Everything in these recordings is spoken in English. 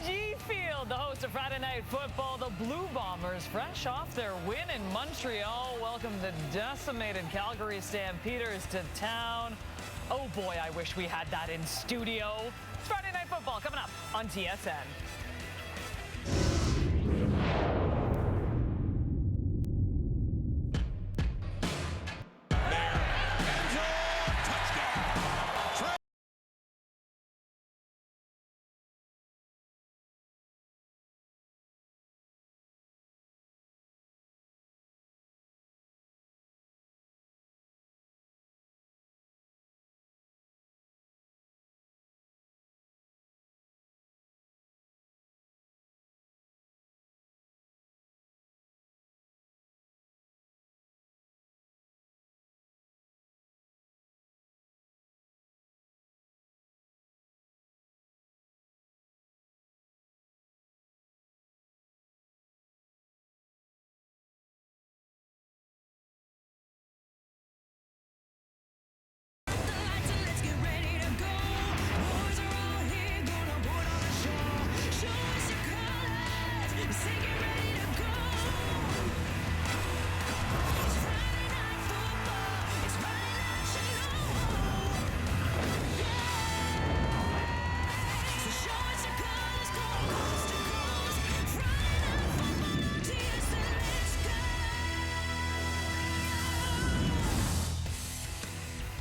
IG Field, the host of Friday Night Football, the Blue Bombers, fresh off their win in Montreal, welcome the decimated Calgary Stampeders to town. Oh boy, I wish we had that in studio. It's Friday Night Football coming up on TSN.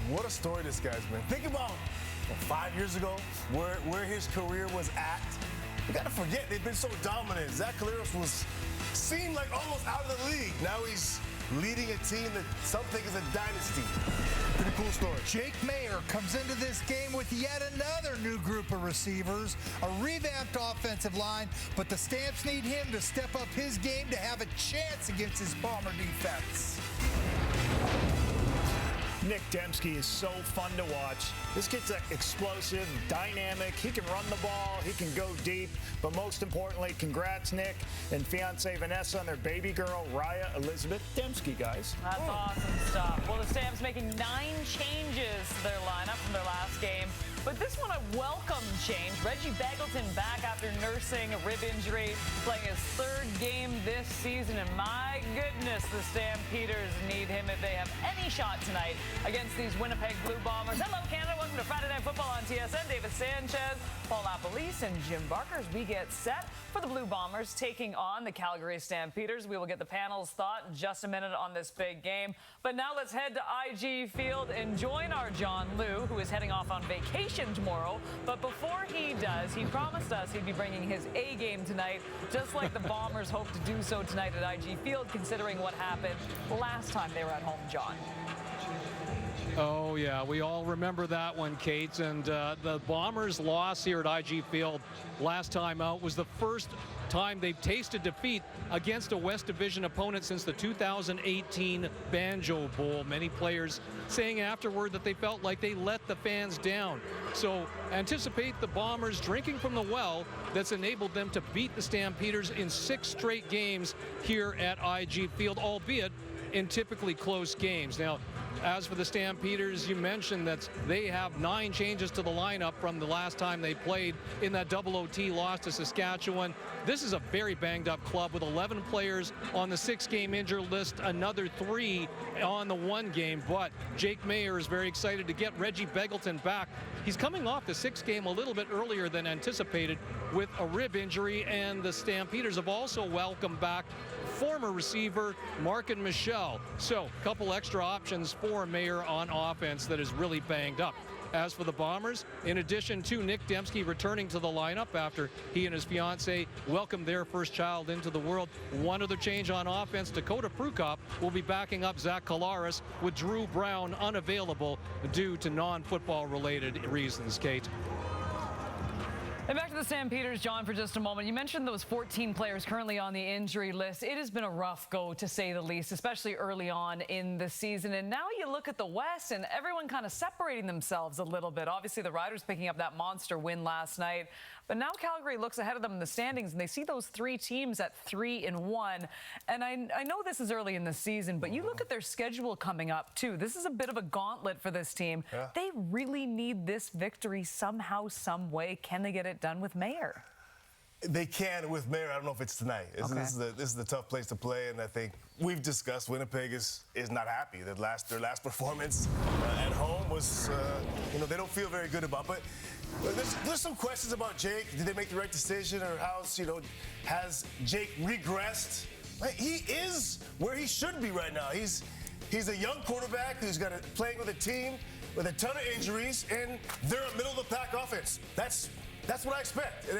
What a story this guy's been. Think about 5 years ago where his career was at. You gotta forget they've been so dominant. Zach Collaros seemed like almost out of the league. Now he's leading a team that some think is a dynasty. Pretty cool story. Jake Maier comes into this game with yet another new group of receivers, a revamped offensive line, but the Stamps need him to step up his game to have a chance against his Bomber defense. Nick Dembski is so fun to watch. This kid's explosive, dynamic. He can run the ball. He can go deep. But most importantly, congrats, Nick and fiancée Vanessa and their baby girl, Raya Elizabeth Dembski, guys. That's awesome stuff. Well, the Stamps making 9 changes to their lineup from their last game. But this one, a welcome change. Reggie Begelton back after nursing a rib injury, playing his 3rd game this season. And my goodness, the Stampeders need him if they have any shot tonight against these Winnipeg Blue Bombers. Hello, Canada. Welcome to Friday Night Football on TSN. David Sanchez, Paul Lapalisse, and Jim Barker as we get set for the Blue Bombers taking on the Calgary Stampeders. We will get the panel's thought in just a minute on this big game. But now let's head to IG Field and join our John Liu, who is heading off on vacation tomorrow. But before he does, he promised us he'd be bringing his A game tonight, just like the Bombers hope to do so tonight at IG Field, considering what happened last time they were at home, John. Oh, yeah, we all remember that one, Kate. And the Bombers' loss here at IG Field last time out was the first time they've tasted defeat against a West Division opponent since the 2018 Banjo Bowl. Many players saying afterward that they felt like they let the fans down. So anticipate the Bombers drinking from the well that's enabled them to beat the Stampeders in 6 straight games here at IG Field, albeit in typically close games. Now, as for the Stampeders, you mentioned that they have 9 changes to the lineup from the last time they played in that double OT loss to Saskatchewan. This is a very banged up club with 11 players on the 6-game injured list, another 3 on the 1 game. But Jake Maier is very excited to get Reggie Begelton back. He's coming off the 6th game a little bit earlier than anticipated with a rib injury, and the Stampeders have also welcomed back former receiver Markin Michel. So a couple extra options for Maier on offense that is really banged up. As for the Bombers, in addition to Nick Dembski returning to the lineup after he and his fiancée welcomed their first child into the world, one other change on offense, Dakota Prukop will be backing up Zach Collaros with Drew Brown unavailable due to non-football related reasons, Kate. And back to the Stampeders, John, for just a moment. You mentioned those 14 players currently on the injury list. It has been a rough go, to say the least, especially early on in the season. And now you look at the West and everyone kind of separating themselves a little bit. Obviously, the Riders picking up that monster win last night. But now Calgary looks ahead of them in the standings, and they see those 3 teams at 3-1. And I know this is early in the season, but you look at their schedule coming up, too. This is a bit of a gauntlet for this team. Yeah. They really need this victory somehow, some way. Can they get it done with Maier? They can with Mayer. I don't know if it's tonight. This is the tough place to play, and I think we've discussed Winnipeg is not happy. Their last performance at home was, they don't feel very good about. But there's some questions about Jake. Did they make the right decision, or has Jake regressed? He is where he should be right now. He's a young quarterback who's playing with a team with a ton of injuries, and they're a middle-of-the-pack offense. That's what I expect. And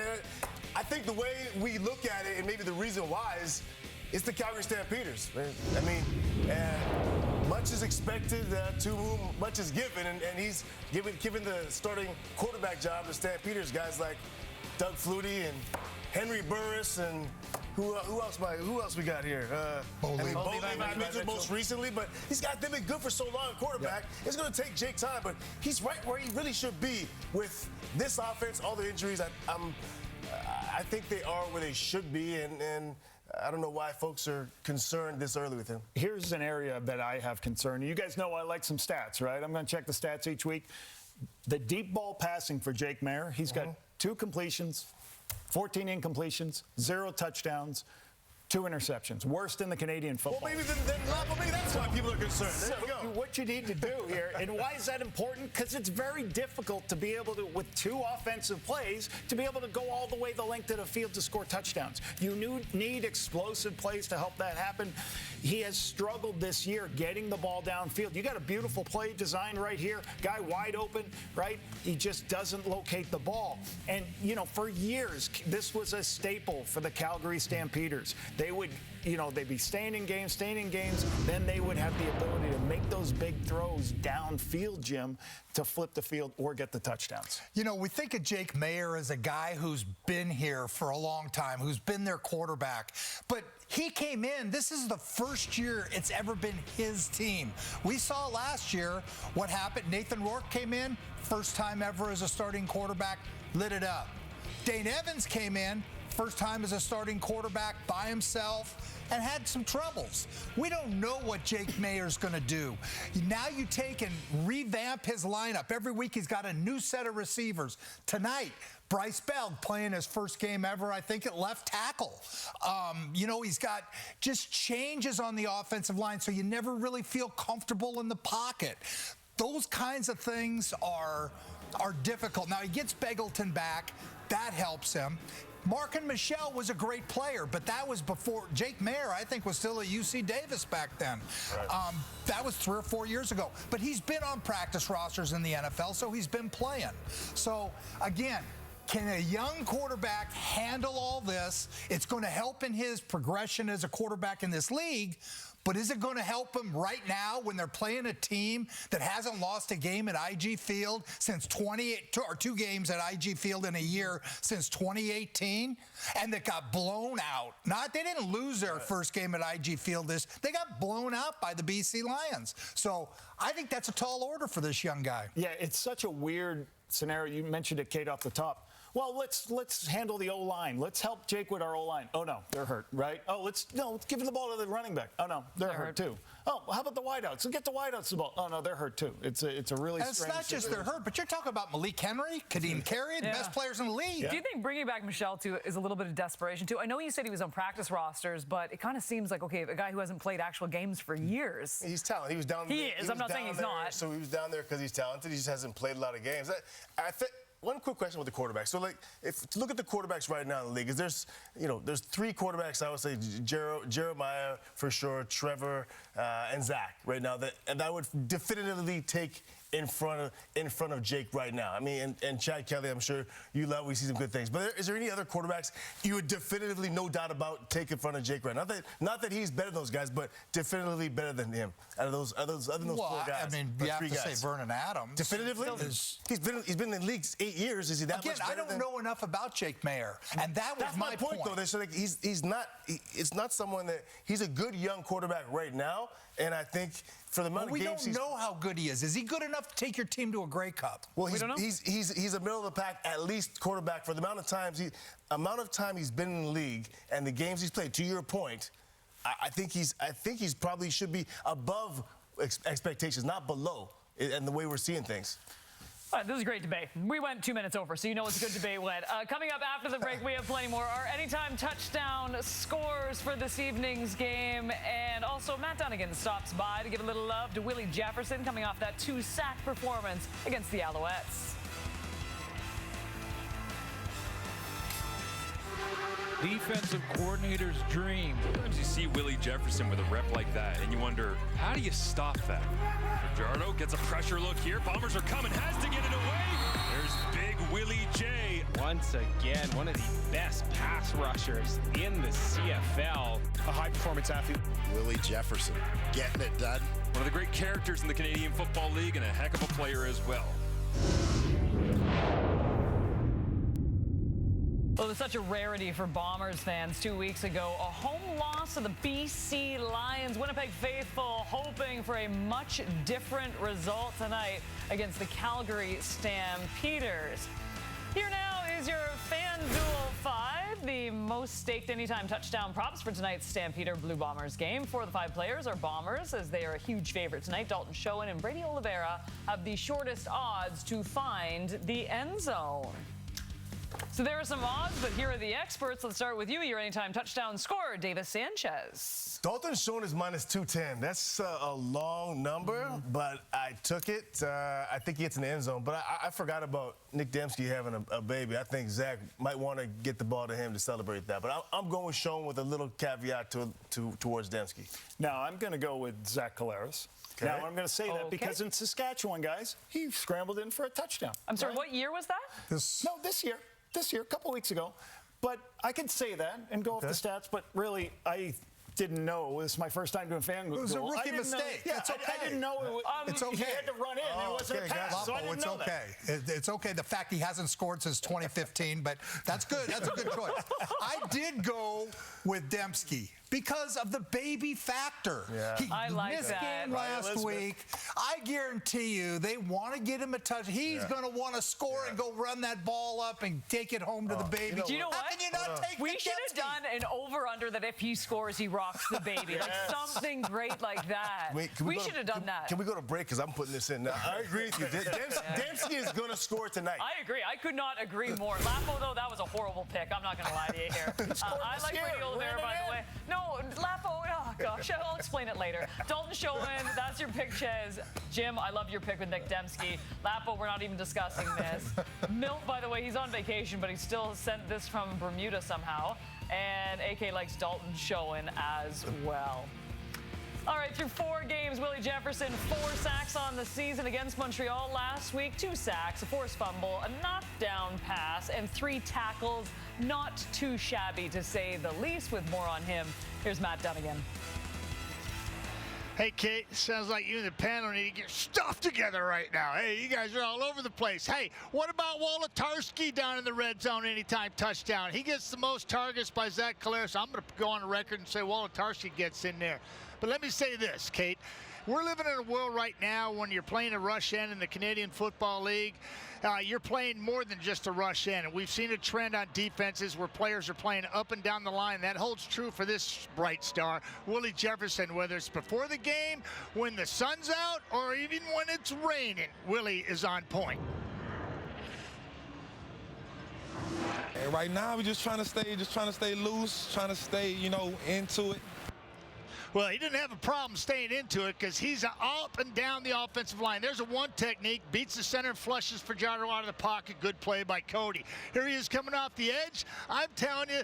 I think the way we look at it, and maybe the reason why, is it's the Calgary Stampeders. I mean, much is expected to whom much is given, and he's given the starting quarterback job to Stampeders guys like Doug Flutie and Henry Burris and who else we got here? Boley most recently, but these guys, they've been good for so long at quarterback. Yeah. It's going to take Jake time, but he's right where he really should be with this offense, all the injuries. I think they are where they should be, and I don't know why folks are concerned this early with him. Here's an area that I have concern. You guys know I like some stats, right? I'm going to check the stats each week. The deep ball passing for Jake Mayer, he's got 2 completions, 14 incompletions, 0 touchdowns, 2 interceptions. Worst in the Canadian football. Well, maybe that's why people are concerned. There you go. What you need to do here, and why is that important? Because it's very difficult to be able to, with 2 offensive plays, to be able to go all the way the length of the field to score touchdowns. You need explosive plays to help that happen. He has struggled this year getting the ball downfield. You got a beautiful play design right here. Guy wide open, right? He just doesn't locate the ball. And, for years, this was a staple for the Calgary Stampeders. They would, they'd be staying in games, then they would have the ability to make those big throws downfield, Jim, to flip the field or get the touchdowns. We think of Jake Mayer as a guy who's been here for a long time, who's been their quarterback. But he came in, this is the first year it's ever been his team. We saw last year what happened. Nathan Rourke came in, first time ever as a starting quarterback, lit it up. Dane Evans came in, first time as a starting quarterback by himself, and had some troubles. We don't know what Jake Mayer's going to do. Now you take and revamp his lineup. Every week he's got a new set of receivers. Tonight, Bryce Bell playing his first game ever, I think, at left tackle. He's got just changes on the offensive line, so you never really feel comfortable in the pocket. Those kinds of things are difficult. Now, he gets Begelton back. That helps him. Markin Michel was a great player, but that was before Jake Mayer, I think, was still at UC Davis back then. Right. That was 3 or 4 years ago. But he's been on practice rosters in the NFL, so he's been playing. So, again, can a young quarterback handle all this? It's going to help in his progression as a quarterback in this league. But is it going to help them right now when they're playing a team that hasn't lost a game at IG Field since 2 games at IG Field in a year since 2018, and that got blown out? They didn't lose their first game at IG Field. They got blown out by the BC Lions. So I think that's a tall order for this young guy. Yeah, it's such a weird scenario. You mentioned it, Kate, off the top. Well, let's handle the O-line. Let's help Jake with our O-line. Oh, no, they're hurt, right? Oh, let's give the ball to the running back. Oh, no, they're hurt too. Oh, how about the wideouts? So get the wideouts the ball. Oh, no, they're hurt too. It's a really strange. It's not just they're hurt, but you're talking about Malik Henry, Kadeem Carey, the best players in the league. Yeah. Do you think bringing back Michel too is a little bit of desperation too? I know you said he was on practice rosters, but it kind of seems like, okay, a guy who hasn't played actual games for years. He's talented. He was down there. He is. I'm not saying he's not. So he was down there because he's talented. He just hasn't played a lot of games. I think. One quick question with the quarterbacks. So, to look at the quarterbacks right now in the league, there's 3 quarterbacks. I would say Jeremiah for sure, Trevor, and Zach right now. And I would definitively take in front of Jake right now. I mean, and Chad Kelly, I'm sure we see some good things. But is there any other quarterbacks you would definitively, no doubt about, take in front of Jake right now? Not that he's better than those guys, but definitively better than him. Other than those 4 guys. I mean, you have to say Vernon Adams. Definitively, he's been in the league 8 years. Is he that much better? Again, I don't know enough about Jake Mayer, and that's my point. Though, so he's not. It's not someone that he's a good young quarterback right now, and I think. For the amount of games we don't know how good he is. Is he good enough to take your team to a Grey Cup? Well, he's a middle of the pack at least quarterback for the amount of time he's been in the league and the games he's played. To your point, I think he's probably should be above expectations, not below, and the way we're seeing things. All right, this is a great debate. We went 2 minutes over, so you know it's a good debate went. Coming up after the break, we have plenty more. Our anytime touchdown scores for this evening's game. And also, Matt Dunnigan stops by to give a little love to Willie Jefferson coming off that 2-sack performance against the Alouettes. Defensive coordinator's dream. Sometimes you see Willie Jefferson with a rep like that, and you wonder, how do you stop that? Fajardo gets a pressure look here. Bombers are coming, has to get it away. There's big Willie J. Once again, one of the best pass rushers in the CFL. A high-performance athlete. Willie Jefferson getting it done. One of the great characters in the Canadian Football League and a heck of a player as well. Well, it was such a rarity for Bombers fans 2 weeks ago. A home loss to the BC Lions. Winnipeg faithful hoping for a much different result tonight against the Calgary Stampeders. Here now is your FanDuel 5, the most staked anytime touchdown props for tonight's Stampeder Blue Bombers game. 4 of the 5 players are Bombers, as they are a huge favorite tonight. Dalton Schoen and Brady Oliveira have the shortest odds to find the end zone. So there are some odds, but here are the experts. Let's start with you, your anytime touchdown scorer, Davis Sanchez. Dalton Schoen is minus 210. That's a long number, but I took it. I think he gets in the end zone, but I forgot about Nick Dembski having a baby. I think Zach might want to get the ball to him to celebrate that, but I'm going with Schoen with a little caveat towards Dembski. Now, I'm going to go with Zach Collaros. Okay. Now, I'm going to say that because in Saskatchewan, guys, he scrambled in for a touchdown. I'm sorry, what year was that? This year. This year, a couple weeks ago. But I can say that and go off the stats, but really, I didn't know. This is my first time doing FanDuel. It was a rookie mistake. Yeah, It's okay. I didn't know it's okay. He had to run in. It wasn't a pass, so I didn't know that. It's okay. The fact he hasn't scored since 2015, but that's good. That's a good choice. I did go with Dembski because of the baby factor. Yeah. He I like missed that. game last week. I guarantee you they want to get him a touch. He's going to want to score and go run that ball up and take it home to the baby. Do you know what? How can you not take We should have done an over-under that if he scores, he rocks the baby. Like something great like that. Wait, we should have done that. Can we go to break? Because I'm putting this in now. I agree with you. Dembski is going to score tonight. I agree. I could not agree more. Lapo, though, that was a horrible pick. I'm not going to lie to you here. I like Brady Oliveira, by the way. No, Lapo, oh, gosh. I'll explain it later. Dalton Schoen, that's your pick, Chez. Jim, I love your pick with Nick Dembski. Lapo, we're not even discussing this. Milt, by the way, he's on vacation, but he still sent this from Bermuda somehow. And AK likes Dalton Schoen as well. All right, through 4 games, Willie Jefferson, 4 sacks on the season against Montreal last week. 2 sacks, a forced fumble, a knockdown pass, and 3 tackles. Not too shabby, to say the least. With more on him, here's Matt Dunnigan. Hey, Kate, sounds like you and the panel need to get your stuff together right now. Hey, you guys are all over the place. Hey, what about Wolotarski down in the red zone anytime touchdown? He gets the most targets by Zach Collaros. I'm going to go on the record and say Wolotarski gets in there. But let me say this, Kate. We're living in a world right now when you're playing a rush end in the Canadian Football League. You're playing more than just a rush end. And we've seen a trend on defenses where players are playing up and down the line. That holds true for this bright star, Willie Jefferson, whether it's before the game, when the sun's out, or even when it's raining. Willie is on point. And right now, we're just trying to stay loose, trying to stay, into it. Well, he didn't have a problem staying into it because he's up and down the offensive line. There's a one technique, beats the center, flushes Fajardo out of the pocket. Good play by Cody. Here he is coming off the edge. I'm telling you,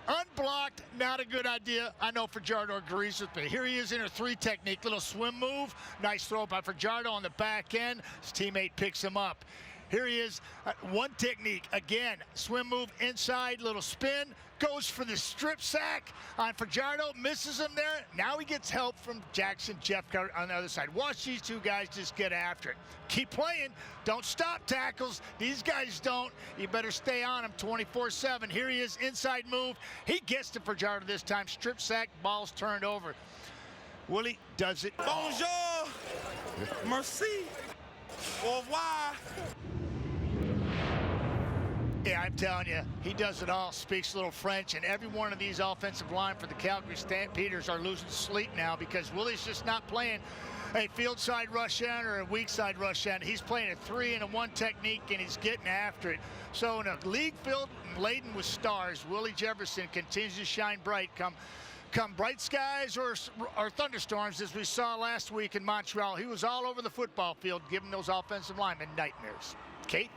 unblocked, not a good idea. I know Fajardo agrees with me. Here he is in a 3 technique, little swim move. Nice throw by Fajardo on the back end. His teammate picks him up. Here he is, 1 technique. Again, swim move inside, little spin. Goes for the strip sack on Fajardo, misses him there. Now he gets help from Jackson Jeffcoat on the other side. Watch these 2 guys just get after it. Keep playing. Don't stop tackles. These guys don't. You better stay on him 24/7. Here he is, inside move. He gets to Fajardo this time. Strip sack, ball's turned over. Willie does it. Bonjour, merci, au revoir. Yeah, I'm telling you, he does it all, speaks a little French, and every one of these offensive line for the Calgary Stampeders are losing sleep now because Willie's just not playing a field side rush end or a weak side rush end. He's playing a 3 and a 1 technique, and he's getting after it. So in a league filled and laden with stars, Willie Jefferson continues to shine bright come bright skies or thunderstorms, as we saw last week in Montreal. He was all over the football field, giving those offensive linemen nightmares. Kate?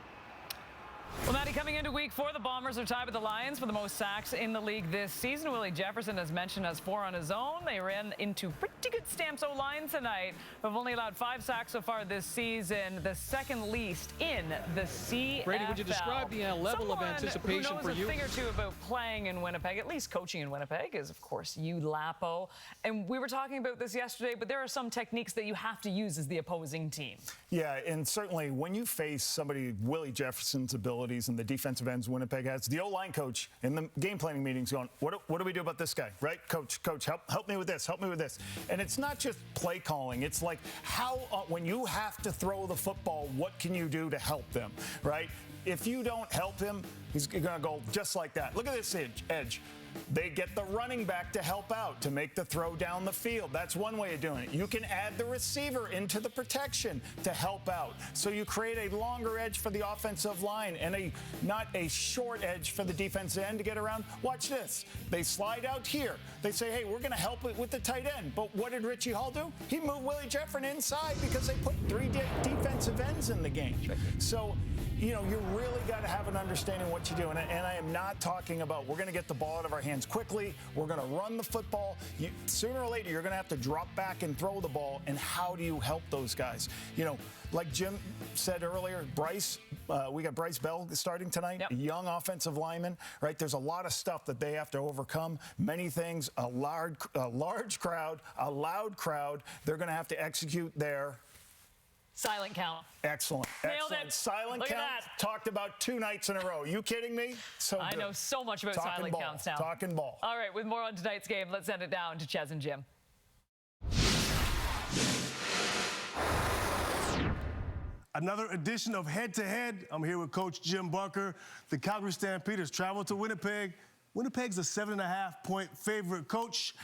Well, Maddie, coming into week 4, the Bombers are tied with the Lions for the most sacks in the league this season. Willie Jefferson, as mentioned, has 4 on his own. They ran into pretty good Stamps O-line tonight, but have only allowed 5 sacks so far this season, the second least in the CFL. Brady, would you describe the level of anticipation for you? Someone who knows a thing or two about playing in Winnipeg, at least coaching in Winnipeg, is, of course, you, Lapo. And we were talking about this yesterday, but there are some techniques that you have to use as the opposing team. Yeah, and certainly when you face somebody, Willie Jefferson's abilities and the defensive ends Winnipeg has, the O-line coach in the game planning meetings going, what do we do about this guy, right? Coach, help me with this, help me with this. And it's not just play calling. It's like how, when you have to throw the football, what can you do to help them, right? If you don't help him, he's going to go just like that. Look at this edge. They get the running back to help out, to make the throw down the field. That's one way of doing it. You can add the receiver into the protection to help out. So you create a longer edge for the offensive line and not a short edge for the defensive end to get around. Watch this. They slide out here. They say, hey, we're going to help it with the tight end. But what did Richie Hall do? He moved Willie Jefferson inside because they put 3 defensive ends in the game. So, you know, you really got to have an understanding of what you do. And I am not talking about we're going to get the ball out of our hands quickly. We're going to run the football. Sooner or later, you're going to have to drop back and throw the ball. And how do you help those guys? You know, like Jim said earlier, we got Bryce Bell starting tonight, a young offensive lineman, right? There's a lot of stuff that they have to overcome. Many things, a large crowd, a loud crowd. They're going to have to execute their silent count. Excellent. Nailed Excellent. it. Silent Look count. at that. Talked about 2 nights in a row. You kidding me? So I good. know so much about Talking silent ball. counts now. Talking ball. All right, with more on tonight's game, let's send it down to Ches and Jim. Another edition of Head to Head. I'm here with Coach Jim Barker. The Calgary Stampeders travel to Winnipeg. Winnipeg's a 7.5-point favorite. Coach,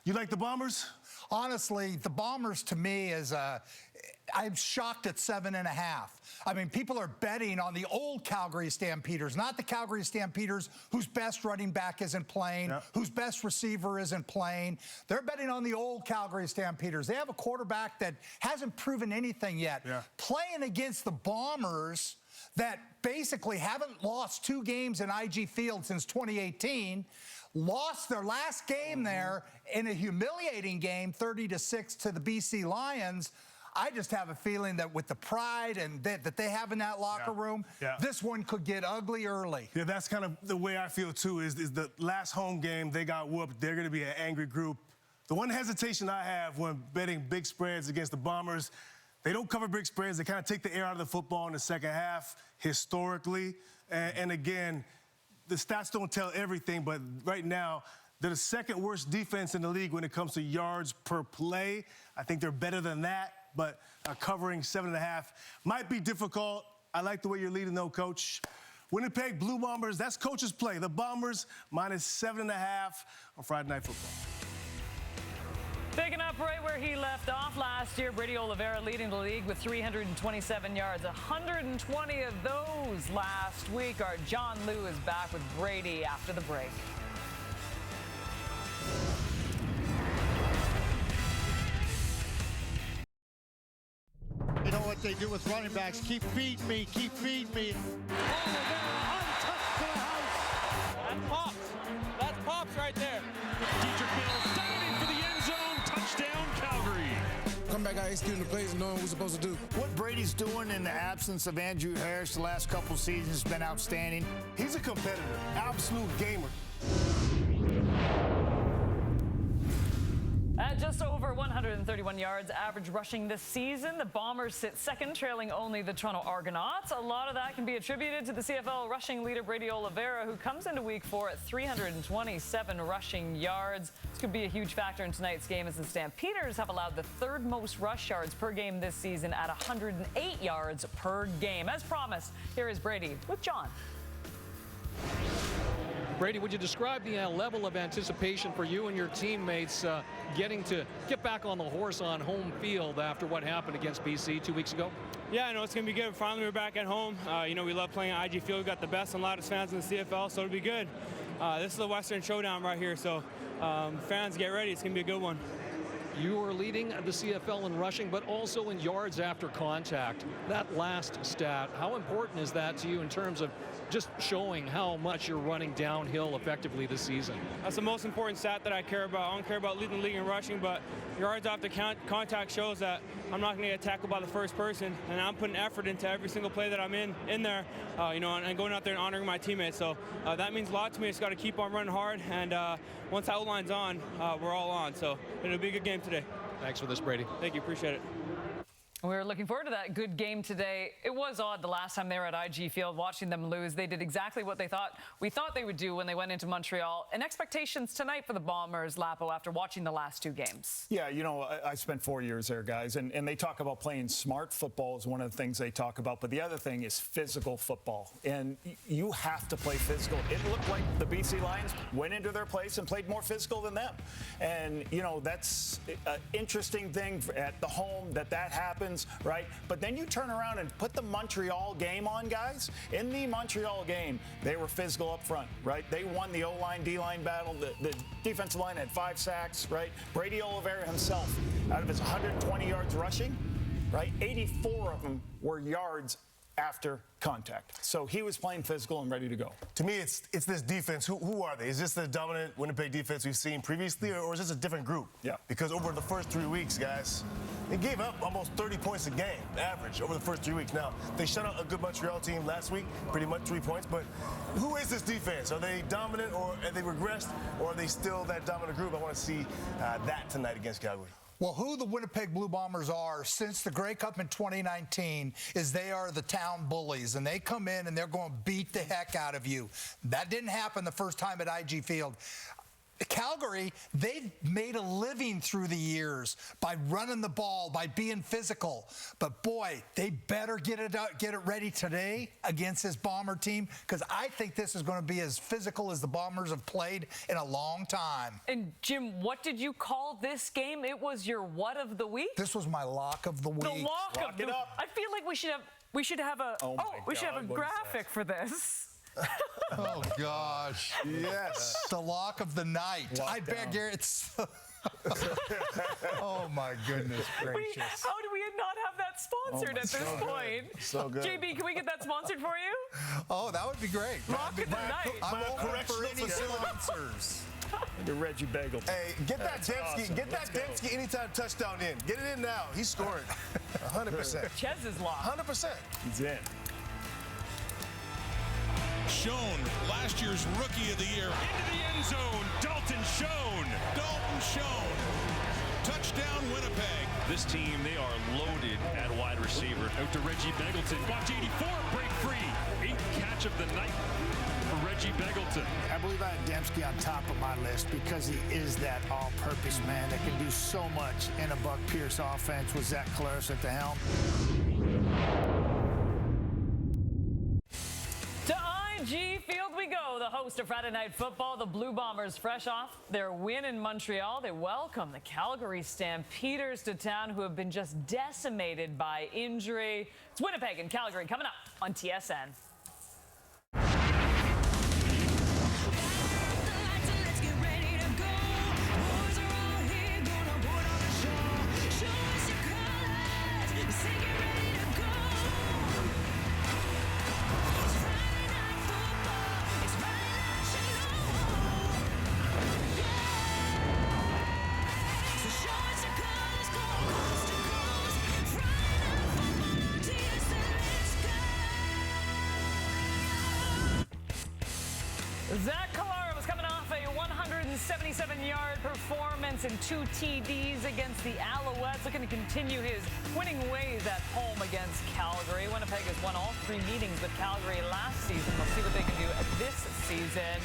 you like the Bombers? Honestly, the Bombers to me is I'm shocked at 7.5. I mean, people are betting on the old Calgary Stampeders, not the Calgary Stampeders whose best running back isn't playing, whose best receiver isn't playing. They're betting on the old Calgary Stampeders. They have a quarterback that hasn't proven anything yet. Playing against the Bombers that basically haven't lost 2 games in IG Field since 2018, lost their last game there in a humiliating game, 30-6 to the BC Lions. I just have a feeling that with the pride and that they have in that locker room, this one could get ugly early. Yeah, that's kind of the way I feel, too, is the last home game, they got whooped. They're going to be an angry group. The one hesitation I have when betting big spreads against the Bombers, they don't cover big spreads. They kind of take the air out of the football in the second half, historically. And again, the stats don't tell everything, but right now, they're the second worst defense in the league when it comes to yards per play. I think they're better than that, but covering 7.5 might be difficult. I like the way you're leading, though, Coach. Winnipeg Blue Bombers, that's Coach's play. The Bombers minus 7.5 on Friday Night Football. Picking up right where he left off last year, Brady Oliveira leading the league with 327 yards. 120 of those last week. Our John Liu is back with Brady after the break. You know what they do with running backs? Keep feeding me, keep feeding me. Untouched to the house. That's Pops. That's Pops right there. Dietrich Mills diving for the end zone. Touchdown, Calgary. Come back out executing the plays and knowing what we're supposed to do. What Brady's doing in the absence of Andrew Harris the last couple seasons has been outstanding. He's a competitor, absolute gamer. At just over 131 yards average rushing this season, the Bombers sit second, trailing only the Toronto Argonauts. A lot of that can be attributed to the CFL rushing leader Brady Oliveira, who comes into week 4 at 327 rushing yards. This could be a huge factor in tonight's game, as the Stampeders have allowed the 3rd most rush yards per game this season at 108 yards per game. As promised, here is Brady with John. Brady, would you describe the level of anticipation for you and your teammates getting to get back on the horse on home field after what happened against BC 2 weeks ago? Yeah, I know it's going to be good. Finally, we're back at home. You know, we love playing at IG Field. We've got the best and loudest fans in the CFL, so it'll be good. This is the Western Showdown right here, so fans, get ready. It's going to be a good one. You are leading the CFL in rushing, but also in yards after contact. That last stat, how important is that to you in terms of just showing how much you're running downhill effectively this season? That's the most important stat that I care about. I don't care about leading the league in rushing, but yards after contact shows that I'm not going to get tackled by the first person, and I'm putting effort into every single play that I'm in there, you know, and going out there and honoring my teammates. So that means a lot to me. It's got to keep on running hard, and once that line's on, we're all on. So it'll be a good game today. Thanks for this, Brady. Thank you. Appreciate it. We're looking forward to that good game today. It was odd the last time they were at IG Field watching them lose. They did exactly what we thought they would do when they went into Montreal. And expectations tonight for the Bombers, Lapo, after watching the last two games. Yeah, you know, I spent 4 years there, guys, and they talk about playing smart football is one of the things they talk about. But the other thing is physical football. And you have to play physical. It looked like the BC Lions went into their place and played more physical than them. And, you know, that's an interesting thing at the home that happens. Right? But then you turn around and put the Montreal game on, guys. In the Montreal game, they were physical up front, right? They won the O-line, D-line battle. The defensive line had 5 sacks, right? Brady Oliveira himself, out of his 120 yards rushing, right? 84 of them were yards after contact. So he was playing physical and ready to go. To me, it's this defense. Who are they? Is this the dominant Winnipeg defense we've seen previously, or is this a different group? Yeah. Because over the first 3 weeks, guys, they gave up almost 30 points a game, average, over the first 3 weeks. Now, they shut out a good Montreal team last week, pretty much 3 points, but who is this defense? Are they dominant, or have they regressed, or are they still that dominant group? I want to see that tonight against Calgary. Well, who the Winnipeg Blue Bombers are since the Grey Cup in 2019 is they are the town bullies, and they come in and they're going to beat the heck out of you. That didn't happen the first time at IG Field. Calgary, they've made a living through the years by running the ball, by being physical. But boy, they better get it ready today against this Bomber team, because I think this is going to be as physical as the Bombers have played in a long time. And Jim, what did you call this game? It was your what of the week? This was my lock of the week. The lock of the week. I feel like we should have a graphic for this. Oh, gosh. Yes. The lock of the night. I beg you, it's... Oh, my goodness gracious. How do we not have that sponsored at this point? So good. JB, can we get that sponsored for you? Oh, that would be great. Lock of the night. I'm open for any sponsors. The Reggie Bagel. Hey, get that Dembski. Get that Dembski anytime touchdown in. Get it in now. He's scoring. 100%. Ches is locked. 100%. He's in. Schoen, last year's Rookie of the Year. Into the end zone, Dalton Schoen. Dalton Schoen. Touchdown, Winnipeg. This team, they are loaded at wide receiver. Out to Reggie Begelton. Watch 84, break free. 8th catch of the night for Reggie Begelton. I believe I had Dembski on top of my list because he is that all-purpose man that can do so much in a Buck Pierce offense with Zach Collaros at the helm. IG Field we go. The host of Friday Night Football, the Blue Bombers, fresh off their win in Montreal. They welcome the Calgary Stampeders to town, who have been just decimated by injury. It's Winnipeg and Calgary coming up on TSN. Zach Collaros coming off a 177-yard performance and 2 TDs against the Alouettes, looking to continue his winning ways at home against Calgary. Winnipeg has won all 3 meetings with Calgary last season. We'll see what they can do this season.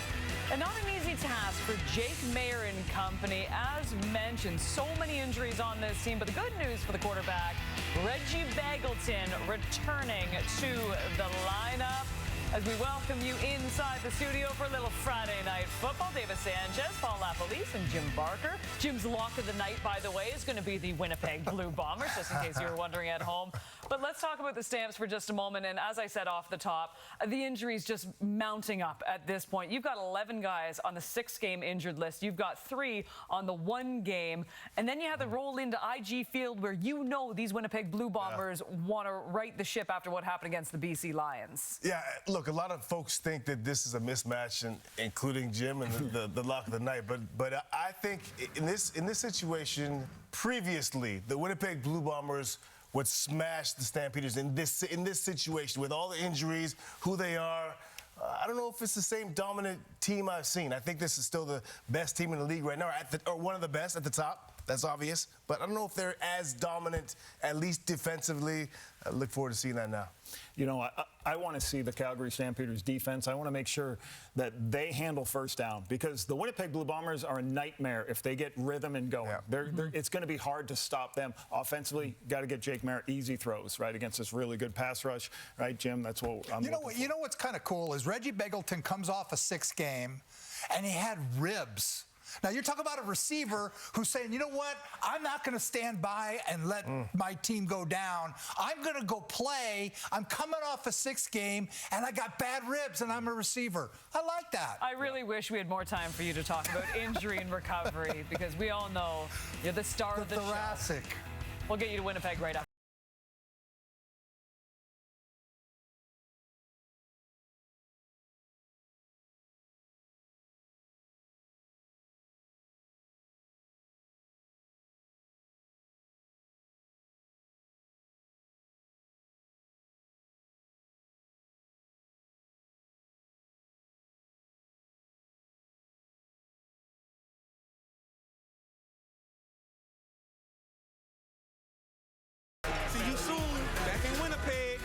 And not an easy task for Jake Mayer and company. As mentioned, so many injuries on this team, but the good news for the quarterback, Reggie Begelton returning to the lineup. as we welcome you inside the studio for a little Friday night football. David Sanchez, Paul LaPolice, and Jim Barker. Jim's lock of the night, by the way, is going to be the Winnipeg Blue Bombers, just in case you were wondering at home. But let's talk about the Stamps for just a moment. And as I said off the top, the injuries just mounting up at this point. You've got 11 guys on the 6-game injured list. You've got 3 on the 1 game. And then you have to roll into IG Field, where you know these Winnipeg Blue Bombers want to right the ship after what happened against the BC Lions. Yeah, look, a lot of folks think that this is a mismatch, including Jim and the lock of the night. But I think in this situation, previously, the Winnipeg Blue Bombers would smash the Stampeders in this situation with all the injuries, who they are. I don't know if it's the same dominant team I've seen. I think this is still the best team in the league right now, or one of the best at the top. That's obvious. But I don't know if they're as dominant, at least defensively. I look forward to seeing that now. You know, I want to see the Calgary Stampeders defense. I want to make sure that they handle first down, because the Winnipeg Blue Bombers are a nightmare if they get rhythm and going. Yeah. It's going to be hard to stop them. Offensively, got to get Jake Merritt easy throws, right, against this really good pass rush. Right, Jim? That's what I'm looking for. You know what's kind of cool is Reggie Begelton comes off a 6th game, and he had ribs. Now, you're talking about a receiver who's saying, you know what, I'm not going to stand by and let my team go down. I'm going to go play. I'm coming off a 6th game, and I got bad ribs, and I'm a receiver. I like that. I really wish we had more time for you to talk about injury and recovery, because we all know you're the star of the thoracic show. We'll get you to Winnipeg right after. See you soon, back in Winnipeg.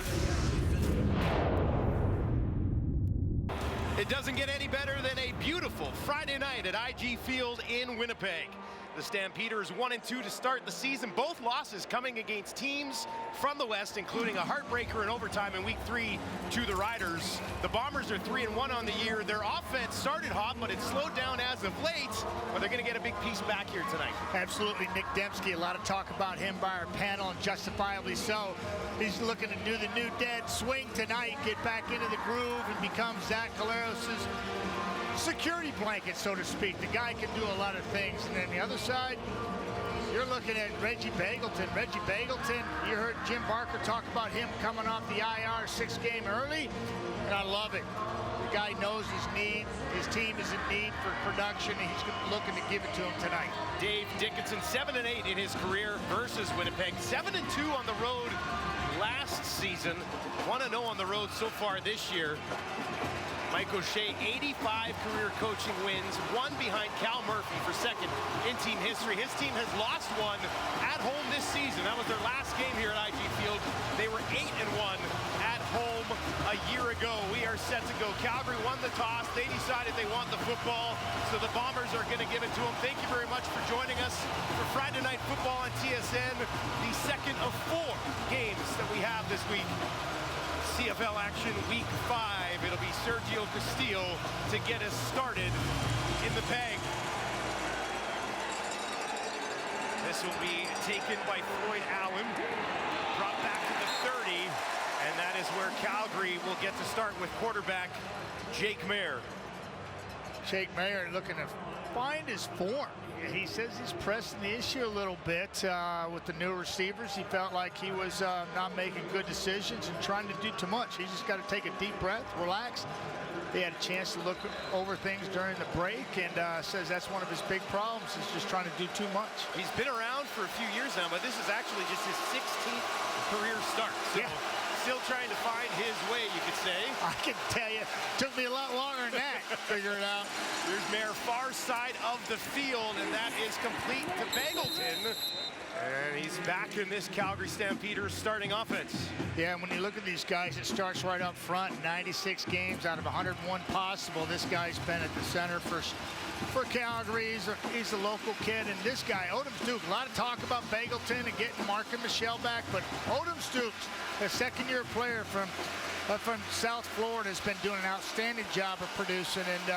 It doesn't get any better than a beautiful Friday night at IG Field in Winnipeg. The Stampeders 1-2 to start the season. Both losses coming against teams from the West, including a heartbreaker in overtime in Week 3 to the Riders. The Bombers are 3-1 on the year. Their offense started hot, but it slowed down as of late. But they're going to get a big piece back here tonight. Absolutely, Nick Dembski. A lot of talk about him by our panel, and justifiably so. He's looking to do the new dead swing tonight, get back into the groove, and become Zach Collaros' security blanket, so to speak. The guy can do a lot of things. And then the other side, you're looking at Reggie Begelton. Reggie Begelton, you heard Jim Barker talk about him coming off the IR 6th game early, and I love it. The guy knows his team is in need for production, and he's looking to give it to him tonight. Dave Dickinson, 7-8 in his career versus Winnipeg. 7-2 on the road last season. 1-0 on the road so far this year. Mike O'Shea, 85 career coaching wins, 1 behind Cal Murphy for 2nd in team history. His team has lost 1 at home this season. That was their last game here at IG Field. They were 8-1 at home a year ago. We are set to go. Calgary won the toss. They decided they want the football, so the Bombers are going to give it to them. Thank you very much for joining us for Friday Night Football on TSN, the 2nd of 4 games that we have this week. CFL action Week 5. It'll be Sergio Castillo to get us started in the peg. This will be taken by Floyd Allen, brought back to the 30, and that is where Calgary will get to start with quarterback Jake Mayer. Jake Mayer looking to find his form. He says he's pressing the issue a little bit with the new receivers. He felt like he was not making good decisions and trying to do too much. He just got to take a deep breath, relax. They had a chance to look over things during the break, and says that's one of his big problems, is just trying to do too much. He's been around for a few years now, but this is actually just his 16th career start. So yeah. Still trying to find his way, you could say. I can tell you, took me a lot longer than that to figure it out. There's Mayer, far side of the field, and that is complete to Begelton. And he's back in this Calgary Stampeders starting offense. Yeah, and when you look at these guys, it starts right up front. 96 games out of 101 possible. This guy's been at the center for Calgary. He's a local kid. And this guy, Odom Stoops, a lot of talk about Begelton and getting Mark and Michelle back, but Odom Stoops, a second-year player from from South Florida has been doing an outstanding job of producing, and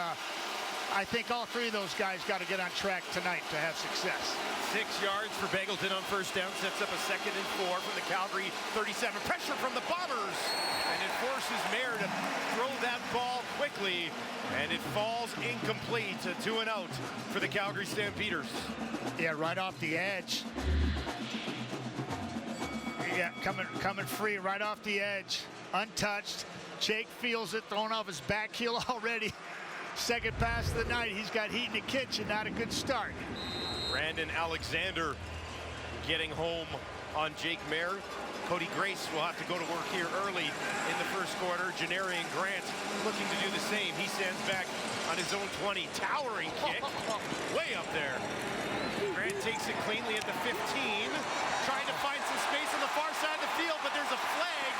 I think all three of those guys got to get on track tonight to have success. 6 yards for Beggleton on first down, sets up a 2nd and 4 from the Calgary 37. Pressure from the Bombers, and it forces Mayer to throw that ball quickly, and it falls incomplete. 2 and out for the Calgary Stampeders. Yeah, right off the edge. Yeah, coming free right off the edge, untouched. Jake feels it, throwing off his back heel already. Second pass of the night. He's got heat in the kitchen. Not a good start. Brandon Alexander getting home on Jake Mayer. Cody Grace will have to go to work here early in the first quarter. Janarian Grant looking to do the same. He stands back on his own 20. Towering kick. Way up there. Grant takes it cleanly at the 15. Trying to find some space on the far side of the field, but there's a flag.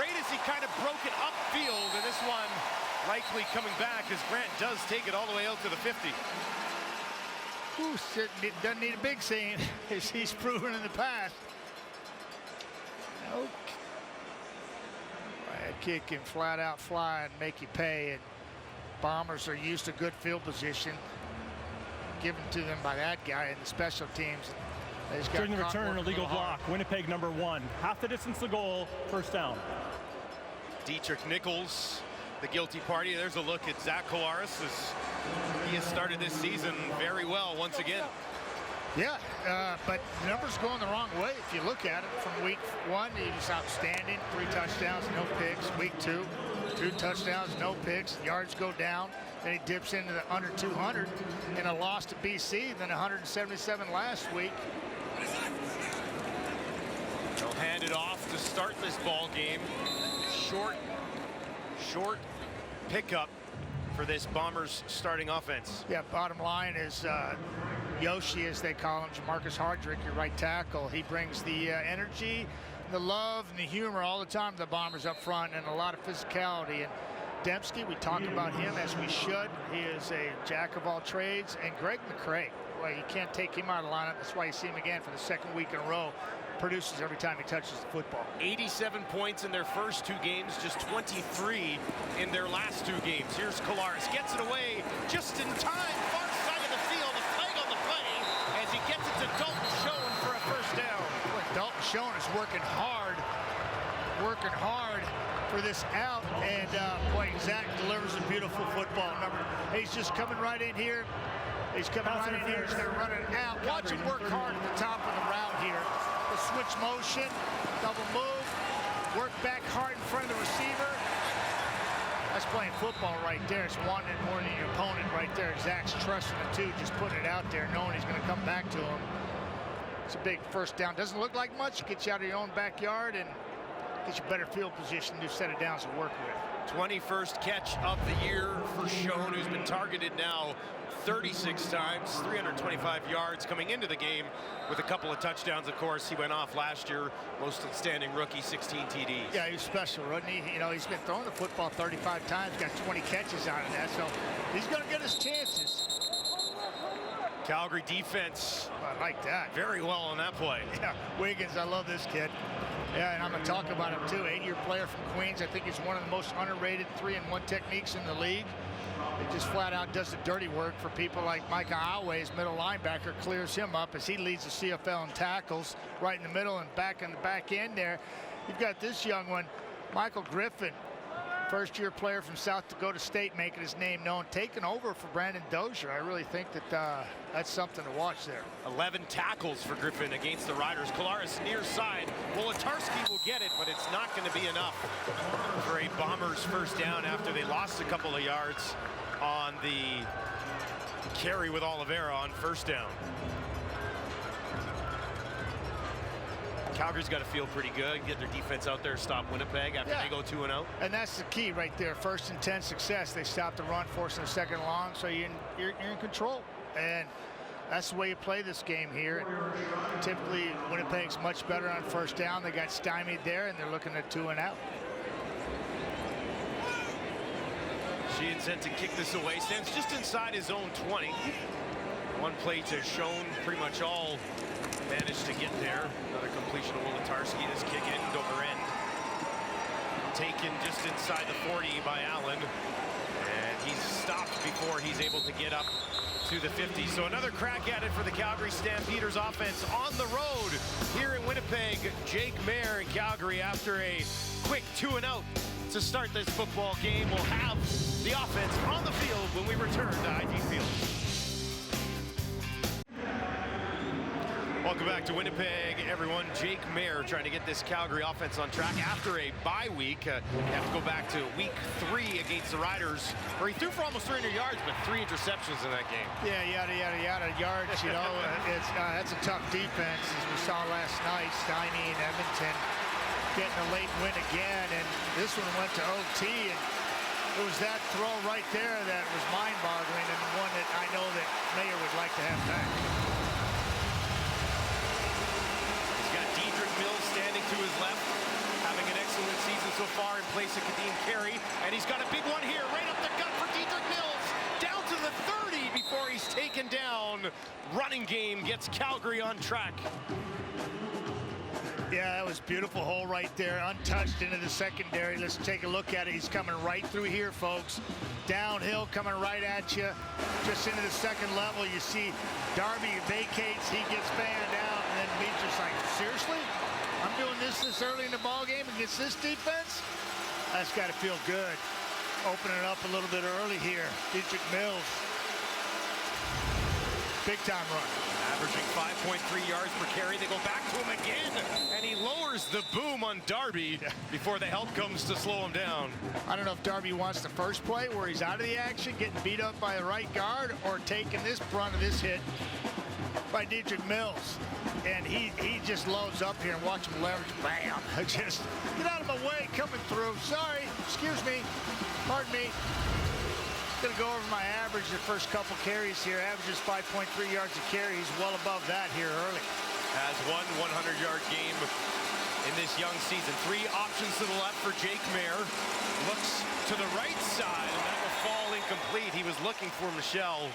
Right as he kind of broke it upfield, and this one likely coming back as Grant does take it all the way out to the 50. Ooh, doesn't need a big scene, as he's proven in the past. Okay. That kick can flat out fly and make you pay, and Bombers are used to good field position given to them by that guy in the special teams. During the return, illegal block. Winnipeg #1. Half the distance to goal, first down. Dietrich Nichols, the guilty party. There's a look at Zach Collaros as he has started this season very well once again. Yeah, but the numbers going the wrong way. If you look at it from week 1, he was outstanding. 3 touchdowns, no picks. Week 2, 2 touchdowns, no picks. Yards go down. Then he dips into the under 200 in a loss to BC, then 177 last week. They'll hand it off to start this ball game. Short pickup for this Bombers starting offense. Yeah, bottom line is Yoshi, as they call him, Jamarcus Hardrick, your right tackle. He brings the energy, the love, and the humor all the time to the Bombers up front, and a lot of physicality. And Dembski, we talk about him as we should. He is a jack of all trades. And Greg McCray, well, you can't take him out of the lineup. That's why you see him again for the 2nd week in a row. Produces every time he touches the football. 87 points in their first 2 games, just 23 in their last 2 games. Here's Collaros, gets it away just in time. Far side of the field, a flag on the play as he gets it to Dalton Schoen for a first down. Boy, Dalton Schoen is working hard for this out, and boy, Zach delivers a beautiful football number. He's just coming right in here. He's coming right in here. He's going to run it out. Watch him work hard at the top of the route here. The switch motion, double move, work back hard in front of the receiver. That's playing football right there. It's wanting it more than your opponent right there. Zach's trusting it too, just putting it out there, knowing he's going to come back to him. It's a big first down. Doesn't look like much. Gets you out of your own backyard and gets you better field position, new set of downs to work with. 21st catch of the year for Schoen, who's been targeted now 36 times, 325 yards coming into the game with a couple of touchdowns. Of course, he went off last year, most outstanding rookie, 16 TDs. Yeah, he's special, wasn't he? You know, he's been throwing the football 35 times, got 20 catches out of that, so he's going to get his chances. Calgary defense. I like that. Very well on that play. Yeah, Wiggins, I love this kid. Yeah, and I'm going to talk about him too. 8-year player from Queens. I think he's one of the most underrated 3-and-1 techniques in the league. He just flat out does the dirty work for people like Micah Alway, his middle linebacker, clears him up as he leads the CFL in tackles right in the middle and back in the back end there. You've got this young one, Michael Griffin, first-year player from South Dakota State, making his name known, taking over for Brandon Dozier. I really think that that's something to watch there. 11 tackles for Griffin against the Riders. Collaros near side. Wolotarski will get it, but it's not going to be enough for a Bombers first down after they lost a couple of yards on the carry with Oliveira on first down. Calgary's got to feel pretty good, get their defense out there, stop Winnipeg after they go 2-0. And that's the key right there. 1st and 10 success. They stop the run, forcing a 2nd and long, so you're in control. And that's the way you play this game here. And typically, Winnipeg's much better on first down. They got stymied there, and they're looking at 2 and out. Sheehan sent to kick this away. Stands just inside his own 20. One play to Schoen, pretty much all managed to get there. Another completion of Wolotarski. This kick end over end. taken just inside the 40 by Allen. And he's stopped before he's able to get up to the 50. So another crack at it for the Calgary Stampeders offense on the road here in Winnipeg. Jake Mayer in Calgary after a quick 2-and-out to start this football game. We'll have the offense on the field when we return to IG Field. Welcome back to Winnipeg, everyone. Jake Mayer trying to get this Calgary offense on track after a bye week. You have to go back to week 3 against the Riders, where he threw for almost 300 yards, but 3 interceptions in that game. Yeah, yada, yada, yada, yards, you know. That's a tough defense, as we saw last night. Steiny and Edmonton getting a late win again, and this one went to OT, and it was that throw right there that was mind-boggling, and one that I know that Mayer would like to have back. Standing to his left, having an excellent season so far in place of Kadeem Carey, and he's got a big one here, right up the gut for Dietrich Mills, down to the 30 before he's taken down. Running game gets Calgary on track. Yeah, that was a beautiful hole right there, untouched into the secondary. Let's take a look at it. He's coming right through here, folks. Downhill, coming right at you. Just into the second level, you see Darby vacates, he gets fanned out, and then Beecher's like, seriously? I'm doing this early in the ball game against this defense? That's got to feel good. Opening it up a little bit early here. Dietrich Mills. Big time run. Averaging 5.3 yards per carry. They go back to him again, and he lowers the boom on Darby before the help comes to slow him down. I don't know if Darby wants the first play where he's out of the action, getting beat up by the right guard, or taking this brunt of this hit by Dietrich Mills. And he just loads up here and watch him leverage. Bam! Just get out of my way, coming through. Sorry, excuse me, pardon me. Gonna go over my average the first couple carries here. Averages 5.3 yards a carry. He's well above that here early. Has one 100-yard game in this young season. 3 options to the left for Jake Mayer. Looks to the right side, and that will fall incomplete. He was looking for Michelle.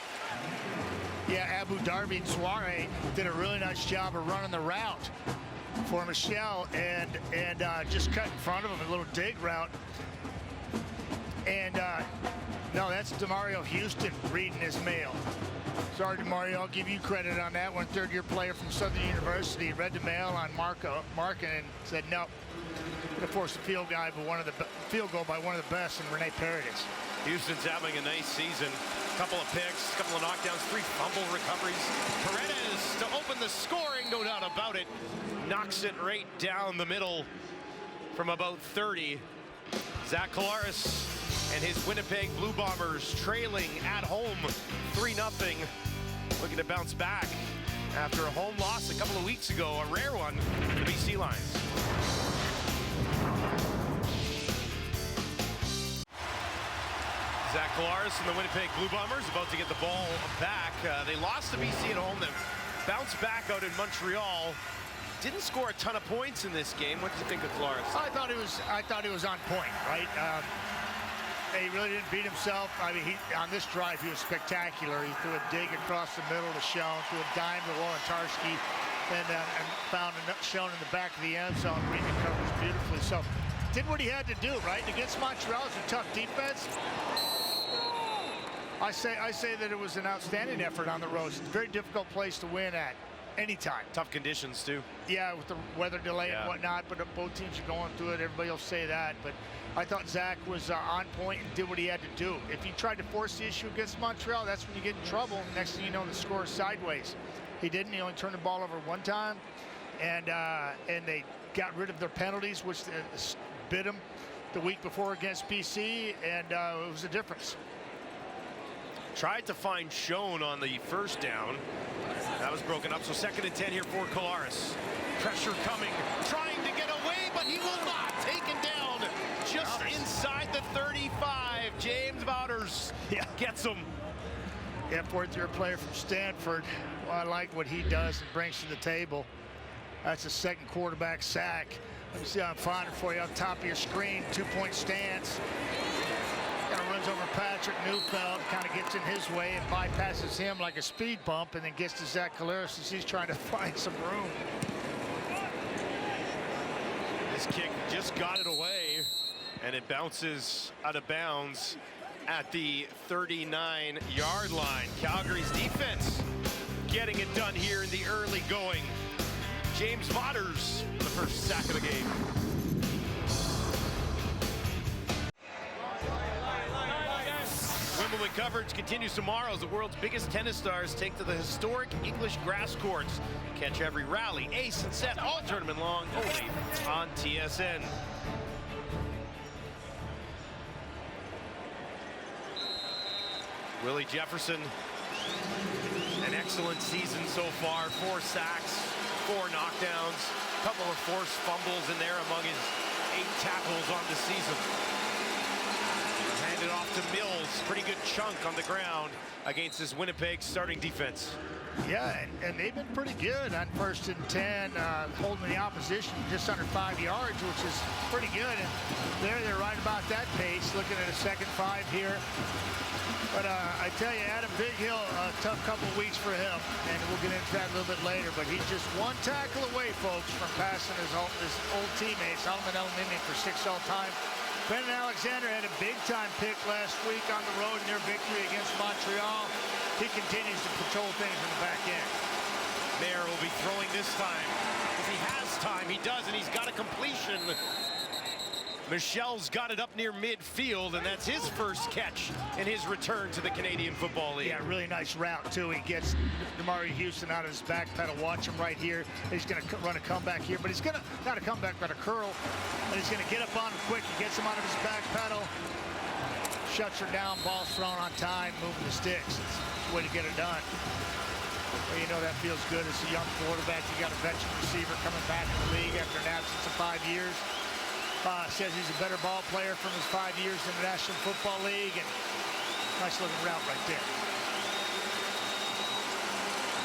Yeah, Abu Darby and Soiree did a really nice job of running the route for Michelle and just cut in front of him, a little dig route. And no, that's DeMario Houston reading his mail. Sorry, DeMario, I'll give you credit on that one. Third-year player from Southern University read the mail on Markin and said no. Gonna force a field goal by one of the best, and Rene Paredes. Houston's having a nice season. Couple of picks, couple of knockdowns, 3 fumble recoveries. Paredes to open the scoring, no doubt about it. Knocks it right down the middle from about 30. Zach Collaros and his Winnipeg Blue Bombers trailing at home 3-0. Looking to bounce back after a home loss a couple of weeks ago, a rare one for the BC Lions. Zach Collaros and the Winnipeg Blue Bombers about to get the ball back. They lost to BC at home, then bounced back out in Montreal. Didn't score a ton of points in this game. What do you think of Collaros? I thought he was on point, right? He really didn't beat himself. I mean, on this drive, he was spectacular. He threw a dig across the middle to Schoen, threw a dime to Wolantarski, and found Schoen in the back of the end zone, reading the coverage beautifully. So, did what he had to do, right? Against Montreal, it's a tough defense. I say that it was an outstanding effort on the road. It's a very difficult place to win at anytime. Tough conditions, too. Yeah, with the weather delay and whatnot, but both teams are going through it. Everybody will say that. But I thought Zach was on point and did what he had to do. If he tried to force the issue against Montreal, that's when you get in trouble. Next thing you know, the score is sideways. He didn't. He only turned the ball over one time. And they got rid of their penalties, which bit them the week before against BC, and it was a difference. Tried to find Schoen on the first down. That was broken up, so 2nd and 10 here for Collaros. Pressure coming, trying to get away, but he will not. Taken down just inside the 35. James Wouters gets him. Yeah, 4th-year player from Stanford. Well, I like what he does and brings to the table. That's a 2nd quarterback sack. Let me see how I'm finding for you on top of your screen. 2-point stance. Kind of runs over Patrick Neufeld, kind of gets in his way and bypasses him like a speed bump, and then gets to Zach Collaros as he's trying to find some room. This kick just got it away. And it bounces out of bounds at the 39-yard line. Calgary's defense getting it done here in the early going. James Vaughters, the first sack of the game. Wimbledon coverage continues tomorrow as the world's biggest tennis stars take to the historic English grass courts. Catch every rally, ace, and set all tournament long only on TSN. Willie Jefferson, an excellent season so far. 4 sacks, 4 knockdowns, a couple of forced fumbles in there among his 8 tackles on the season. Handed off to Mills, pretty good chunk on the ground against his Winnipeg starting defense. Yeah, and they've been pretty good on 1st and 10, holding the opposition just under 5 yards, which is pretty good. And they're right about that pace, looking at a 2nd 5 here. But I tell you, Adam Bighill, a tough couple of weeks for him, and we'll get into that a little bit later. But he's just 1 tackle away, folks, from passing his old teammate, Solomon Elimimi, for 6 all-time. Brendan Alexander had a big-time pick last week on the road in their victory against Montreal. He continues to patrol things in the back end. Mayer will be throwing this time. If he has time, he does, and he's got a completion. Michel's got it up near midfield, and that's his first catch in his return to the Canadian Football League. Yeah, really nice route, too. He gets Damari Houston out of his back pedal. Watch him right here. He's going to run a comeback here, but he's going to, not a comeback, but a curl. And he's going to get up on him quick. He gets him out of his back pedal. Shuts her down. Ball's thrown on time, moving the sticks. It's the way to get it done. Well, you know that feels good as a young quarterback. You got a veteran receiver coming back in the league after an absence of 5 years. Says he's a better ball player from his 5 years in the National Football League, and nice looking route right there.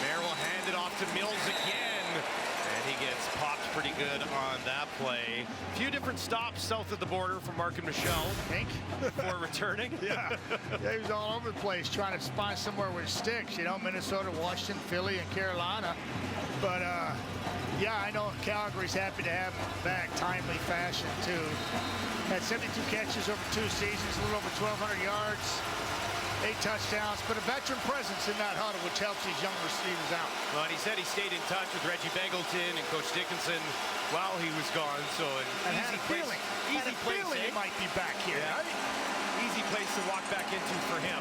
Mayer will hand it off to Mills again, and he gets popped pretty good on that play. A few different stops south of the border for Mark and Michel. Before returning. Yeah, he was all over the place trying to find somewhere where it sticks. You know, Minnesota, Washington, Philly, and Carolina. But yeah, I know Calgary's happy to have him back, timely fashion too. Had 72 catches over 2 seasons, a little over 1,200 yards, 8 touchdowns, but a veteran presence in that huddle, which helps these young receivers out. Well, and he said he stayed in touch with Reggie Begelton and Coach Dickinson while he was gone, so an easy place. Easy place, he might be back here. Yeah. Easy place to walk back into for him.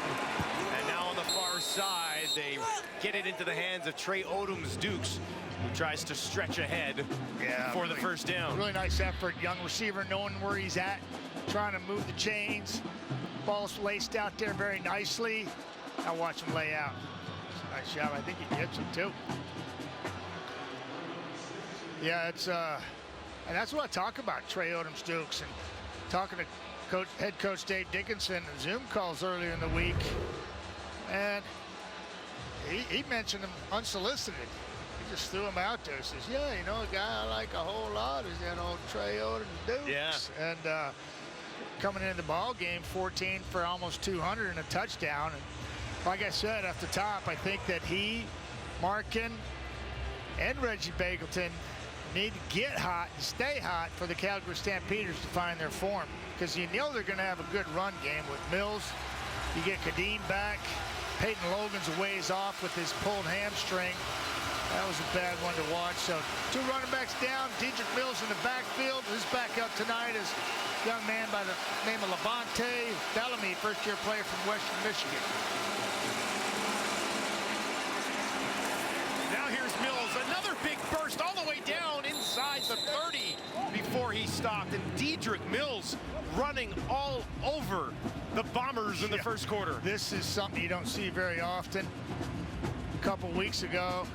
And now on the far side, they get it into the hands of Trey Odom's Dukes, who tries to stretch ahead for the first down. Really nice effort. Young receiver knowing where he's at, trying to move the chains. Ball's laced out there very nicely. Now watch him lay out. Nice job. I think he gets him too. Yeah, it's and that's what I talk about, Trey Odom's Dukes, and talking to head coach Dave Dickinson in Zoom calls earlier in the week, and he mentioned him unsolicited. He just threw him out there. He says, yeah, you know, a guy I like a whole lot is that old Trey Odom's Dukes. Yeah. And coming into the ball game, 14 for almost 200 and a touchdown. And like I said at the top, I think that he, Markin, and Reggie Begelton need to get hot and stay hot for the Calgary Stampeders to find their form, because you know they're going to have a good run game with Mills. You get Kadeem back. Peyton Logan's a ways off with his pulled hamstring. That was a bad one to watch. So 2 running backs down. Dedrick Mills in the backfield. His backup tonight is a young man by the name of Levante Bellamy, first-year player from Western Michigan. Now here's Mills, another big burst all the way down inside the 30 before he stopped. And Dedrick Mills running all over the Bombers in the first quarter. This is something you don't see very often. A couple weeks ago,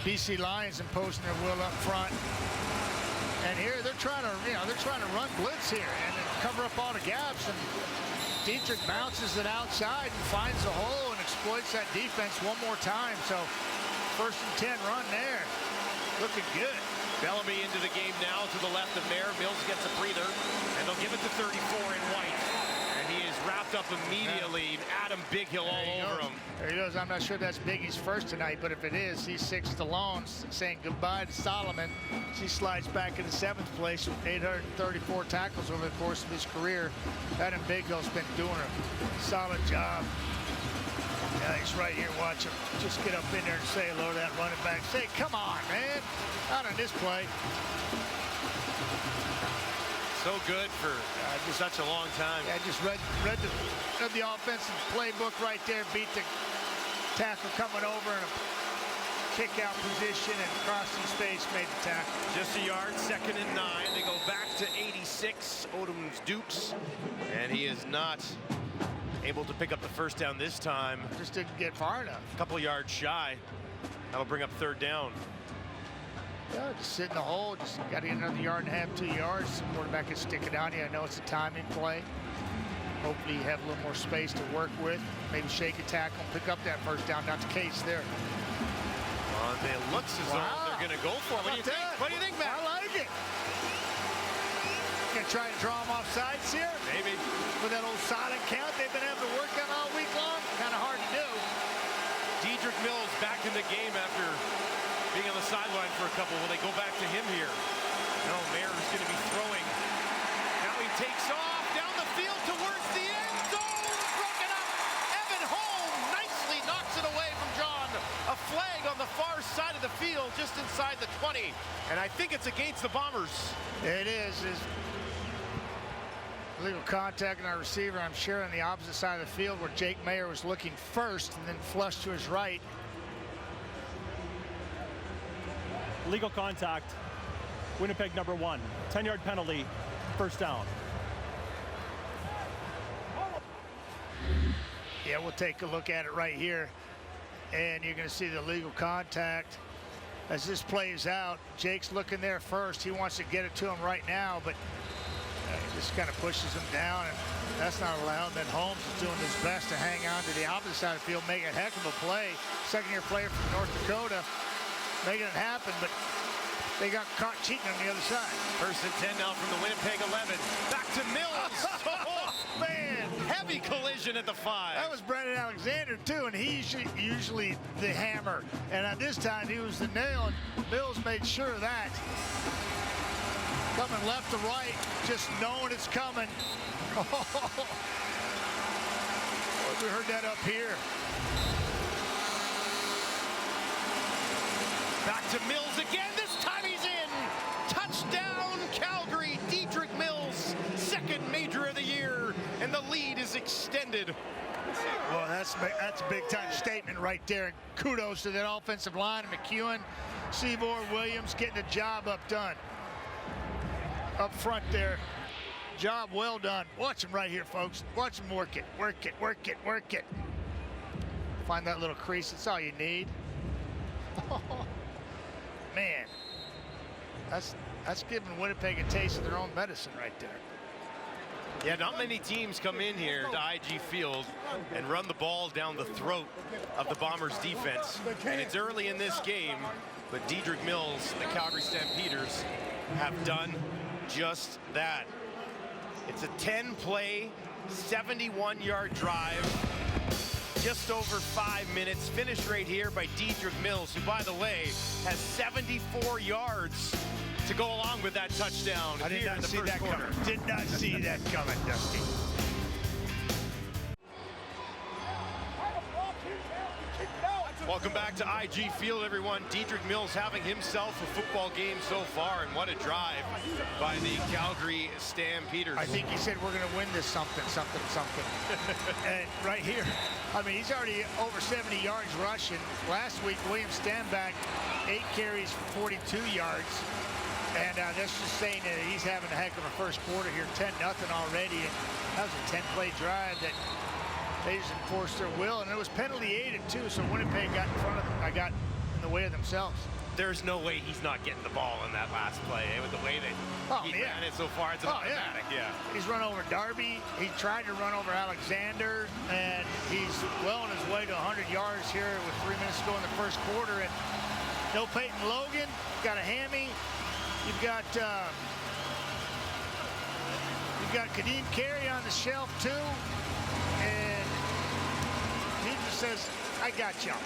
BC Lions imposing their will up front. And here they're trying to, they're trying to run blitz here and cover up all the gaps. And Dedrick bounces it outside and finds a hole and exploits that defense one more time. So 1st and 10 run there. Looking good. Bellamy into the game now to the left of Mayer. Mills gets a breather, and they'll give it to 34 in white. And he is wrapped up immediately. Adam Bighill all over him. There he goes. I'm not sure that's Biggie's first tonight, but if it is, he's sixth alone, saying goodbye to Solomon. She slides back into seventh place with 834 tackles over the course of his career. Adam Bighill's been doing a solid job. Yeah, he's right here. Watch him. Just get up in there and say hello to that running back. Say, come on, man. Not on this play. So good for such a long time. Yeah, just read the offensive playbook right there. Beat the tackle coming over in a kick-out position and crossing space, made the tackle. Just a yard, 2nd and 9. They go back to 86. Odom's Dukes, and he is not able to pick up the first down this time. Just didn't get far enough. A couple yards shy. That'll bring up 3rd down. Yeah, just sit in the hole. Just got to get another yard and a half, 2 yards. The quarterback can stick it on you. I know it's a timing play. Hopefully you have a little more space to work with. Maybe shake a tackle and pick up that first down. Not the case there. It looks as though they're going to go for it. What do you think? What do you think, Matt? I like it. Going to try to draw them off sides here? Maybe. With that old silent count they've been able to work on all week long. Kind of hard to do. Dedrick Mills back in the game after being on the sideline for a couple. Will they go back to him here? No, Mayer's going to be throwing. Now he takes off down the field towards the end zone. Broken up. Evan Holm nicely knocks it away from John. A flag on the far side of the field, just inside the 20. And I think it's against the Bombers. It is. Illegal contact on our receiver, I'm sure, on the opposite side of the field where Jake Mayer was looking first and then flushed to his right. Legal contact. Winnipeg number 1. 10-yard penalty. First down. Yeah, we'll take a look at it right here. And you're going to see the legal contact. As this plays out, Jake's looking there first. He wants to get it to him right now, but he just kind of pushes him down, and that's not allowed. Then Holmes is doing his best to hang on to the opposite side of the field, make a heck of a play. Second-year player from North Dakota, making it happen, but they got caught cheating on the other side. 1st and 10 now from the Winnipeg 11. Back to Mills. Oh, man, heavy collision at the 5. That was Brendan Alexander, too, and he's usually the hammer. And at this time, he was the nail, and Mills made sure of that. Coming left to right, just knowing it's coming. We heard that up here. Back to Mills again. This time he's in. Touchdown, Calgary. Dedrick Mills, 2nd major of the year, and the lead is extended. Well, that's a big-time statement right there. Kudos to that offensive line. McEwen, Seabour, Williams getting the job done. Up front there. Job well done. Watch him right here, folks. Watch him work it. Work it, work it, work it. Find that little crease. That's all you need. Man, that's giving Winnipeg a taste of their own medicine right there. Yeah, not many teams come in here to IG Field and run the ball down the throat of the Bombers defense. And it's early in this game, but Dedrick Mills, the Calgary Stampeders, have done just that. It's a 10-play, 71-yard drive. Just over 5 minutes. Finished right here by Dedrick Mills, who, by the way, has 74 yards to go along with that touchdown. I did not see that coming. Did not see that coming, Dusty. Welcome back to IG Field, everyone. Dedrick Mills having himself a football game so far, and what a drive by the Calgary Stampeders. I think he said we're going to win this something. And right here, I mean, he's already over 70 yards rushing. Last week, William Stanback, 8 carries, 42 yards. And that's just saying that he's having a heck of a first quarter here, 10-0 already. And that was a 10-play drive that they just enforced their will, and it was penalty-aided too, so Winnipeg got in front of them. I got in the way of themselves. There's no way he's not getting the ball in that last play, with the way that he ran it so far. It's automatic, yeah. He's run over Darby. He tried to run over Alexander, and he's well on his way to 100 yards here with 3 minutes to go in the first quarter. And no Peyton Logan, got a hammy. You've got Kadeem Carey on the shelf too. says, I got y'all.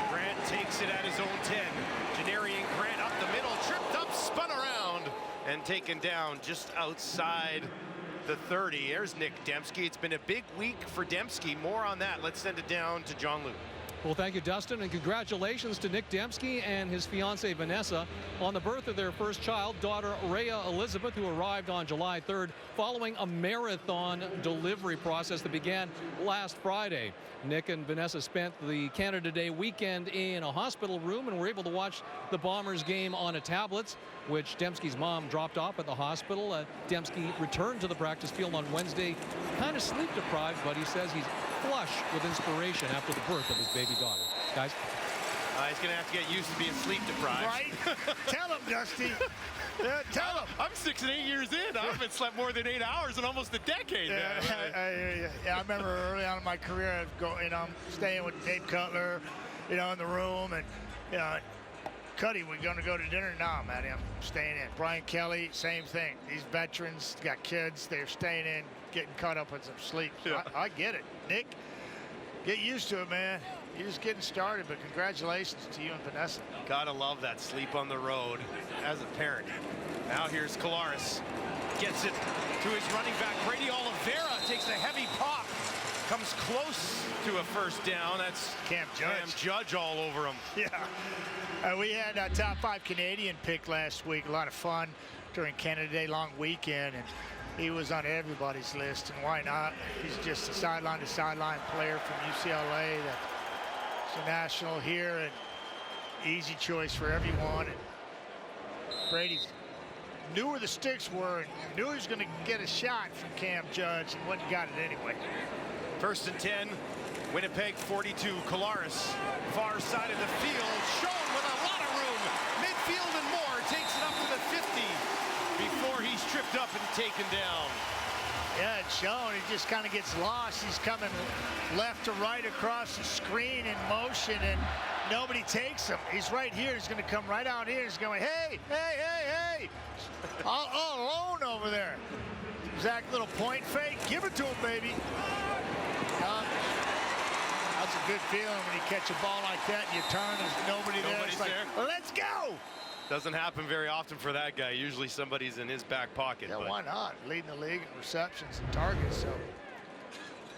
Grant takes it at his own 10. Janarian Grant up the middle, tripped up, spun around, and taken down just outside the 30. There's Nick Dembski. It's been a big week for Dembski. More on that. Let's send it down to John Luke. Well, thank you, Dustin, and congratulations to Nick Dembski and his fiancée Vanessa on the birth of their first child, daughter Rhea Elizabeth, who arrived on July 3rd following a marathon delivery process that began last Friday. Nick and Vanessa spent the Canada Day weekend in a hospital room and were able to watch the Bombers game on a tablet, which Dembski's mom dropped off at the hospital. Dembski returned to the practice field on Wednesday, kind of sleep deprived, but he says he's flush with inspiration after the birth of his baby daughter. Guys? He's going to have to get used to being sleep deprived. Right? Tell him, Dusty. Tell him. I'm 6 and 8 years in. I haven't slept more than 8 hours in almost a decade. I remember early on in my career, I'd go, staying with Dave Cutler, in the room, and, Cuddy, we're going to go to dinner? No, Matty, I'm staying in. Brian Kelly, same thing. These veterans got kids. They're staying in, getting caught up with some sleep. So Yeah. I get it. Nick, get used to it, man. You're just getting started, but congratulations to you and Vanessa. Gotta love that sleep on the road as a parent. Now here's Kolaris. Gets it to his running back. Brady Oliveira takes a heavy pop. Comes close to a first down. That's Cam Judge all over him. Yeah. We had a top 5 Canadian pick last week. A lot of fun during Canada Day long weekend. And he was on everybody's list, and why not? He's just a sideline-to-sideline player from UCLA that's a national here, and easy choice for everyone. And Brady knew where the sticks were and knew he was going to get a shot from Cam Judge, and went and got it anyway. 1st and 10, Winnipeg 42. Kolaris, far side of the field, shown with a lot of room. Midfield and more, takes it up to the 50 before he's tripped up and taken down. Yeah, it's shown. He just kind of gets lost. He's coming left to right across the screen in motion, and nobody takes him. He's right here. He's going to come right out here. He's going, hey, hey, hey, hey. all alone over there. Exact little point fake. Give it to him, baby. That's a good feeling when you catch a ball like that and you turn, there's nobody there. Nobody's It's like, there. let's go. Doesn't happen very often for that guy. Usually somebody's in his back pocket. Yeah, but why not? Leading the league in receptions and targets, so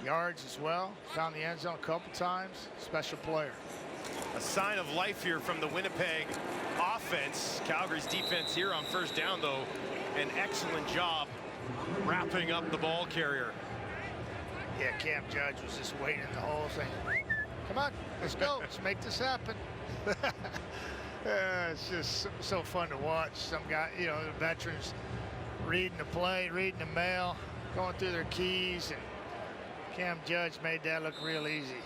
yards as well. Found the end zone a couple times. Special player. a sign of life here from the Winnipeg offense. Calgary's defense here on first down, though, an excellent job wrapping up the ball carrier. Yeah, Cam Judge was just waiting the whole thing. Come on, let's go. Let's make this happen. It's just so fun to watch. Some guy, you know, the veterans reading the play, reading the mail, going through their keys, and Cam Judge made that look real easy.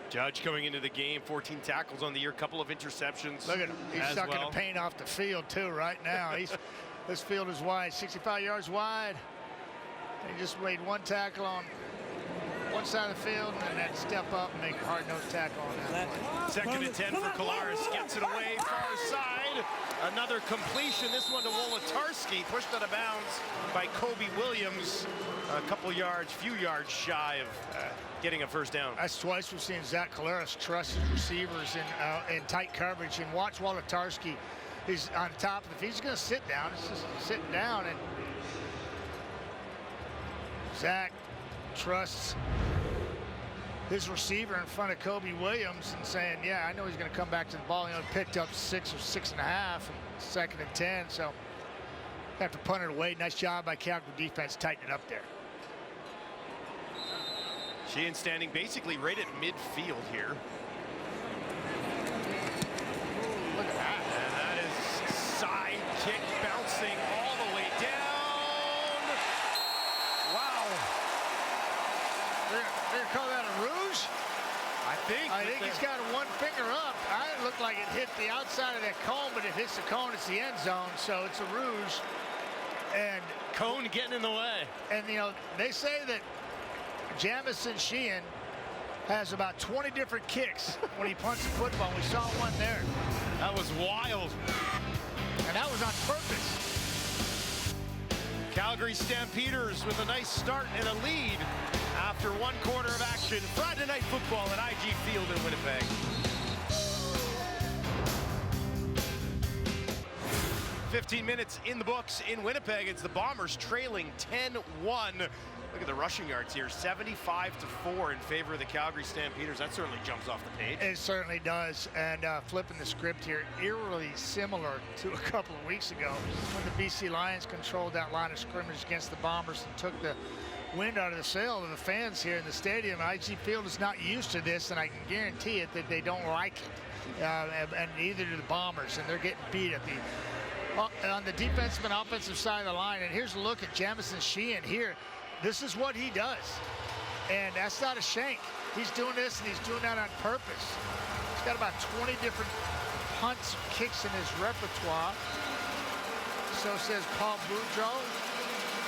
Judge coming into the game, 14 tackles on the year, couple of interceptions. Look at him. He's sucking the paint off the field, too, right now. This field is wide, 65 yards wide. He just made one tackle on one side of the field and then step up and make a hard-nosed tackle on that play. Second and 10 for Kolaris. Gets it away, far side. Another completion. This one to Wolotarski, pushed out of bounds by Kobe Williams. A couple yards, few yards shy of getting a first down. That's twice we've seen Zach Kolaris trust his receivers in tight coverage. And watch Wolotarski. He's on top of the field. He's going to sit down. It's just sitting down. And Zach trusts his receiver in front of Kobe Williams and saying, yeah, I know he's going to come back to the ball. He only picked up 6 or 6.5, second and 10. So have to punt it away. Nice job by Calgary defense tightening it up there. Sheehan standing basically right at midfield here. Look at that. And that is side kick bouncing all the way down. Wow. They're going to call that a rouge? I think he's got one finger up. It looked like it hit the outside of that cone, but it hits the cone, it's the end zone, so it's a rouge. And cone getting in the way. And, you know, they say that Jamison Sheehan has about 20 different kicks when he punts the football. We saw one there. That was wild. And that was on purpose. Calgary Stampeders with a nice start and a lead after one quarter of action. Friday Night Football at IG Field in Winnipeg. "15 minutes in the books in Winnipeg. It's the Bombers trailing 10-1. Look at the rushing yards here, 75-4 in favor of the Calgary Stampeders. That certainly jumps off the page. It certainly does. And flipping the script here, eerily similar to a couple of weeks ago when the BC Lions controlled that line of scrimmage against the Bombers and took the wind out of the sail of the fans here in the stadium. IG Field is not used to this, and I can guarantee it that they don't like it. And neither do the Bombers, and they're getting beat at on the defensive and offensive side of the line. And here's a look at Jamison Sheehan here. This is what he does, and that's not a shank. He's doing this, and he's doing that on purpose. He's got about 20 different punts and kicks in his repertoire. So says Paul Boudreau,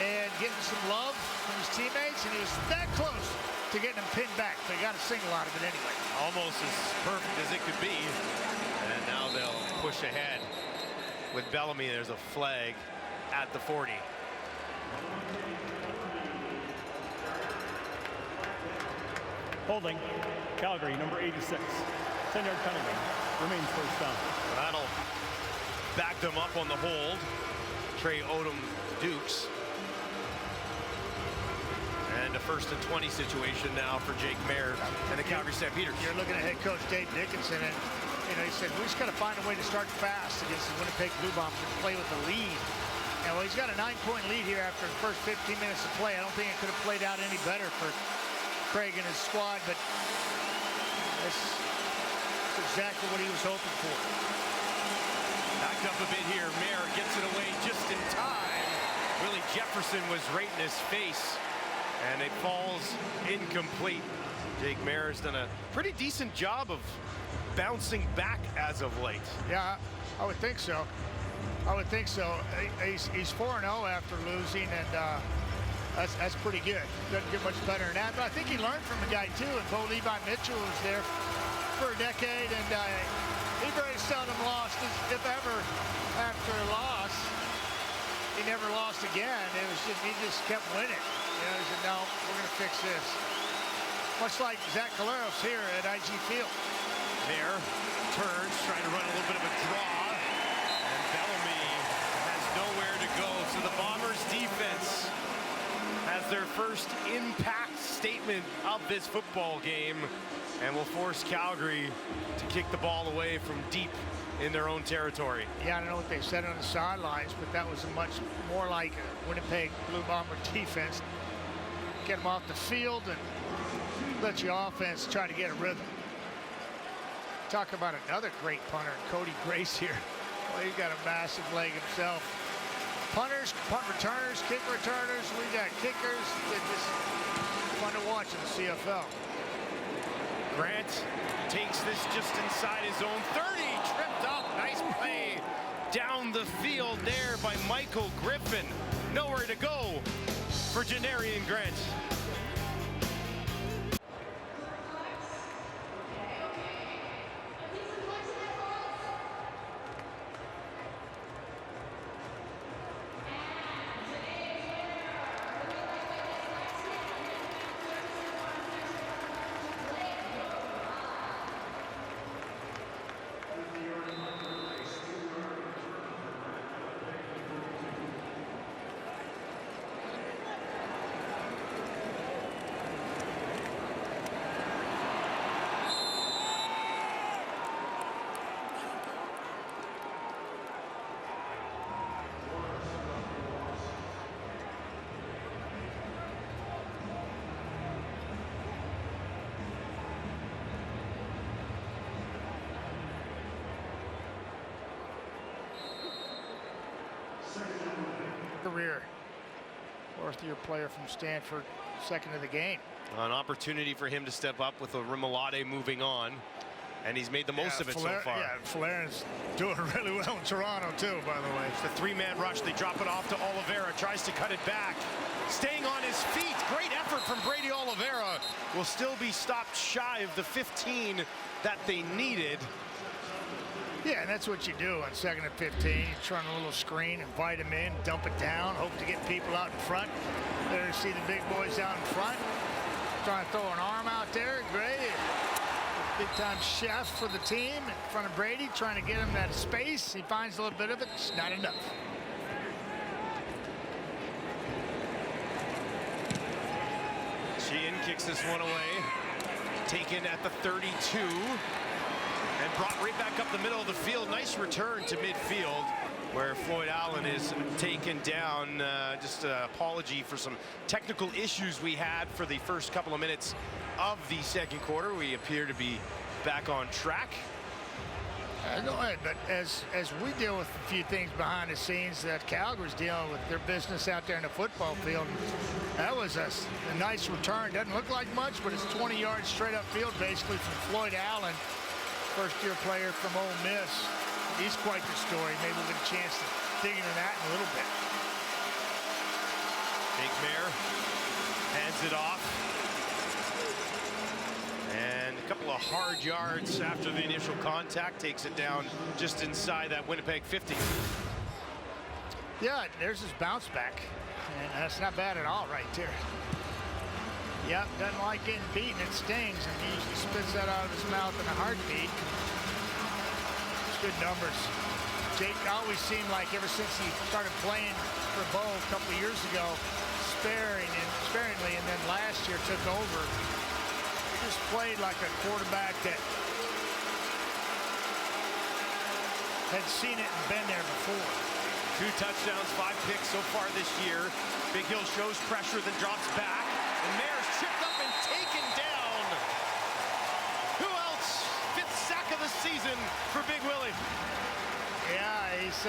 and getting some love from his teammates, and he was that close to getting him pinned back, but he got a single out of it anyway. Almost as perfect as it could be, and now they'll push ahead with Bellamy. There's a flag at the 40. Holding, Calgary, number 86. 10-yard penalty, remains first down. That'll back them up on the hold. Trey Odom Dukes. And a 1st and 20 situation now for Jake Mayer and the Calgary Stampeders. You're looking at head coach Dave Dickinson, and he said, we just got to find a way to start fast against the Winnipeg Blue Bombers and play with the lead. And well, he's got a 9-point lead here after the first 15 minutes of play. I don't think it could have played out any better for Craig and his squad, but that's exactly what he was hoping for. Backed up a bit here. Mayer gets it away just in time. Willie Jefferson was right in his face, and it falls incomplete. Jake Mayer's done a pretty decent job of bouncing back as of late. Yeah, I would think so. I would think so. He's 4-0 after losing, and that's pretty good. Doesn't get much better than that. But I think he learned from the guy too. And Bo Levi Mitchell was there for a decade, and he very seldom lost, if ever, after a loss. He never lost again. It was just he just kept winning. He said, no, we're going to fix this. Much like Zach Caleros here at IG Field. Mayer turns, trying to run a little bit of a draw, and Bellamy has nowhere to go. So the Bombers defense has their first impact statement of this football game, and will force Calgary to kick the ball away from deep in their own territory. Yeah, I don't know what they said on the sidelines, but that was a much more like a Winnipeg Blue Bomber defense. Get them off the field and let your offense try to get a rhythm. Talk about another great punter, Cody Grace here. Well, he's got a massive leg himself. Punters, punt returners, kick returners, we got kickers. It's just fun to watch in the CFL. Grant takes this just inside his own 30, tripped up, nice play down the field there by Michael Griffin. Nowhere to go for Janarian Grant. Career. Fourth-year player from Stanford, second of the game. An opportunity for him to step up with a Rimolade moving on, and he's made the most of it so far. Yeah, Falarin's doing really well in Toronto too, by the way. It's the three-man rush. They drop it off to Oliveira, tries to cut it back. Staying on his feet, great effort from Brady Oliveira. Will still be stopped shy of the 15 that they needed. Yeah, and that's what you do on 2nd and 15. You run a little screen, invite them in, dump it down, hope to get people out in front. There to see the big boys out in front. trying to throw an arm out there. Great. Big-time chef for the team in front of Brady, trying to get him that space. He finds a little bit of it. It's not enough. Sheehan kicks this one away. Taken at the 32. And brought right back up the middle of the field. Nice return to midfield, where Floyd Allen is taken down. Just an apology for some technical issues we had for the first couple of minutes of the second quarter. We appear to be back on track. Go ahead, but as we deal with a few things behind the scenes that Calgary's dealing with their business out there in the football field, that was a nice return. Doesn't look like much, but it's 20 yards straight up field basically from Floyd Allen, first-year player from Ole Miss. He's quite the story. Maybe we'll get a chance to dig into that in a little bit. Jake Mayer hands it off. And a couple of hard yards after the initial contact, takes it down just inside that Winnipeg 50. Yeah, there's his bounce back. And that's not bad at all right there. Yep, doesn't like getting beaten. It stings, and he usually spits that out of his mouth in a heartbeat. It's good numbers. Jake always seemed like ever since he started playing for Bo a couple of years ago, sparingly, and then last year took over. He just played like a quarterback that had seen it and been there before. 2 touchdowns, 5 picks so far this year. Big Hill shows pressure, then drops back. And Mayer's tripped up and taken down. Who else? 5th sack of the season for Big Willie. Yeah, he's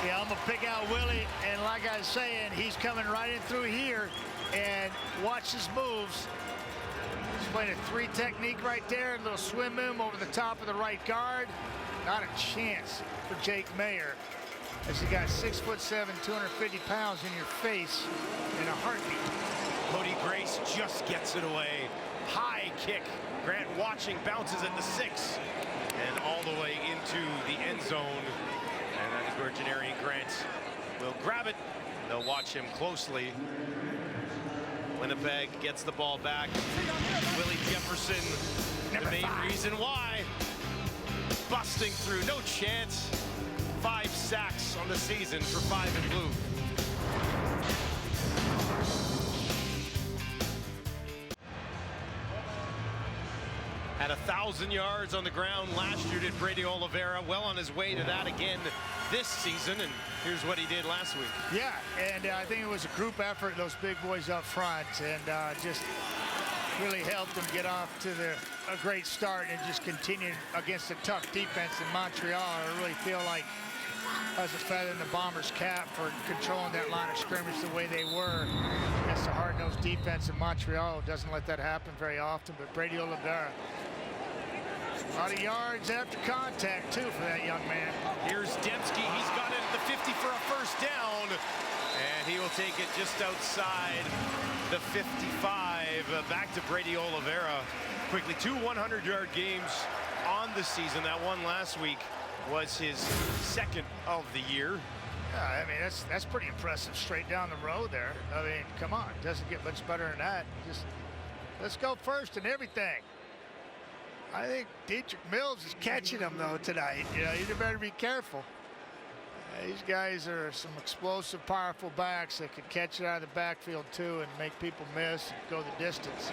yeah, I'm gonna pick out Willie, and like I was saying, he's coming right in through here, and watch his moves. He's playing a 3 technique right there, a little swim move over the top of the right guard. Not a chance for Jake Mayer, as you got 6'7", 250 pounds in your face in a heartbeat. Cody Grace just gets it away. High kick. Grant watching, bounces at the 6, and all the way into the end zone. And that is where Janarian Grant will grab it. They'll watch him closely. Winnipeg gets the ball back. Willie Jefferson, the main reason why. Busting through, no chance. 5 sacks on the season for 5 in blue. Had 1,000 yards on the ground last year, did Brady Oliveira. Well on his way to that again this season, and here's what he did last week. Yeah, and I think it was a group effort, those big boys up front, and just really helped them get off to a great start and just continue against a tough defense in Montreal. I really feel like as a feather in the Bombers' cap for controlling that line of scrimmage the way they were against a hard-nosed defense in Montreal. Doesn't let that happen very often, but Brady Oliveira, a lot of yards after contact, too, for that young man. Here's Dembski. He's got it at the 50 for a first down, and he will take it just outside the 55. Back to Brady Oliveira. Quickly, 2 100-yard games on the season. That one last week was his 2nd of the year. Yeah, I mean, that's pretty impressive straight down the road there. I mean, come on, it doesn't get much better than that. Just let's go first and everything. I think Dietrich Mills is catching him, though, tonight. You know, you better be careful. These guys are some explosive, powerful backs that could catch it out of the backfield, too, and make people miss and go the distance.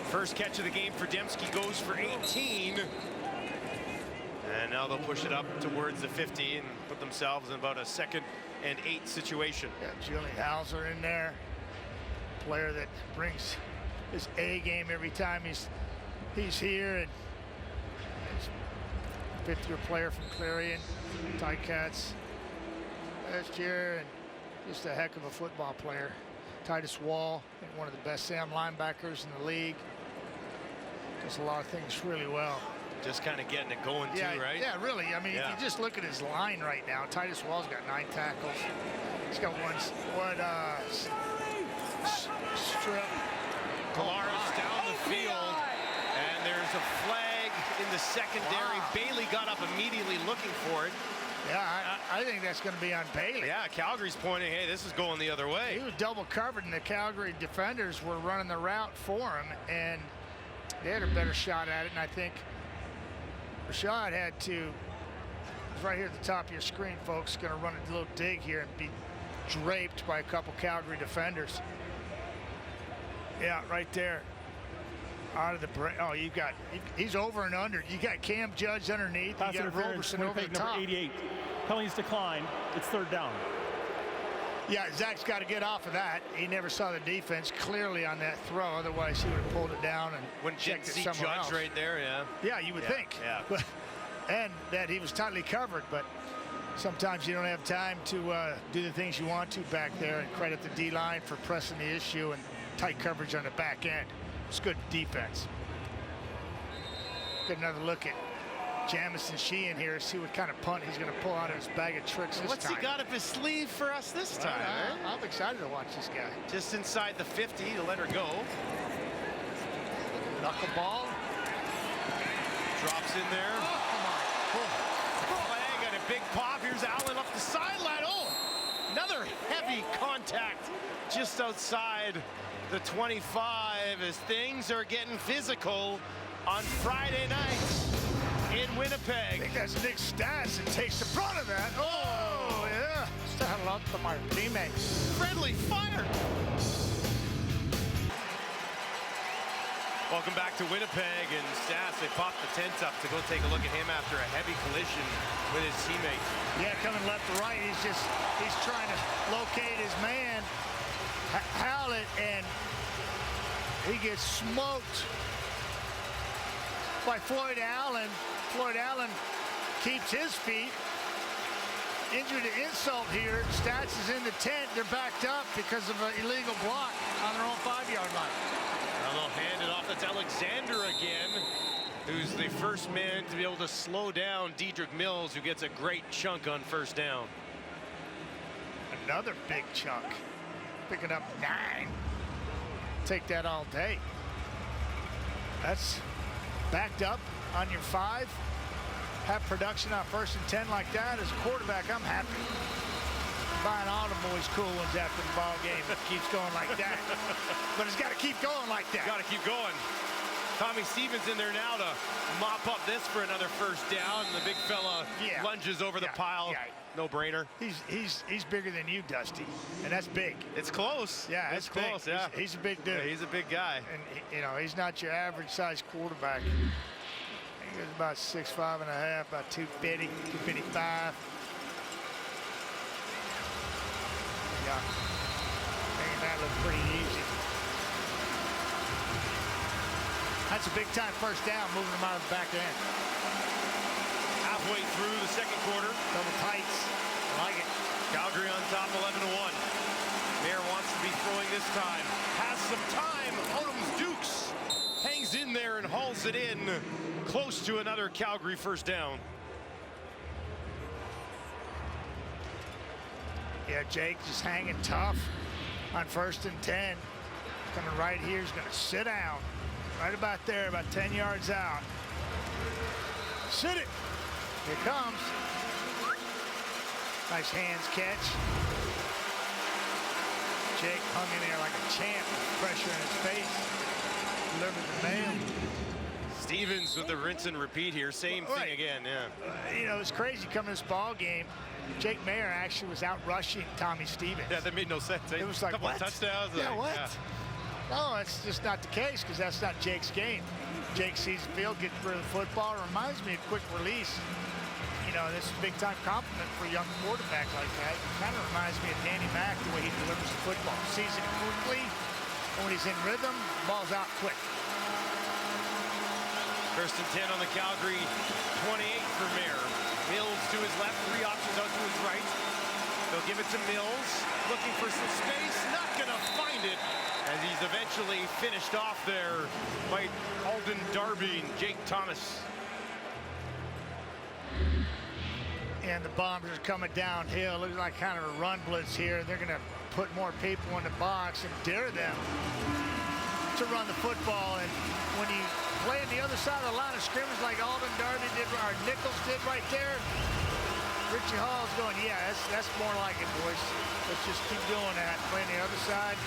First catch of the game for Dembski goes for 18. And now they'll push it up towards the 50 and put themselves in about a 2nd and 8 situation. Yeah, Julian Hauser in there. Player that brings his A game every time he's here, and he's 5th-year player from Clarion, Ticats last year, and just a heck of a football player. Titus Wall, I think one of the best Sam linebackers in the league. Does a lot of things really well. Just kind of getting it going too, right? Yeah, really. I mean, if you just look at his line right now, Titus Wall's got 9 tackles. He's got one strip. Kamara's down the field, and there's a flag in the secondary. Bailey got up immediately looking for it. Yeah, I think that's going to be on Bailey. Yeah, Calgary's pointing, hey, this is going the other way. He was double covered, and the Calgary defenders were running the route for him, and they had a better shot at it, and I think Rashad had to, it's right here at the top of your screen, folks, going to run a little dig here and be draped by a couple Calgary defenders. Yeah, right there. Out of the break. Oh, you got, he's over and under. You got Cam Judge underneath. Pass You got interference, Roberson over the Winnipeg top. number 88. Penalties decline. It's third down. Yeah, Zach's got to get off of that. He never saw the defense clearly on that throw. Otherwise, he would have pulled it down and checked it somewhere else. Right there, yeah. Yeah, you would think. Yeah. But, and that he was tightly covered, but sometimes you don't have time to do the things you want to back there, and credit the D-line for pressing the issue and tight coverage on the back end. It's good defense. Get another look at Jamison Sheehan here, see what kind of punt he's going to pull out of his bag of tricks this What's time. he got up his sleeve for us this time? I'm excited to watch this guy. Just inside the 50 to let her go. Knuckleball. Drops in there. Flag and a big pop. Here's Allen up the sideline. Oh, another heavy contact just outside the 25 as things are getting physical on Friday night in Winnipeg. I think that's Nick Stats that takes the brunt of that. Oh, yeah. Saddle up to my teammate. Friendly fire. Welcome back to Winnipeg, and Stats, they popped the tent up to go take a look at him after a heavy collision with his teammate. Yeah, coming left to right. He's trying to locate his man, Howlett, and he gets smoked by Floyd Allen. Floyd Allen keeps his feet. Injury to insult here. Stats is in the tent. They're backed up because of an illegal block on their own 5-yard line. Now they'll hand it off. That's Alexander again, who's the first man to be able to slow down Dedrick Mills, who gets a great chunk on first down. Another big chunk. Picking up 9. Take that all day. That's backed up on your 5. Have production on 1st and 10 like that. As a quarterback, I'm happy. Buying all the boys cool ones after the ball game. It keeps going like that. But it's got to keep going like that. Got to keep going. Tommy Stevens in there now to mop up this for another first down. And the big fella lunges over the pile. Yeah. No brainer. He's bigger than you, Dusty, and that's big. It's close. Yeah, it's close. Big. Yeah, he's a big dude. Yeah, he's a big guy. And you know, he's not your average size quarterback. He was about 6'5 and a half, about 250, 255. Yeah, making that look pretty easy. That's a big time first down, moving them out of the back end. Halfway through the second quarter. Double tights. I like it. Calgary on top 11-1. Mayer wants to be throwing this time. Has some time. Odom's Dukes hangs in there and hauls it in. Close to another Calgary first down. Yeah, Jake just hanging tough on 1st and 10. Coming right here, he's going to sit down. Right about there, about 10 yards out. Sit it. Here comes. Nice hands catch. Jake hung in there like a champ, pressure in his face. Delivered the mail. Stevens with the rinse and repeat here. Same thing again, yeah. You know, it's crazy coming to this ball game. Jake Mayer actually was out rushing Tommy Stevens. Yeah, that made no sense. It was like, a couple what? of touchdowns. Yeah, what? Yeah. No, that's just not the case, because that's not Jake's game. Jake sees the field, gets rid of the football. Reminds me of quick release. You know, this is a big-time compliment for a young quarterback like that. It kind of reminds me of Danny Mack, the way he delivers the football. Sees it quickly, and when he's in rhythm, ball's out quick. 1st and 10 on the Calgary 28 for Mayer. Mills to his left, 3 options out to his right. They'll give it to Mills, looking for some space, not gonna find it, as he's eventually finished off there by Alden Darby and Jake Thomas. And the Bombers are coming downhill. Looks like kind of a run blitz here. They're gonna put more people in the box and dare them to run the football. And when you play on the other side of the line of scrimmage like Alden Darby did, or Nichols did right there, Richie Hall's going, yeah, that's more like it, boys. Let's just keep doing that. Playing the other side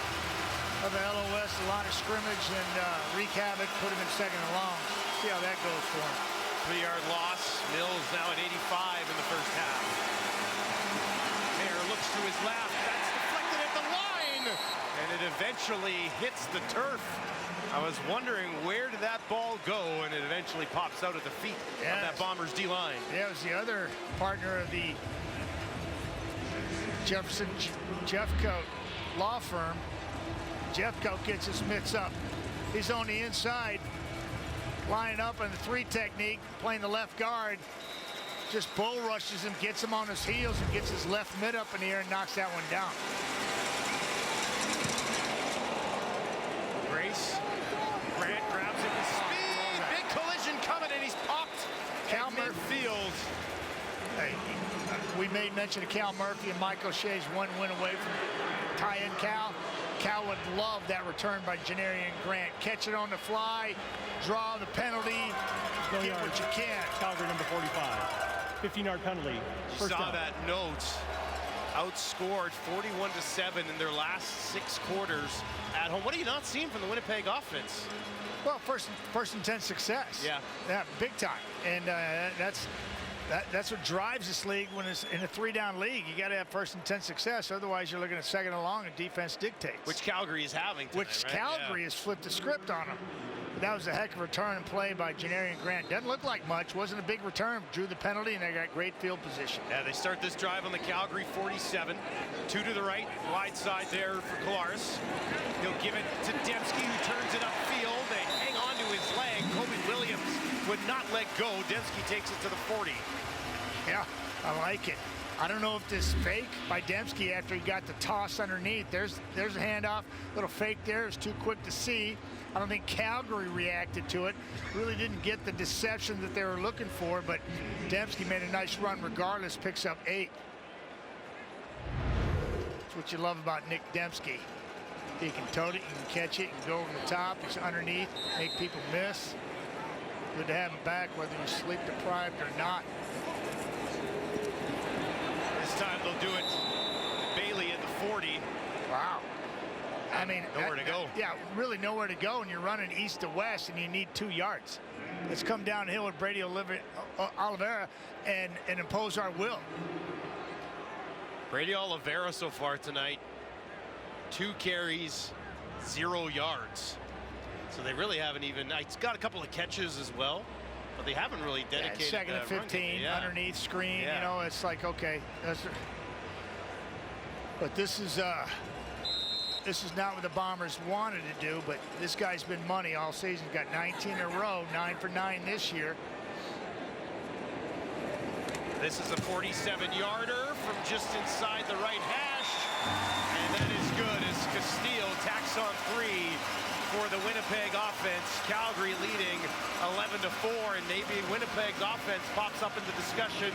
of the LOS, the line of scrimmage, and wreak havoc, put him in second and long. See how that goes for him. 3-yard loss. Mills now at 85 in the first half. Mayer looks to his left. That's deflected at the line. And it eventually hits the turf. I was wondering, where did that ball go? And it eventually pops out at the feet of that Bombers D-line. Yeah, it was the other partner of the Jefferson Jeffcoat law firm. Jeffcoat gets his mitts up. He's on the inside, lining up in the 3 technique, playing the left guard. Just bull rushes him, gets him on his heels, and gets his left mid up in the air and knocks that one down. Grace. Grant grabs him with speed. Big collision coming, and he's popped at midfield. Hey, we made mention of Cal Murphy, and Mike O'Shea's one win away from tie-in Cal. Cal would love that return by Janarian Grant. Catch it on the fly, draw the penalty, get what you can. Calgary number 45. 15-yard penalty. First Saw down. that note. Outscored 41-7 in their last 6 quarters at home. What are you not seeing from the Winnipeg offense? Well, first and 10 success. Yeah, big time. And that's what drives this league when it's in a 3-down league. You got to have first and 10 success. Otherwise, you're looking at second and long, and defense dictates. Which Calgary is having tonight, Which right? Calgary has flipped the script on them. But that was a heck of a return and play by Janarian Grant. Doesn't look like much. Wasn't a big return. Drew the penalty, and they got great field position. Yeah, they start this drive on the Calgary 47. 2 to the right, wide side there for Kolaris. He'll give it to Dembski, who turns it upfield. They hang on to his leg. Kobe Williams would not let go. Dembski takes it to the 40. Yeah, I like it. I don't know if this fake by Dembski after he got the toss underneath. There's a handoff. Little fake there. It was too quick to see. I don't think Calgary reacted to it. Really didn't get the deception that they were looking for, but Dembski made a nice run regardless, picks up 8. That's what you love about Nick Dembski. He can tote it, he can catch it, he can go over the top, he's underneath, make people miss. Good to have him back, whether you're sleep deprived or not. This time they'll do it. Bailey at the 40. Wow. I mean, nowhere to go. Yeah, really nowhere to go, and you're running east to west, and you need 2 yards. Let's come downhill with Brady Oliveira and impose our will. Brady Oliveira so far tonight, 2 carries, 0 yards. So they really haven't even. It's got a couple of catches as well, but they haven't really dedicated. Yeah, second and 15, underneath screen. You know, it's like okay. But this is not what the Bombers wanted to do. But this guy's been money all season. Got 19 in a row, 9 for 9 this year. This is a 47-yarder from just inside the right hash, and that is good as Castillo tacks on 3 for the Winnipeg offense. Calgary leading 11-4, and maybe Winnipeg's offense pops up in the discussion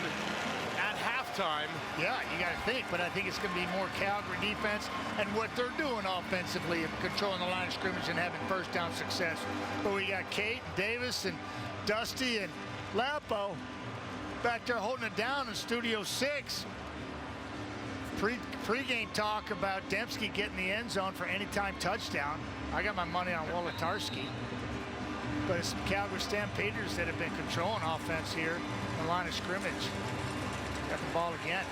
at halftime. Yeah, you got to think, but I think it's going to be more Calgary defense and what they're doing offensively, controlling the line of scrimmage and having first down success. But we got Kate, Davis, and Dusty, and Lapo back there holding it down in Studio 6. Pre-game talk about Dembski getting the end zone for anytime touchdown. I got my money on Wolodarski. But it's Calgary Stampeders that have been controlling offense here in the line of scrimmage. Got the ball again.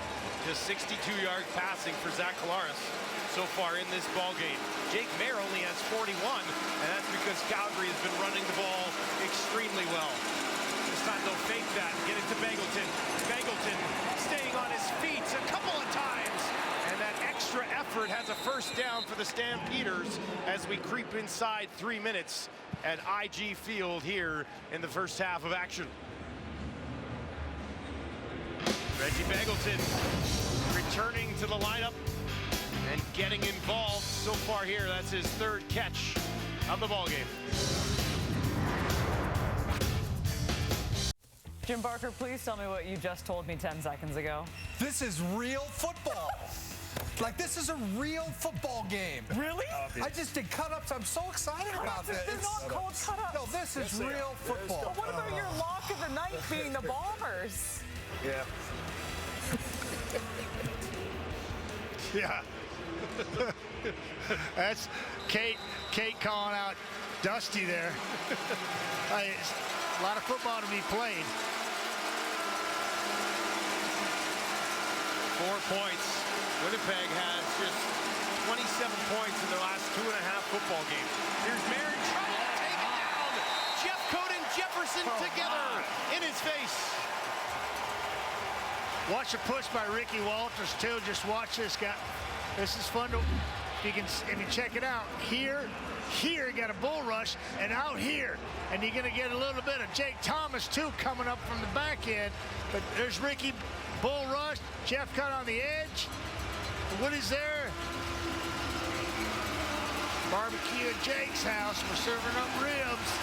Just 62-yard passing for Zach Kolaris so far in this ball game. Jake Mayer only has 41, and that's because Calgary has been running the ball extremely well. This time they'll fake that and get it to Begelton. Begelton staying on his feet a couple of times, and that extra effort has a first down for the Stampeders as we creep inside 3 minutes at IG Field here in the first half of action. Reggie Begelton returning to the lineup and getting involved so far here. That's his 3rd catch of the ball game. Jim Barker, please tell me what you just told me 10 seconds ago. This is real football. Like, this is a real football game. Really? I just did cut-ups. I'm so excited about this. They're not called cut-ups. No, this is real football. But what about your lock of the night being the Bombers? Yeah. Yeah. That's Kate calling out Dusty there. A lot of football to be played. 4 points. Winnipeg has just 27 points in their last 2.5 football games. Here's Marin trying to take it down. Jeff Cote and Jefferson together in his face. Watch a push by Ricky Walters too. Just watch this guy. This is fun to. If you check it out here, you got a bull rush, and out here, and you're gonna get a little bit of Jake Thomas too coming up from the back end. But there's Ricky, bull rush, Jeff Cote on the edge. Woody's there. Barbecue at Jake's house. We're serving up ribs.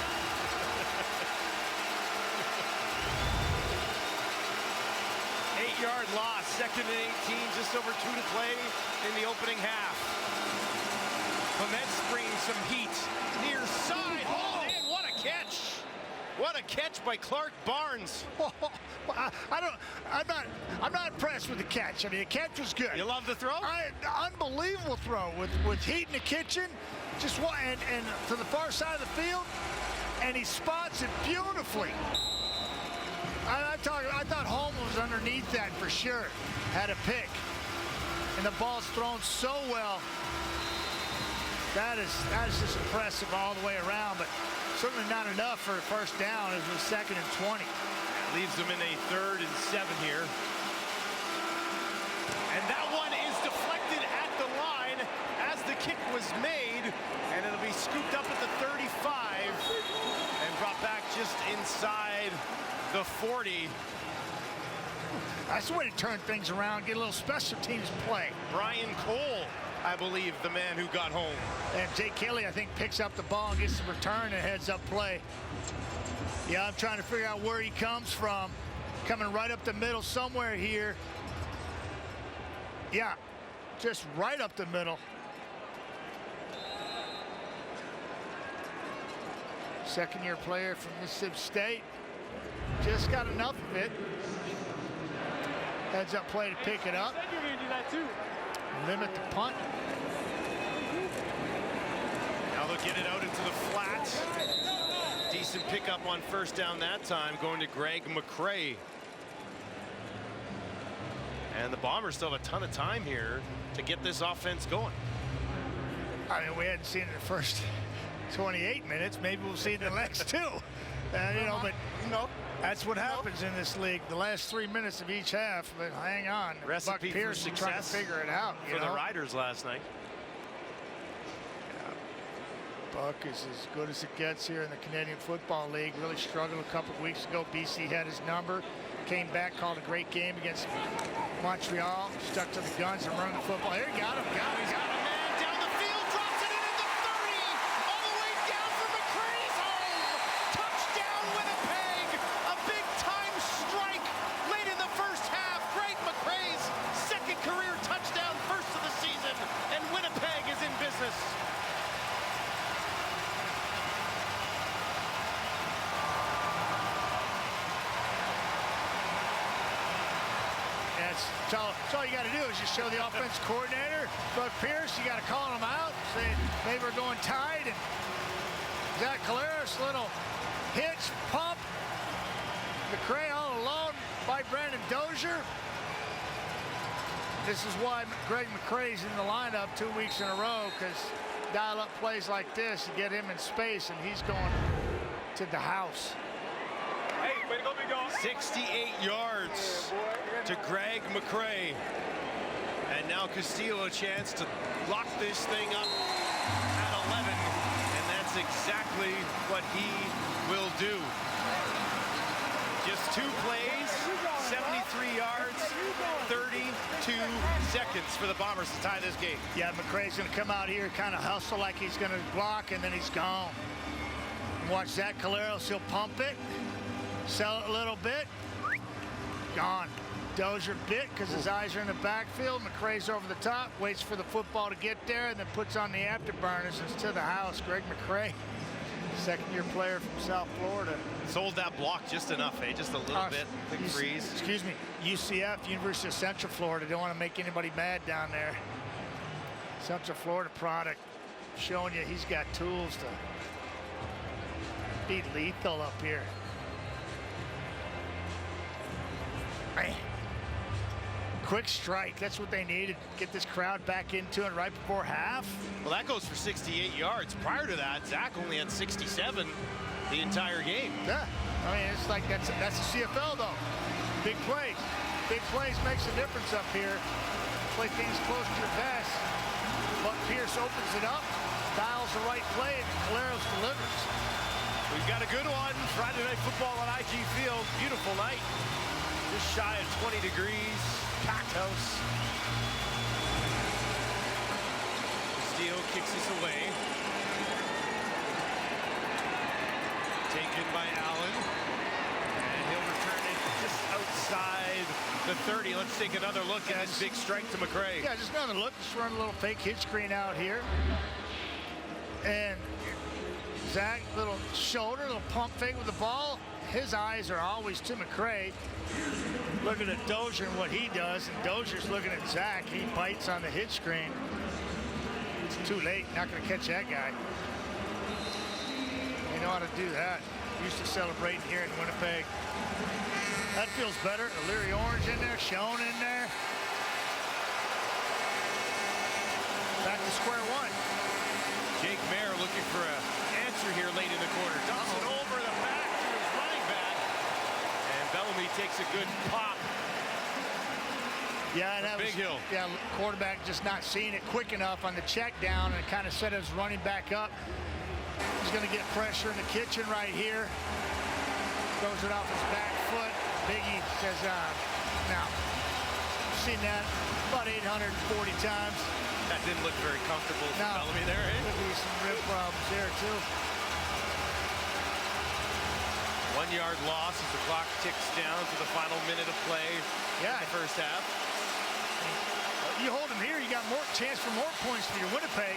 Eight-yard loss, 2nd and 18, just over 2 to play in the opening half. Clement's bringing some heat near side. Oh, man, what a catch! What a catch by Clark Barnes. I'm not impressed with the catch. I mean, the catch was good. You love the throw? Unbelievable throw with heat in the kitchen, just and to the far side of the field, and he spots it beautifully. I thought Holm was underneath that for sure. Had a pick, and the ball's thrown so well. That is just impressive all the way around, but certainly not enough for a first down as it was 2nd and 20. Leaves them in a 3rd and 7 here. And that one is deflected at the line as the kick was made, and it'll be scooped up at the 35 and brought back just inside the 40. That's the way to turn things around, get a little special teams play. Brian Cole, I believe, the man who got home. And Jake Kelly, I think, picks up the ball and gets the return and heads up play. Yeah, I'm trying to figure out where he comes from. Coming right up the middle somewhere here. Yeah, just right up the middle. Second-year player from Mississippi State. Just got enough of it. Heads up play to pick it up. You're going to do that too. Limit the punt. Now they'll get it out into the flats. Decent pickup on first down that time, going to Greg McCray. And the Bombers still have a ton of time here to get this offense going. I mean, we hadn't seen it in the first 28 minutes. Maybe we'll see it in the next 2. But that's what happens in this league. The last 3 minutes of each half. But hang on, Recipe Buck Pierce for trying to success figure it out for the Riders last night. Buck is as good as it gets here in the Canadian Football League. Really struggled a couple of weeks ago. BC had his number. Came back, called a great game against Montreal. Stuck to the guns and running the football. Here, he got him. He's got him. Man down the field, drops it in at the 30. All the way down for McCray's home. Touchdown, Winnipeg. A big-time strike late in the first half. Greg McCray's 2nd career touchdown, first of the season. And Winnipeg is in business. That's all you got to do is just show the offense coordinator, Buck Pierce, you got to call him out, say maybe we're going tight, and Zach Caleros, little hitch, pump, McCray all alone by Brandon Dozier. This is why Greg McCray's in the lineup 2 weeks in a row, because dial-up plays like this, you get him in space, and he's going to the house. Hey, way to go, big dog. 68 yards to Greg McCray. And now Castillo a chance to lock this thing up at 11. And that's exactly what he will do. Just 2 plays, 73 yards, 32 seconds for the Bombers to tie this game. Yeah, McCray's going to come out here, kind of hustle like he's going to block, and then he's gone. Watch Zach Caleros, he'll pump it. Sell it a little bit. Gone. Dozier bit because his eyes are in the backfield. McCray's over the top, waits for the football to get there, and then puts on the afterburners. It's to the house. Greg McCray Second-year player from South Florida. Sold that block just enough, eh? Just a little bit. Big freeze. Excuse me. UCF, University of Central Florida. Don't want to make anybody mad down there. Central Florida product showing you he's got tools to be lethal up here. Man. Quick strike. That's what they needed. Get this crowd back into it right before half. Well, that goes for 68 yards. Prior to that, Zach only had 67 the entire game. Yeah. I mean, it's like that's the CFL, though. Big plays. Big plays makes a difference up here. Play things close to your vest. But Pierce opens it up, dials the right play, and Caleros delivers. We've got a good one. Friday Night Football on IG Field. Beautiful night. Just shy of 20 degrees. Packed house. Steele kicks this away. Taken by Allen. And he'll return it just outside the 30. Let's take another look at this big strike to McRae. Yeah, just another look. Just run a little fake hit screen out here. And Zach, little shoulder, little pump fake with the ball. His eyes are always to McRae. Looking at Dozier and what he does, and Dozier's looking at Zach. He bites on the hit screen. It's too late. Not going to catch that guy. They know how to do that. Used to celebrating here in Winnipeg. That feels better. O'Leary Orange in there, Schoen in there. Back to square one. Jake Mayer looking for an answer here late in the quarter. Dumps it over the back to his running back. And Bellamy takes a good pop. Yeah, and that Big Hill. Yeah, quarterback just not seeing it quick enough on the check down and kind of set his running back up. He's going to get pressure in the kitchen right here. Throws it off his back foot. Biggie says, now, seen that about 840 times. That didn't look very comfortable for Bellamy there, eh? Could be some rib problems there, too. 1 yard loss as the clock ticks down to the final minute of play in the first half. You hold him here, you got more chance for more points for your Winnipeg.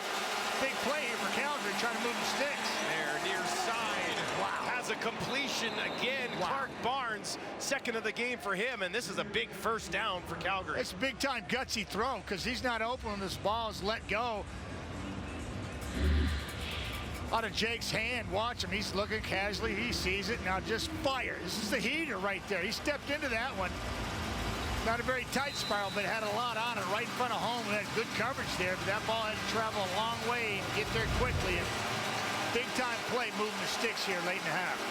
Big play here for Calgary, trying to move the sticks. There, near side. Wow. Has a completion again. Wow. Clark Barnes, second of the game for him, and this is a big first down for Calgary. It's a big-time gutsy throw because he's not open when this ball is let go. Out of Jake's hand, watch him. He's looking casually. He sees it. Now just fire. This is the heater right there. He stepped into that one. Not a very tight spiral, but had a lot on it right in front of home. We had good coverage there, but that ball had to travel a long way and get there quickly. And big-time play moving the sticks here late in the half.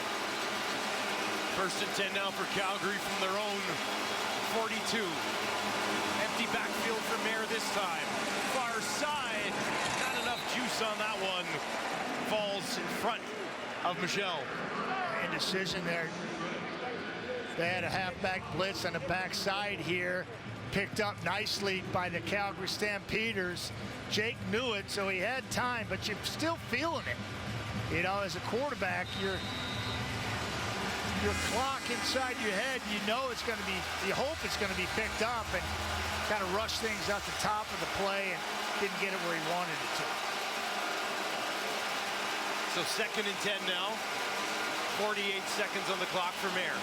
First and 10 now for Calgary from their own 42. Empty backfield for Mayer this time. Far side. Not enough juice on that one. Falls in front of Michel. Indecision there. They had a halfback blitz on the backside here. Picked up nicely by the Calgary Stampeders. Jake knew it, so he had time, but you're still feeling it. You know, as a quarterback, your clock inside your head, you know it's going to be, you hope it's going to be picked up, and kind of rush things out the top of the play and didn't get it where he wanted it to. So second and 10 now. 48 seconds on the clock for Mayer.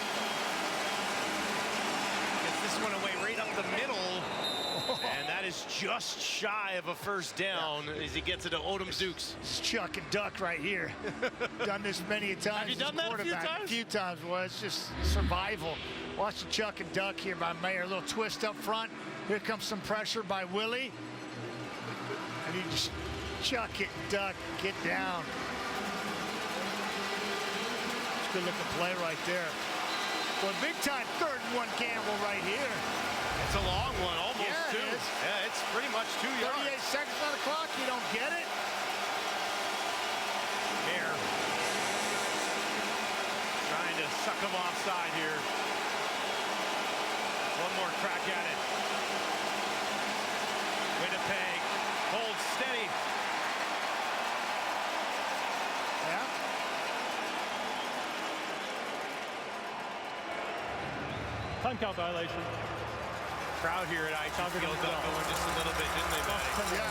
Gets this one away right up the middle. And that is just shy of a first down as he gets it to Odom Zukes. It's Chuck and Duck right here. Done this many times. Have you done that a few times? A few times. Well, it's just survival. Watch the Chuck and Duck here by Mayer. A little twist up front. Here comes some pressure by Willie. And he just chuck it, duck, get down. It's a good looking play right there. Well, big time 3rd and 1 gamble right here. It's a long one, almost two. It is. Yeah, it's pretty much 2 yards. 38 seconds on the clock, you don't get it. Mayer trying to suck him offside here. One more crack at it. Winnipeg holds steady. Yeah. Time count violation. Crowd here at IG Field got going just a little bit, didn't they, buddy? Yeah.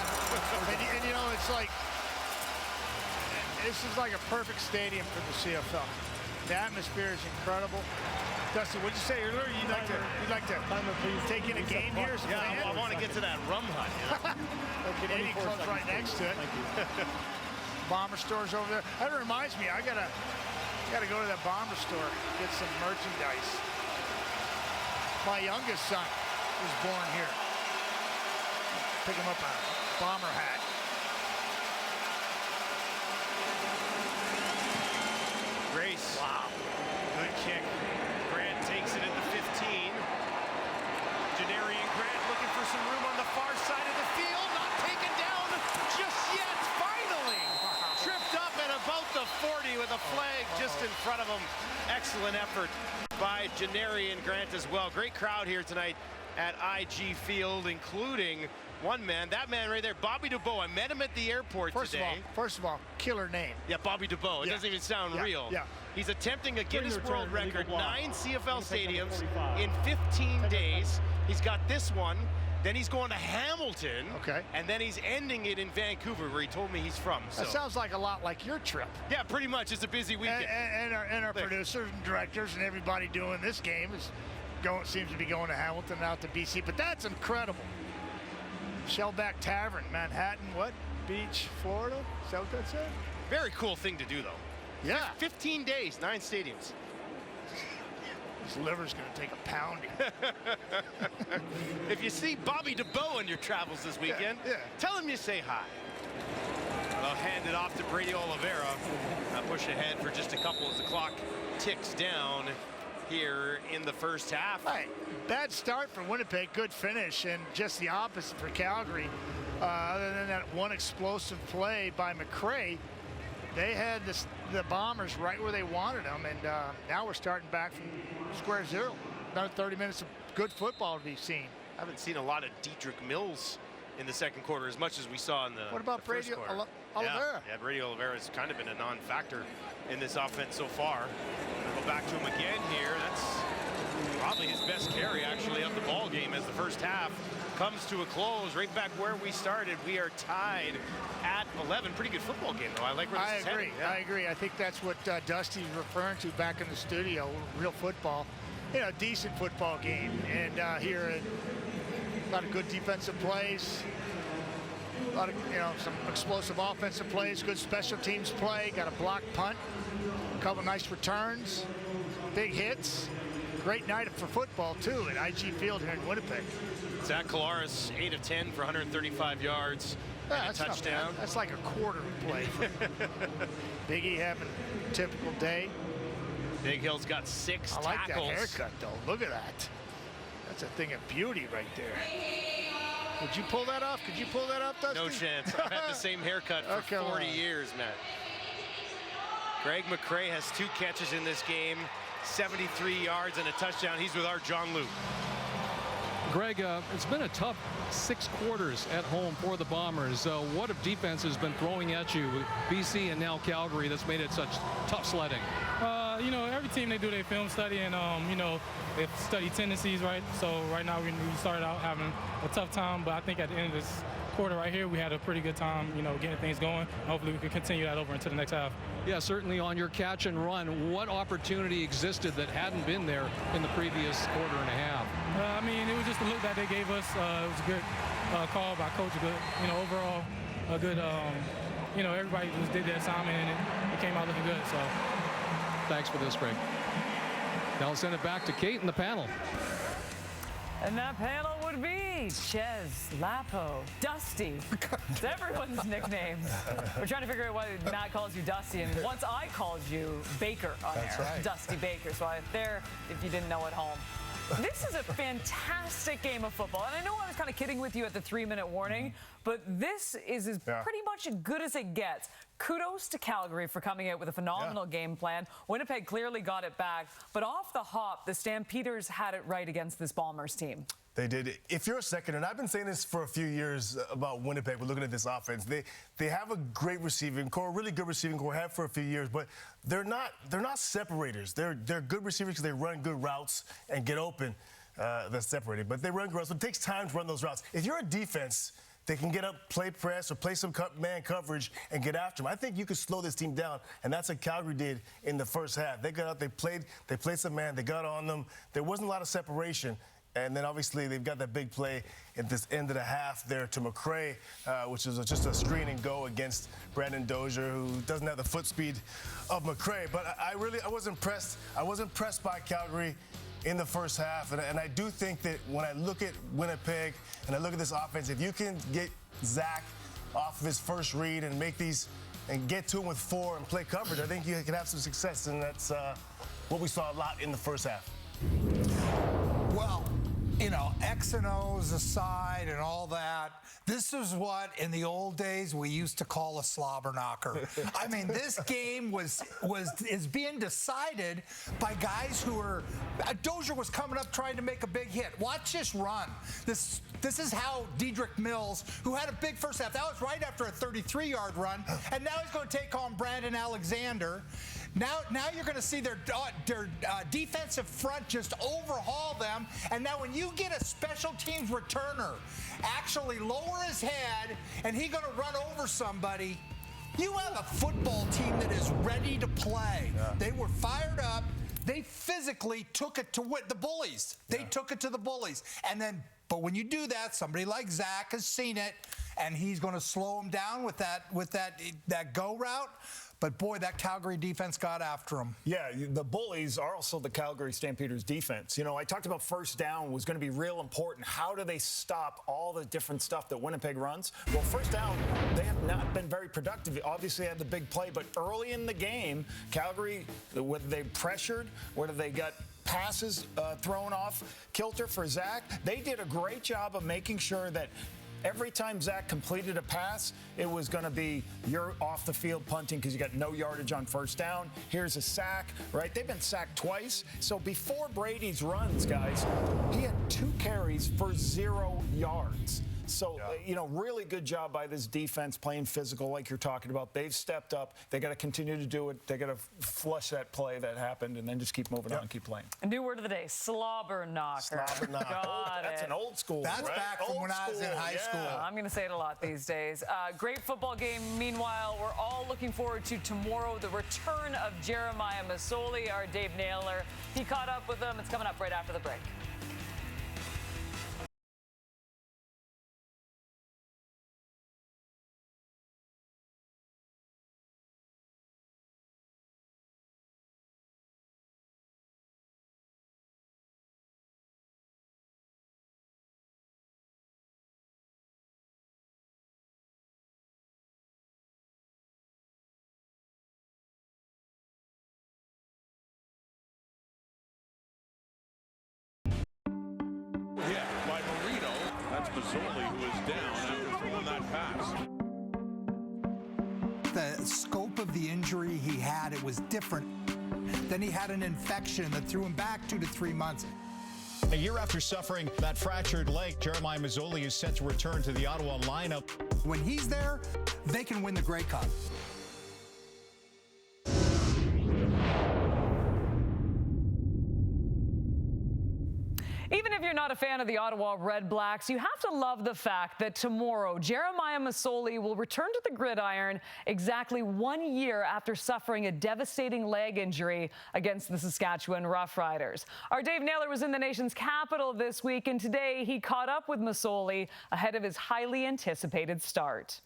And you know, it's like, this is like a perfect stadium for the CFL. The atmosphere is incredible. Dusty, what did you say earlier? You'd like to take in a game here as a fan? I want to get to that rum hut. Canadian Club's right next to it. Bomber store's over there. That reminds me, I gotta go to that Bomber store, get some merchandise. My youngest son was born here. Pick him up a Bomber hat. Grace. Wow. Good kick. Grant takes it at the 15. Janarian Grant looking for some room on the far side of the field. Not taken down just yet. Finally. Tripped up at about the 40 with a flag just in front of him. Excellent effort by Janarian Grant as well. Great crowd here tonight at IG Field, including one man, that man right there, Bobby DeBow. I met him at the airport today. First of all, killer name. Yeah, Bobby DeBow. It doesn't even sound real. Yeah. He's attempting a Guinness World Record, 9 CFL stadiums in 15 days. He's got this one. Then he's going to Hamilton. Okay. And then he's ending it in Vancouver, where he told me he's from. So. That sounds like a lot like your trip. Yeah, pretty much. It's a busy weekend. And our producers and directors and everybody doing this game seems to be going to Hamilton, out to BC. But that's incredible. Shellback Tavern, Manhattan, Beach, Florida? Is that what that said? Very cool thing to do, though. Yeah. 15 days, 9 stadiums. His liver's going to take a pounding. If you see Bobby DeBow on your travels this weekend, tell him you say hi. I'll hand it off to Brady Oliveira. Push ahead for just a couple as the clock ticks down here in the first half. Right. Bad start for Winnipeg, good finish, and just the opposite for Calgary. Other than that one explosive play by McCray, they had the Bombers right where they wanted them, and now we're starting back from square zero. Another 30 minutes of good football to be seen. I haven't seen a lot of Dietrich Mills in the second quarter as much as we saw in the What about Brady Oliveira? Yeah, Brady Oliveira has kind of been a non-factor in this offense so far. We'll go back to him again here. That's probably his best carry, actually, of the ball game as the first half comes to a close. Right back where we started. We are tied at 11. Pretty good football game, though. I like where this is heading. I agree. I think that's what Dusty's referring to back in the studio. Real football. Decent football game. And here, a lot of good defensive plays. A lot of, some explosive offensive plays, good special teams play, got a blocked punt, a couple nice returns, big hits. Great night for football, too, at IG Field here in Winnipeg. Zach Collaros, 8 of 10 for 135 yards and a touchdown. That's like a quarter play. Big E having a typical day. Big Hill's got 6 tackles. I like that haircut, though. Look at that. That's a thing of beauty right there. Would you pull that off? Could you pull that off, Dusty? No chance. I've had the same haircut for 40 years, man. Greg McCray has 2 catches in this game, 73 yards and a touchdown. He's with our John Luke. Greg, it's been a tough 6 quarters at home for the Bombers. What have defense has been throwing at you with BC and now Calgary that's made it such tough sledding? Every team, they do their film study and, they study tendencies, right? So right now we started out having a tough time, but I think at the end of this quarter right here, we had a pretty good time, getting things going. Hopefully we can continue that over into the next half. Yeah, certainly on your catch and run, what opportunity existed that hadn't been there in the previous quarter and a half? It was just a look that they gave us. It was a good call by Coach. Good, overall, a good, everybody just did their assignment and it came out looking good. So, thanks for this, Greg. Now we'll send it back to Kate and the panel. And that panel would be Ches, Lapo, Dusty. It's everyone's nicknames. We're trying to figure out why Matt calls you Dusty, and once I called you Baker on air. Right. Dusty Baker. So there, if you didn't know at home. This is a fantastic game of football. And I know I was kind of kidding with you at the 3-minute warning, but this is pretty much as good as it gets. Kudos to Calgary for coming out with a phenomenal game plan. Winnipeg clearly got it back, but off the hop, the Stampeders had it right against this Bombers team. They did. If you're a second, and I've been saying this for a few years about Winnipeg, we're looking at this offense. They have a great receiving core, really good receiving core, have for a few years, but they're not separators. They're good receivers because they run good routes and get open. They're separated, but they run good routes. So it takes time to run those routes. If you're a defense, they can get up, play press, or play some man coverage and get after them. I think you could slow this team down, and that's what Calgary did in the first half. They got out, they played some man, they got on them. There wasn't a lot of separation. And then, obviously, they've got that big play at this end of the half there to McRae, which is just a screen and go against Brandon Dozier, who doesn't have the foot speed of McRae. But I was impressed. I was impressed by Calgary in the first half. And I do think that when I look at Winnipeg and I look at this offense, if you can get Zach off of his first read and make these and get to him with 4 and play coverage, I think you can have some success. And that's what we saw a lot in the first half. Well, you know, X and O's aside and all that, this is what in the old days we used to call a slobber knocker. I mean, this game is being decided by guys who are. Dozier was coming up trying to make a big hit. Watch this run. This is how Dedrick Mills, who had a big first half, that was right after a 33-yard run, and now he's going to take on Brandon Alexander. Now you're going to see their defensive front just overhaul them. And now when you get a special teams returner actually lower his head and he's going to run over somebody, you have a football team that is ready to play. Yeah. They were fired up. They physically took it to the bullies. They took it to the bullies. And then, but when you do that, somebody like Zach has seen it, and he's going to slow them down with that go route. But, boy, that Calgary defense got after him. Yeah, the bullies are also the Calgary Stampeders defense. You know, I talked about first down was going to be real important. How do they stop all the different stuff that Winnipeg runs? Well, first down, they have not been very productive. Obviously, they had the big play, but early in the game, Calgary, whether they pressured, whether they got passes thrown off kilter for Zach, they did a great job of making sure that every time Zach completed a pass, it was going to be you're off the field punting because you got no yardage on first down. Here's a sack, right? They've been sacked twice. So before Brady's runs, guys, he had 2 carries for 0 yards. So, you know, really good job by this defense playing physical like you're talking about. They've stepped up. They got to continue to do it. They got to flush that play that happened and then just keep moving on and keep playing. A new word of the day, slobber knocker. Slobber knocker. That's an old school. That's right? Back from when I was in high school. I'm going to say it a lot these days. Great football game. Meanwhile, we're all looking forward to tomorrow, the return of Jeremiah Masoli, our Dave Naylor. He caught up with them. It's coming up right after the break. Mazzoli, who is down after throwing that pass. The scope of the injury he had, it was different. Then he had an infection that threw him back 2 to 3 months. A year after suffering that fractured leg, Jeremiah Mazzoli is set to return to the Ottawa lineup. When he's there, they can win the Grey Cup. Even if you're not a fan of the Ottawa Red Blacks, you have to love the fact that tomorrow Jeremiah Masoli will return to the gridiron exactly 1 year after suffering a devastating leg injury against the Saskatchewan Roughriders. Our Dave Naylor was in the nation's capital this week, and today he caught up with Masoli ahead of his highly anticipated start.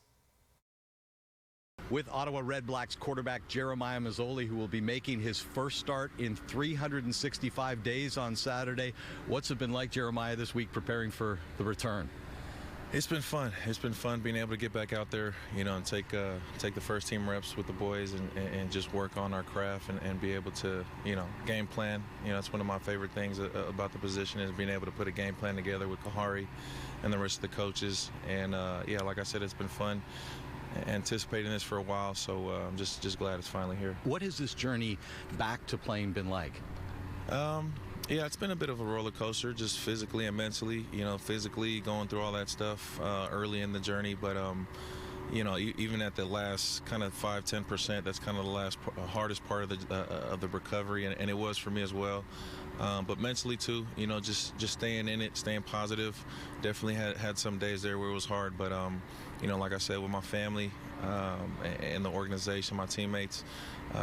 With Ottawa Red Blacks quarterback Jeremiah Mazzoli, who will be making his first start in 365 days on Saturday. What's it been like, Jeremiah, this week preparing for the return? It's been fun. It's been fun being able to get back out there, you know, and take the first team reps with the boys and just work on our craft and be able to, you know, game plan. You know, that's one of my favorite things about the position is being able to put a game plan together with Kahari and the rest of the coaches. And, yeah, like I said, it's been fun. Anticipating this for a while, so I'm just glad it's finally here. What has this journey back to playing been like? Yeah, it's been a bit of a roller coaster, just physically and mentally. You know, physically going through all that stuff early in the journey, but you know, even at the last kind of 5-10%, that's kind of the hardest part of the recovery, and it was for me as well. But mentally too, you know, just staying in it, staying positive. Definitely had some days there where it was hard, but you know, like I said, with my family and the organization, my teammates,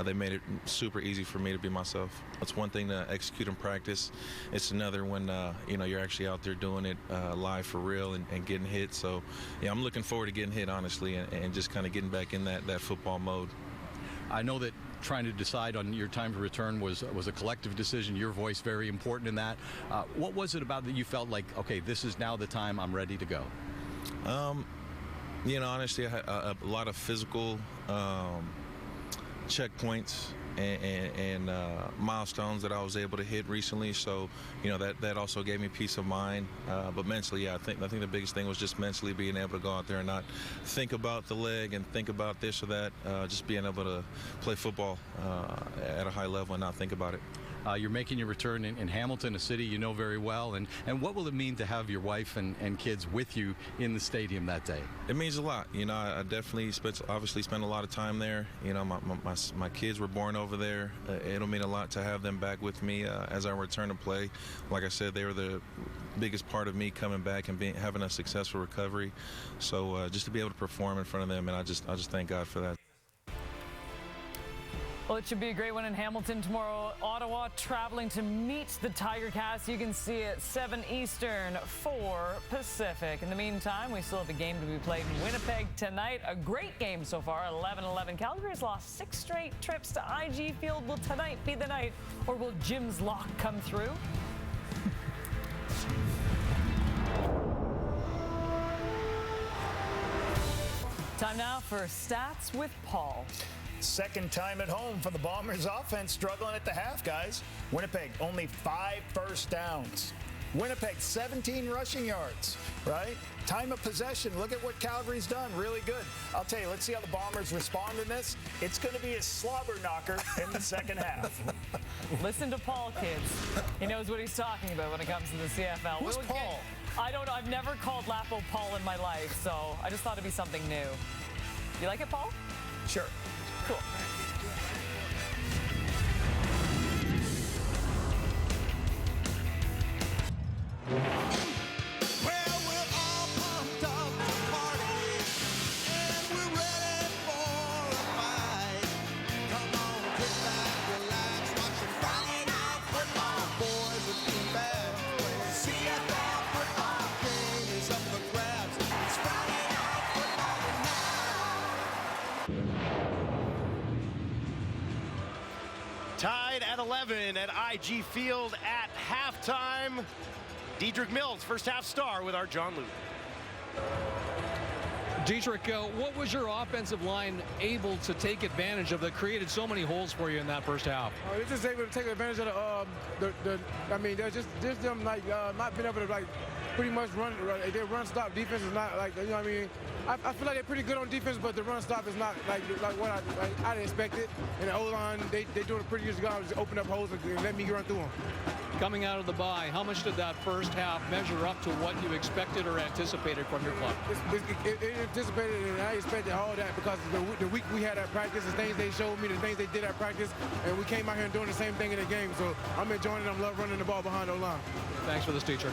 they made it super easy for me to be myself. It's one thing to execute in practice. It's another when you know, you're actually out there doing it live for real and getting hit. So yeah, I'm looking forward to getting hit, honestly, and just kind of getting back in that football mode. I know that trying to decide on your time to return was a collective decision. Your voice very important in that. What was it about that you felt like, okay, this is now the time, I'm ready to go? You know, honestly, I had a lot of physical checkpoints and milestones that I was able to hit recently. So, you know, that also gave me peace of mind. But mentally, yeah, I think the biggest thing was just mentally being able to go out there and not think about the leg and think about this or that. Just being able to play football at a high level and not think about it. You're making your return in Hamilton, a city you know very well. And what will it mean to have your wife and kids with you in the stadium that day? It means a lot. You know, I definitely spent a lot of time there. You know, my kids were born over there. It'll mean a lot to have them back with me as I return to play. Like I said, they were the biggest part of me coming back and having a successful recovery. So just to be able to perform in front of them, and I just thank God for that. Well, it should be a great one in Hamilton tomorrow. Ottawa traveling to meet the Tiger Cats. You can see it 7 Eastern, 4 Pacific. In the meantime, we still have a game to be played in Winnipeg tonight. A great game so far, 11-11. Calgary has lost 6 straight trips to IG Field. Will tonight be the night, or will Jim's lock come through? Time now for Stats with Paul. Second time at home for the Bombers offense, struggling at the half, guys. Winnipeg, only 5 first downs. Winnipeg, 17 rushing yards, right? Time of possession, look at what Calgary's done, really good. I'll tell you, let's see how the Bombers respond in this. It's going to be a slobber knocker in the second half. Listen to Paul, kids. He knows what he's talking about when it comes to the CFL. Who's Paul? I don't know. I've never called Lapo Paul in my life, so I just thought it'd be something new. You like it, Paul? Sure. Cool. Tied at 11 at IG Field at halftime. Dedrick Mills, first half star with our John Luke. Dedrick, what was your offensive line able to take advantage of that created so many holes for you in that first half? They're just able to take advantage of I mean, they're just them like not being able to like pretty much run. Their run stop defense is not like, you know what I mean. I feel like they're pretty good on defense, but the run stop is not like what I expected. And the O-line, they doing a pretty good job of just open up holes and let me run through them. Coming out of the bye, how much did that first half measure up to what you expected or anticipated from your club? It anticipated, and I expected all that because the week we had at practice, the things they showed me, the things they did at practice, and we came out here and doing the same thing in the game. So I'm enjoying it. I love running the ball behind the line. Thanks for this, teacher.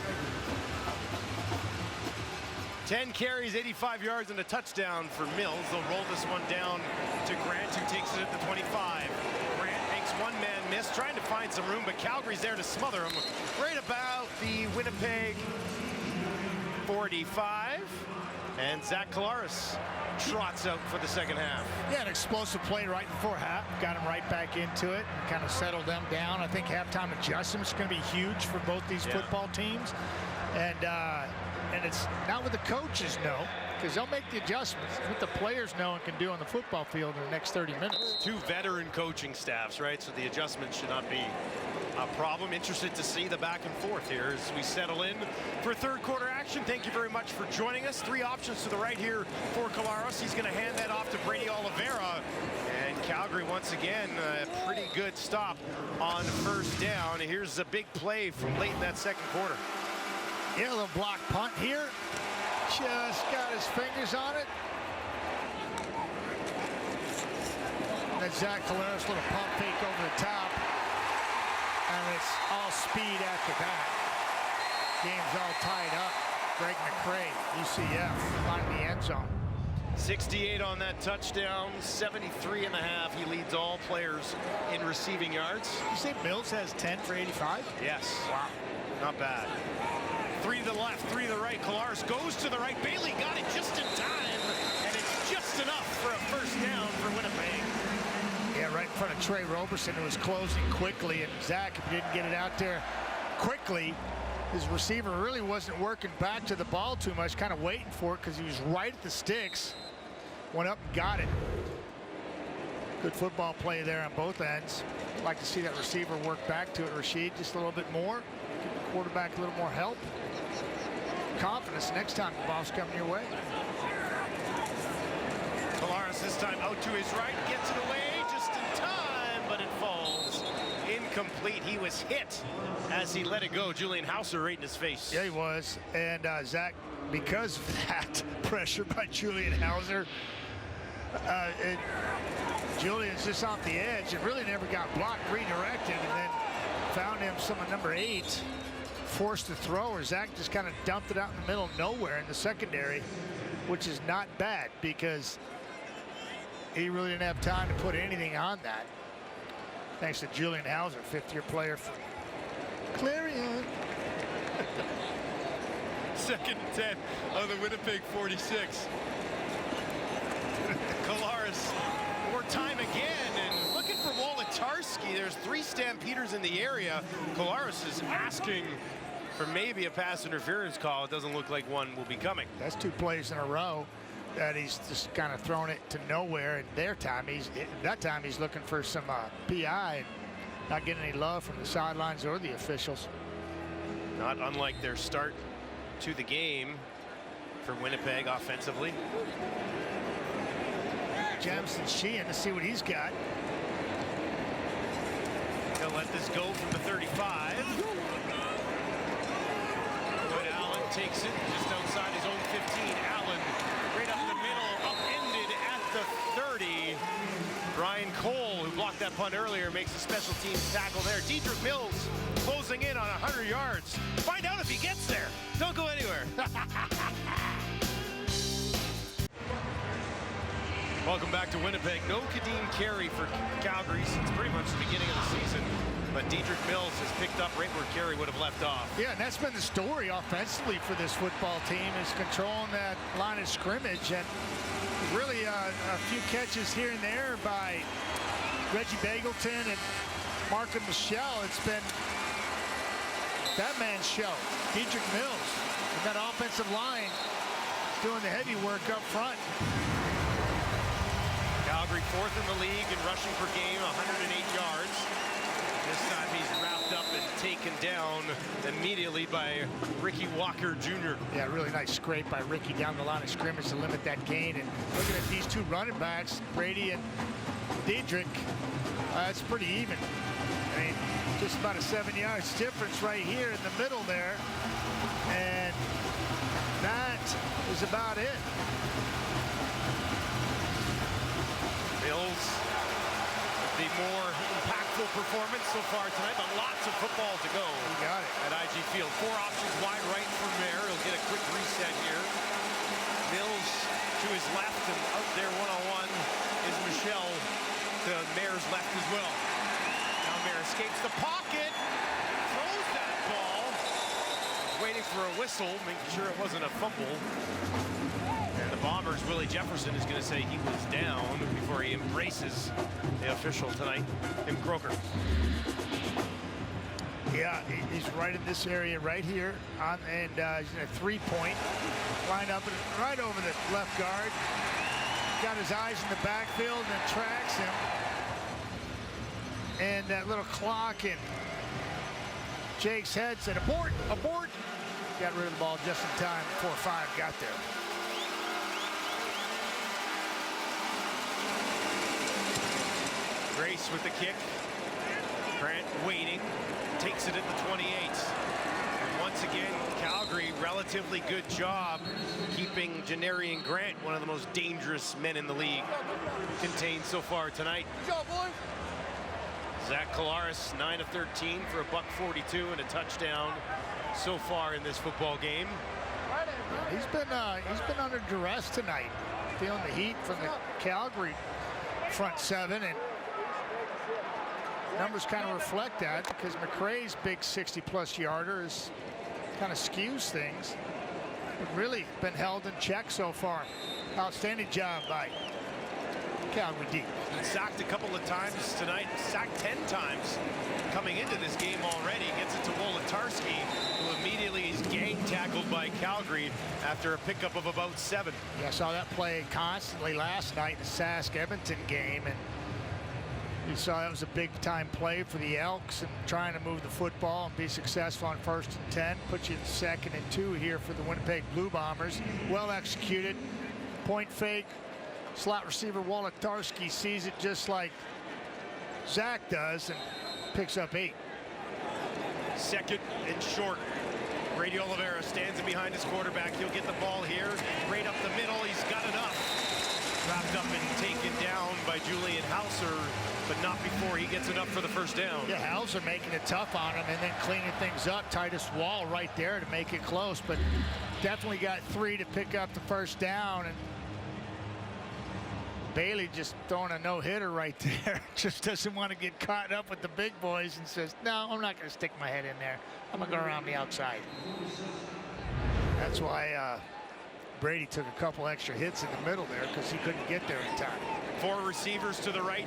10 carries, 85 yards, and a touchdown for Mills. They'll roll this one down to Grant, who takes it at the 25. Grant makes one-man miss, trying to find some room, but Calgary's there to smother him right about the Winnipeg 45. And Zach Collaros trots out for the second half. Yeah, an explosive play right before half. Got him right back into it and kind of settled them down. I think halftime adjustments are going to be huge for both these football teams. And it's not what the coaches know, because they'll make the adjustments. What the players know and can do on the football field in the next 30 minutes. 2 veteran coaching staffs, right? So the adjustments should not be a problem. Interested to see the back and forth here as we settle in for third quarter action. Thank you very much for joining us. 3 options to the right here for Collaros. He's going to hand that off to Brady Oliveira. And Calgary, once again, a pretty good stop on first down. Here's a big play from late in that second quarter. Yeah, a little block punt here. Just got his fingers on it. then Zach Collaros, little pump fake over the top. And it's all speed after that. Game's all tied up. Greg McCray, UCF, finding the end zone. 68 on that touchdown, 73.5. He leads all players in receiving yards. You say Mills has 10 for 85? Yes. Wow. Not bad. 3 to the left, 3 to the right. Collaros goes to the right. Bailey got it just in time, and it's just enough for a first down for Winnipeg. Yeah, right in front of Trey Roberson, who was closing quickly. And Zach, if he didn't get it out there quickly, his receiver really wasn't working back to the ball too much, kind of waiting for it because he was right at the sticks. Went up and got it. Good football play there on both ends. I'd like to see that receiver work back to it, Rashid, just a little bit more. Give the quarterback a little more help. Confidence next time the ball's coming your way. Collaros this time out to his right, gets it away just in time, but it falls. Incomplete. He was hit as he let it go. Julian Hauser right in his face. Yeah, he was. And Zach, because of that pressure by Julian Hauser, Julian's just off the edge and really never got blocked, redirected, and then found him someone number 8, forced to throw, or Zach just kind of dumped it out in the middle of nowhere in the secondary, which is not bad because he really didn't have time to put anything on that. Thanks to Julian Hauser, 5th-year player for Clarion. 2nd and 10 on the Winnipeg 46. Collaros, more time again, and looking for Wolotarski. There's 3 Stampeders in the area. Collaros is asking for maybe a pass interference call. It doesn't look like one will be coming. That's 2 plays in a row that he's just kind of thrown it to nowhere. And that time he's looking for some PI, and not getting any love from the sidelines or the officials. Not unlike their start to the game for Winnipeg offensively. Jamison Sheehan, to see what he's got. He'll let this go from the 35. But Allen takes it just outside his own 15. Allen right up the middle, upended at the 30. Brian Cole, who blocked that punt earlier, makes a special teams tackle there. Dedrick Mills closing in on 100 yards. Find out if he gets there. Don't go anywhere. Welcome back to Winnipeg. No Kadeem Carey for Calgary since pretty much the beginning of the season. But Dedrick Mills has picked up right where Carey would have left off. Yeah, and that's been the story offensively for this football team, is controlling that line of scrimmage. And really a few catches here and there by Reggie Bagleton and Markham Michelle. It's been that man's show. Dedrick Mills with that offensive line doing the heavy work up front. Calgary 4th in the league in rushing per game, 108 yards. This time he's wrapped up and taken down immediately by Ricky Walker Jr. Yeah, really nice scrape by Ricky down the line of scrimmage to limit that gain. And looking at these 2 running backs, Brady and Dedrick, it's pretty even. I mean, just about a 7 yards difference right here in the middle there. And that is about it. Mills, the more impactful performance so far tonight, but lots of football to go. You got it. At IG Field. 4 options wide right from Mayer. He'll get a quick reset here. Mills to his left, and out there one-on-one is Michelle to Mayer's left as well. Now Mayer escapes the pocket, throws that ball, waiting for a whistle, making sure it wasn't a fumble. And the Bombers, Willie Jefferson, is going to say he was down before he embraces the official tonight, Tim Croker. Yeah, he's right in this area right here, and he's in a 3-point. Line up right over the left guard. Got his eyes in the backfield and then tracks him. And that little clock in Jake's head said, abort, abort. Got rid of the ball just in time before 5 got there. Grace with the kick. Grant waiting. Takes it at the 28. And once again, Calgary, relatively good job keeping Janarian Grant, one of the most dangerous men in the league, contained so far tonight. Good job, boys. Zach Collaros, 9 of 13 for a $142 and a touchdown so far in this football game. He's been under duress tonight, feeling the heat from the Calgary front seven, and numbers kind of reflect that because McRae's big 60-plus yarder is kind of skews things. But really been held in check so far. Outstanding job by Calgary D. Sacked a couple of times tonight, sacked 10 times coming into this game already. Gets it to Wolotarski, who immediately is gang tackled by Calgary after a pickup of about 7. Yeah, I saw that play constantly last night in the Sask-Edmonton game, and you saw that was a big-time play for the Elks and trying to move the football and be successful on 1st and 10. Put you in 2nd and 2 here for the Winnipeg Blue Bombers. Well executed. Point fake. Slot receiver Wolotarski sees it just like Zach does and picks up 8. 2nd and short. Brady Oliveira stands in behind his quarterback. He'll get the ball here. Right up the middle. He's got enough. Wrapped up and taken down by Julian Hauser, but not before he gets enough for the first down. Yeah, Hauser making it tough on him and then cleaning things up. Tightest wall right there to make it close, but definitely got 3 to pick up the first down. And Bailey just throwing a no-hitter right there. Just doesn't want to get caught up with the big boys and says, no, I'm not going to stick my head in there. I'm going to go around the outside. That's why Brady took a couple extra hits in the middle there because he couldn't get there in time. 4 receivers to the right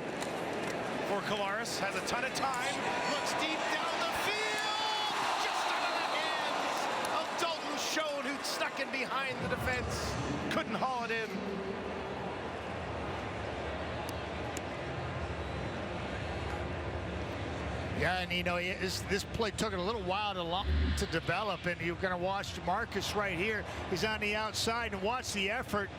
for Collaros. Has a ton of time. Looks deep down the field. Just out of the hands of Dalton Schoen, who's stuck in behind the defense. Couldn't haul it in. Yeah, and you know, this play took it a little while to develop, and you're going to watch Marcus right here. He's on the outside, and watch the effort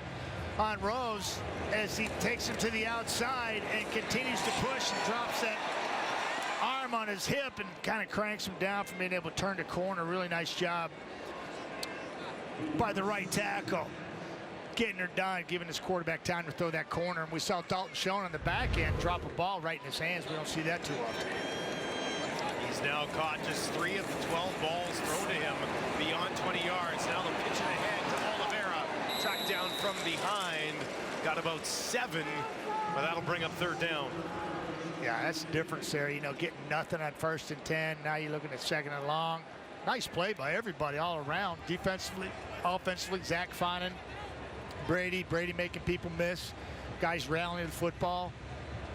on Rose as he takes him to the outside and continues to push and drops that arm on his hip and kind of cranks him down from being able to turn the corner. Really nice job by the right tackle, getting her done, giving his quarterback time to throw that corner. And we saw Dalton Schoen on the back end drop a ball right in his hands. We don't see that too often. He's now caught just 3 of the 12 balls thrown to him beyond 20 yards. Now the pitch ahead to Oliveira. Tracked down from behind. Got about 7, but that'll bring up 3rd down. Yeah, that's the difference there. You know, getting nothing on 1st and 10. Now you're looking at 2nd and long. Nice play by everybody all around. Defensively, offensively, Zach Fonan, Brady making people miss. Guys rallying the football.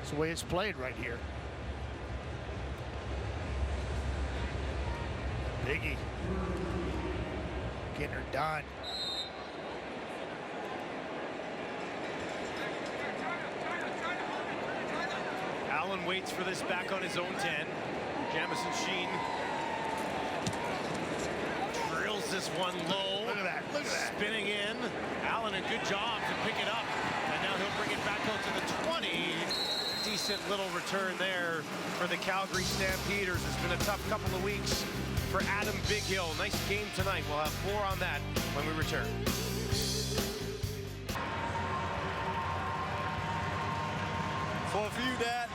It's the way it's played right here. Biggie getting her done. Allen waits for this back on his own 10. Jamison Sheen drills this one low. Look at that. Look at that. Spinning in. Allen, a good job to pick it up. And now he'll bring it back out to the 20. Decent little return there for the Calgary Stampeders. It's been a tough couple of weeks for Adam Bighill. Nice game tonight. We'll have more on that when we return. For you, Dad.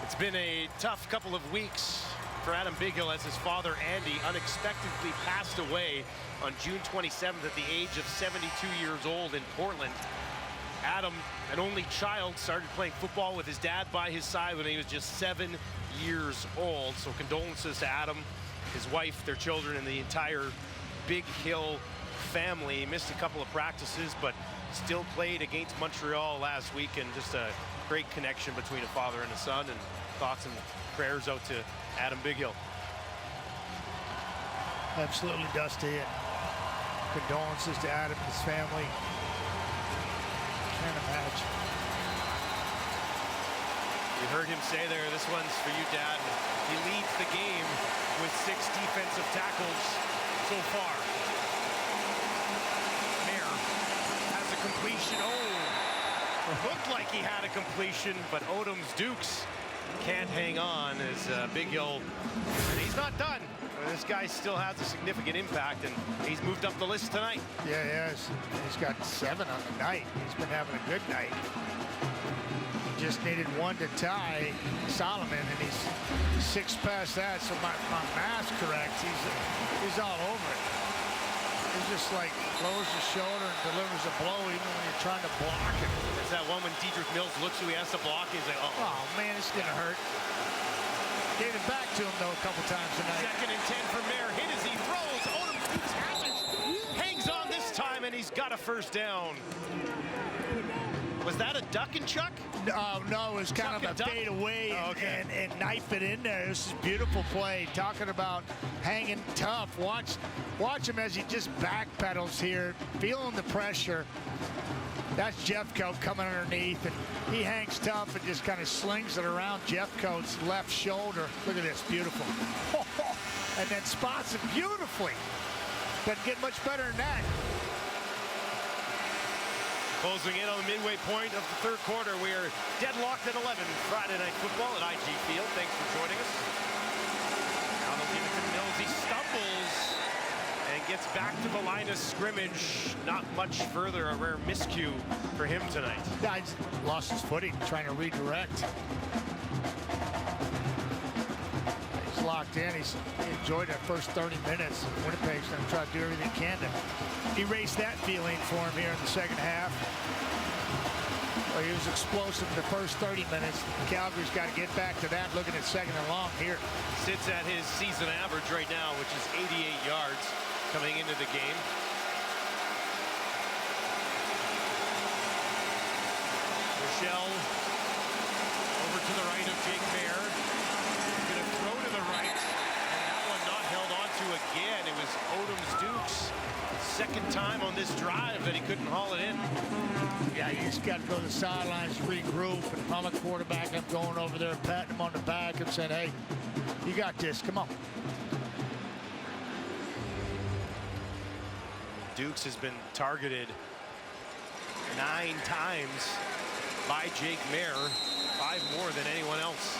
It's been a tough couple of weeks for Adam Bighill as his father, Andy, unexpectedly passed away on June 27th at the age of 72 years old in Portland. Adam, an only child, started playing football with his dad by his side when he was just 7 years old. So condolences to Adam, his wife, their children, and the entire Big Hill family. He missed a couple of practices, but still played against Montreal last week, and just a great connection between a father and a son. And thoughts and prayers out to Adam Bighill. Absolutely, Dusty, and condolences to Adam and his family. Can't imagine. You heard him say there, this one's for you, Dad. He leads the game with 6 defensive tackles so far. Mayer has a completion. Oh, looked like he had a completion, but Odom's Dukes can't hang on as Big Hill, and he's not done. This guy still has a significant impact, and he's moved up the list tonight. Yeah, he has. He's got 7 on the night. He's been having a good night. He just needed 1 to tie Solomon, and he's 6 past that. So my math's correct. He's all over it. He's just like lowers his shoulder and delivers a blow even when you're trying to block it. There's that one when Dietrich Mills looks who he has to block. He's like, oh man, it's gonna hurt. Gave it back to him though a couple times tonight. 2nd and 10 for Mayer. Hit as he throws. Odom has it. Hangs on this time, and he's got a first down. Was that a duck and chuck? No, it was kind of a fade away and knife it in there. This is a beautiful play. Talking about hanging tough. Watch him as he just backpedals here, feeling the pressure. That's Jeffcoat coming underneath, and he hangs tough and just kind of slings it around Jeffcoat's left shoulder. Look at this, beautiful. And then spots it beautifully. Doesn't get much better than that. Closing in on the midway point of the 3rd quarter. We are deadlocked at 11. Friday Night Football at IG Field. Thanks for joining us. Now they'll give it to Mills. He stumbles and gets back to the line of scrimmage. Not much further. A rare miscue for him tonight. Yeah, he's lost his footing, trying to redirect. He's locked in. He enjoyed that first 30 minutes. Winnipeg's going to try to do everything he can to erase that feeling for him here in the 2nd half. Well, he was explosive in the first 30 minutes. Calgary's got to get back to that. Looking at 2nd and long here. Sits at his season average right now, which is 88 yards coming into the game. Michelle over to the right of Jake Mayer. Going to throw to the right. And that one not held on to again. It was Odom's Dukes. 2nd time on this drive that he couldn't haul it in. Yeah, you just got to go to the sidelines, regroup, and I'm a quarterback. I'm going over there, patting him on the back and saying, hey, you got this, come on. Dukes has been targeted 9 times by Jake Mayer, 5 more than anyone else.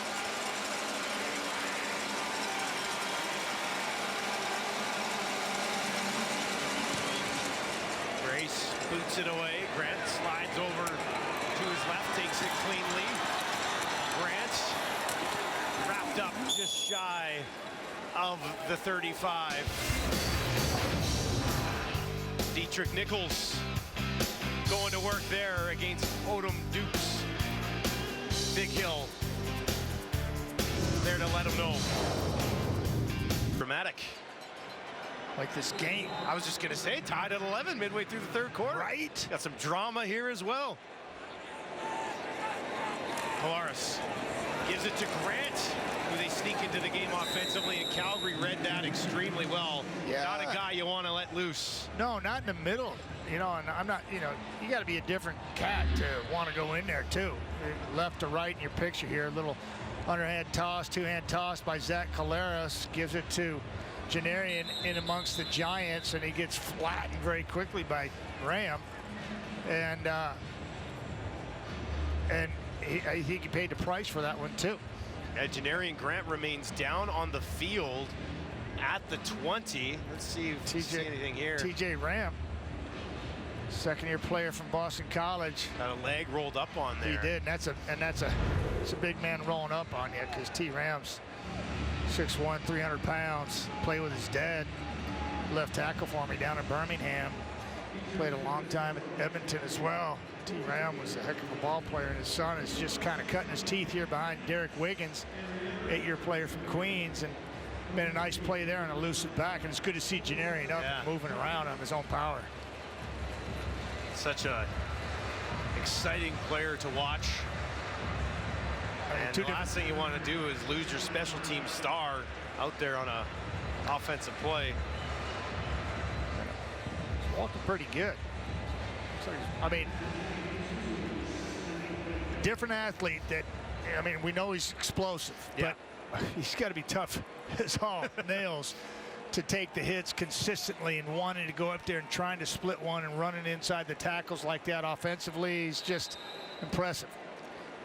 Grace boots it away. Grant slides over to his left, takes it cleanly. Grant wrapped up just shy of the 35. Dietrich Nichols going to work there against Odom Dukes. Big Hill there to let him know. Dramatic. Like this game. I was just going to say, tied at 11 midway through the 3rd quarter. Right. Got some drama here as well. Polaris gives it to Grant, who they sneak into the game offensively, and Calgary read that extremely well. Yeah. Not a guy you want to let loose. No, not in the middle. You know, and I'm not, you know, you got to be a different cat to want to go in there, too. Left to right in your picture here. A little underhand toss, 2-hand toss by Zach Caleras. Gives it to Janarian in amongst the Giants, and he gets flattened very quickly by Ram. And I think he paid the price for that one, too. Janarian Grant remains down on the field at the 20. Let's see if we see anything here. TJ Ram, 2nd-year player from Boston College. Got a leg rolled up on there. He did, and that's a big man rolling up on you, because T. Ram's 6'1", 300 pounds. Played with his dad, left tackle for me down in Birmingham. Played a long time at Edmonton as well. T. Ram was a heck of a ball player, and his son is just kind of cutting his teeth here behind Derek Wiggins, 8-year player from Queens, and made a nice play there on a elusive back, and it's good to see Janarian up and moving around on his own power. Such a exciting player to watch. And the last thing you want to do is lose your special team star out there on a offensive play. Walking pretty good. I mean, different athlete that, I mean, we know he's explosive, but he's got to be tough as all nails to take the hits consistently, and wanting to go up there and trying to split one and running inside the tackles like that offensively is just impressive.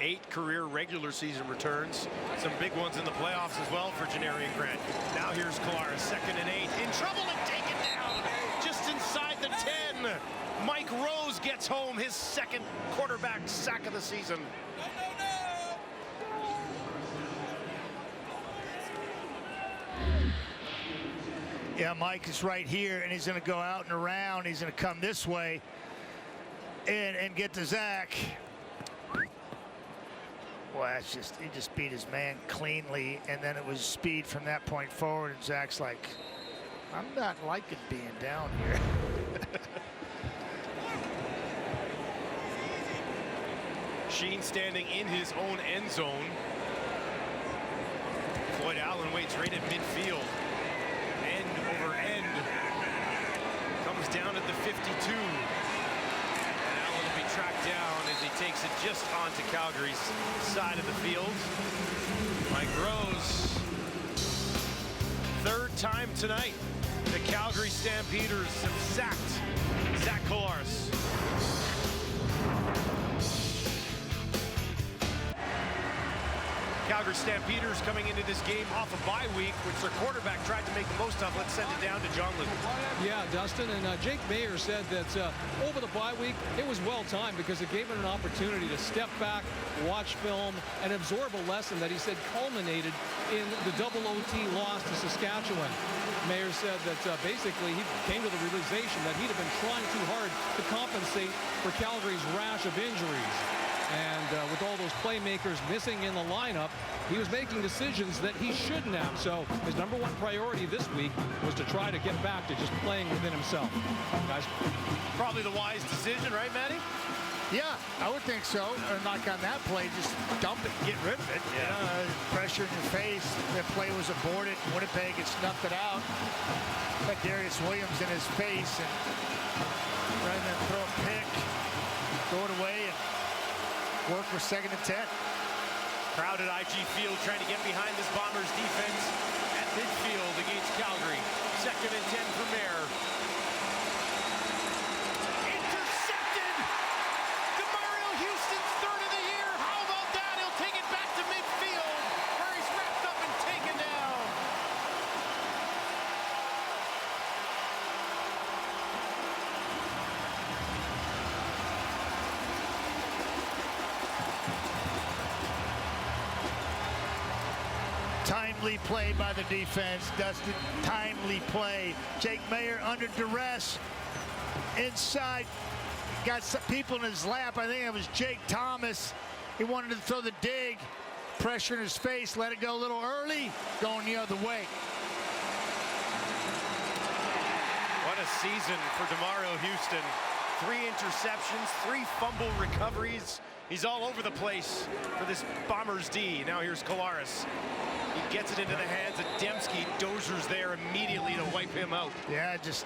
8 career regular season returns. Some big ones in the playoffs as well for Janarian Grant. Now here's Collaros, 2nd and 8. In trouble and taken down just inside the 10. Mike Rose gets home his 2nd quarterback sack of the season. Yeah, Mike is right here, and he's going to go out and around. He's going to come this way and get to Zach. Well, that's just, he just beat his man cleanly, and then it was speed from that point forward, and Zach's like, I'm not liking being down here. Sheen standing in his own end zone. Floyd Allen waits right at midfield. End over end. Comes down at the 52. And Allen will be tracked down as he takes it just onto Calgary's side of the field. Mike Rose. 3rd time tonight. The Calgary Stampeders have sacked Zach Collaros. Calgary Stampeders coming into this game off a bye week, which their quarterback tried to make the most of. Let's send it down to John Luke. Yeah, Dustin, and Jake Mayer said that over the bye week, it was well timed because it gave him an opportunity to step back, watch film, and absorb a lesson that he said culminated in the double OT loss to Saskatchewan. Mayer said that basically he came to the realization that he'd have been trying too hard to compensate for Calgary's rash of injuries. And with all those playmakers missing in the lineup, he was making decisions that he shouldn't have. So his #1 priority this week was to try to get back to just playing within himself. Guys, probably the wise decision, right, Matty? Yeah, I would think so. Or knock on that play, just dump it, get rid of it. Yeah. Pressure in your face. That play was aborted. Winnipeg had snuffed it out. Got Darius Williams in his face, and rather than throw a pick, throw it away and work for 2nd and 10. Crowded IG Field trying to get behind this Bombers defense at midfield against Calgary. 2nd and 10 for Mayer. Intercepted! DeMario Houston's 3rd of the year. How about that? He'll take it back to midfield where he's wrapped up and taken down. Timely play by the defense, Dustin. Timely play. Jake Mayer under duress. Inside. Got some people in his lap. I think it was Jake Thomas. He wanted to throw the dig. Pressure in his face. Let it go a little early. Going the other way. What a season for DeMario Houston. 3 interceptions, 3 fumble recoveries. He's all over the place for this Bombers D. Now here's Collaros. He gets it into the hands of Dembski. Dozier's there immediately to wipe him out. Yeah, this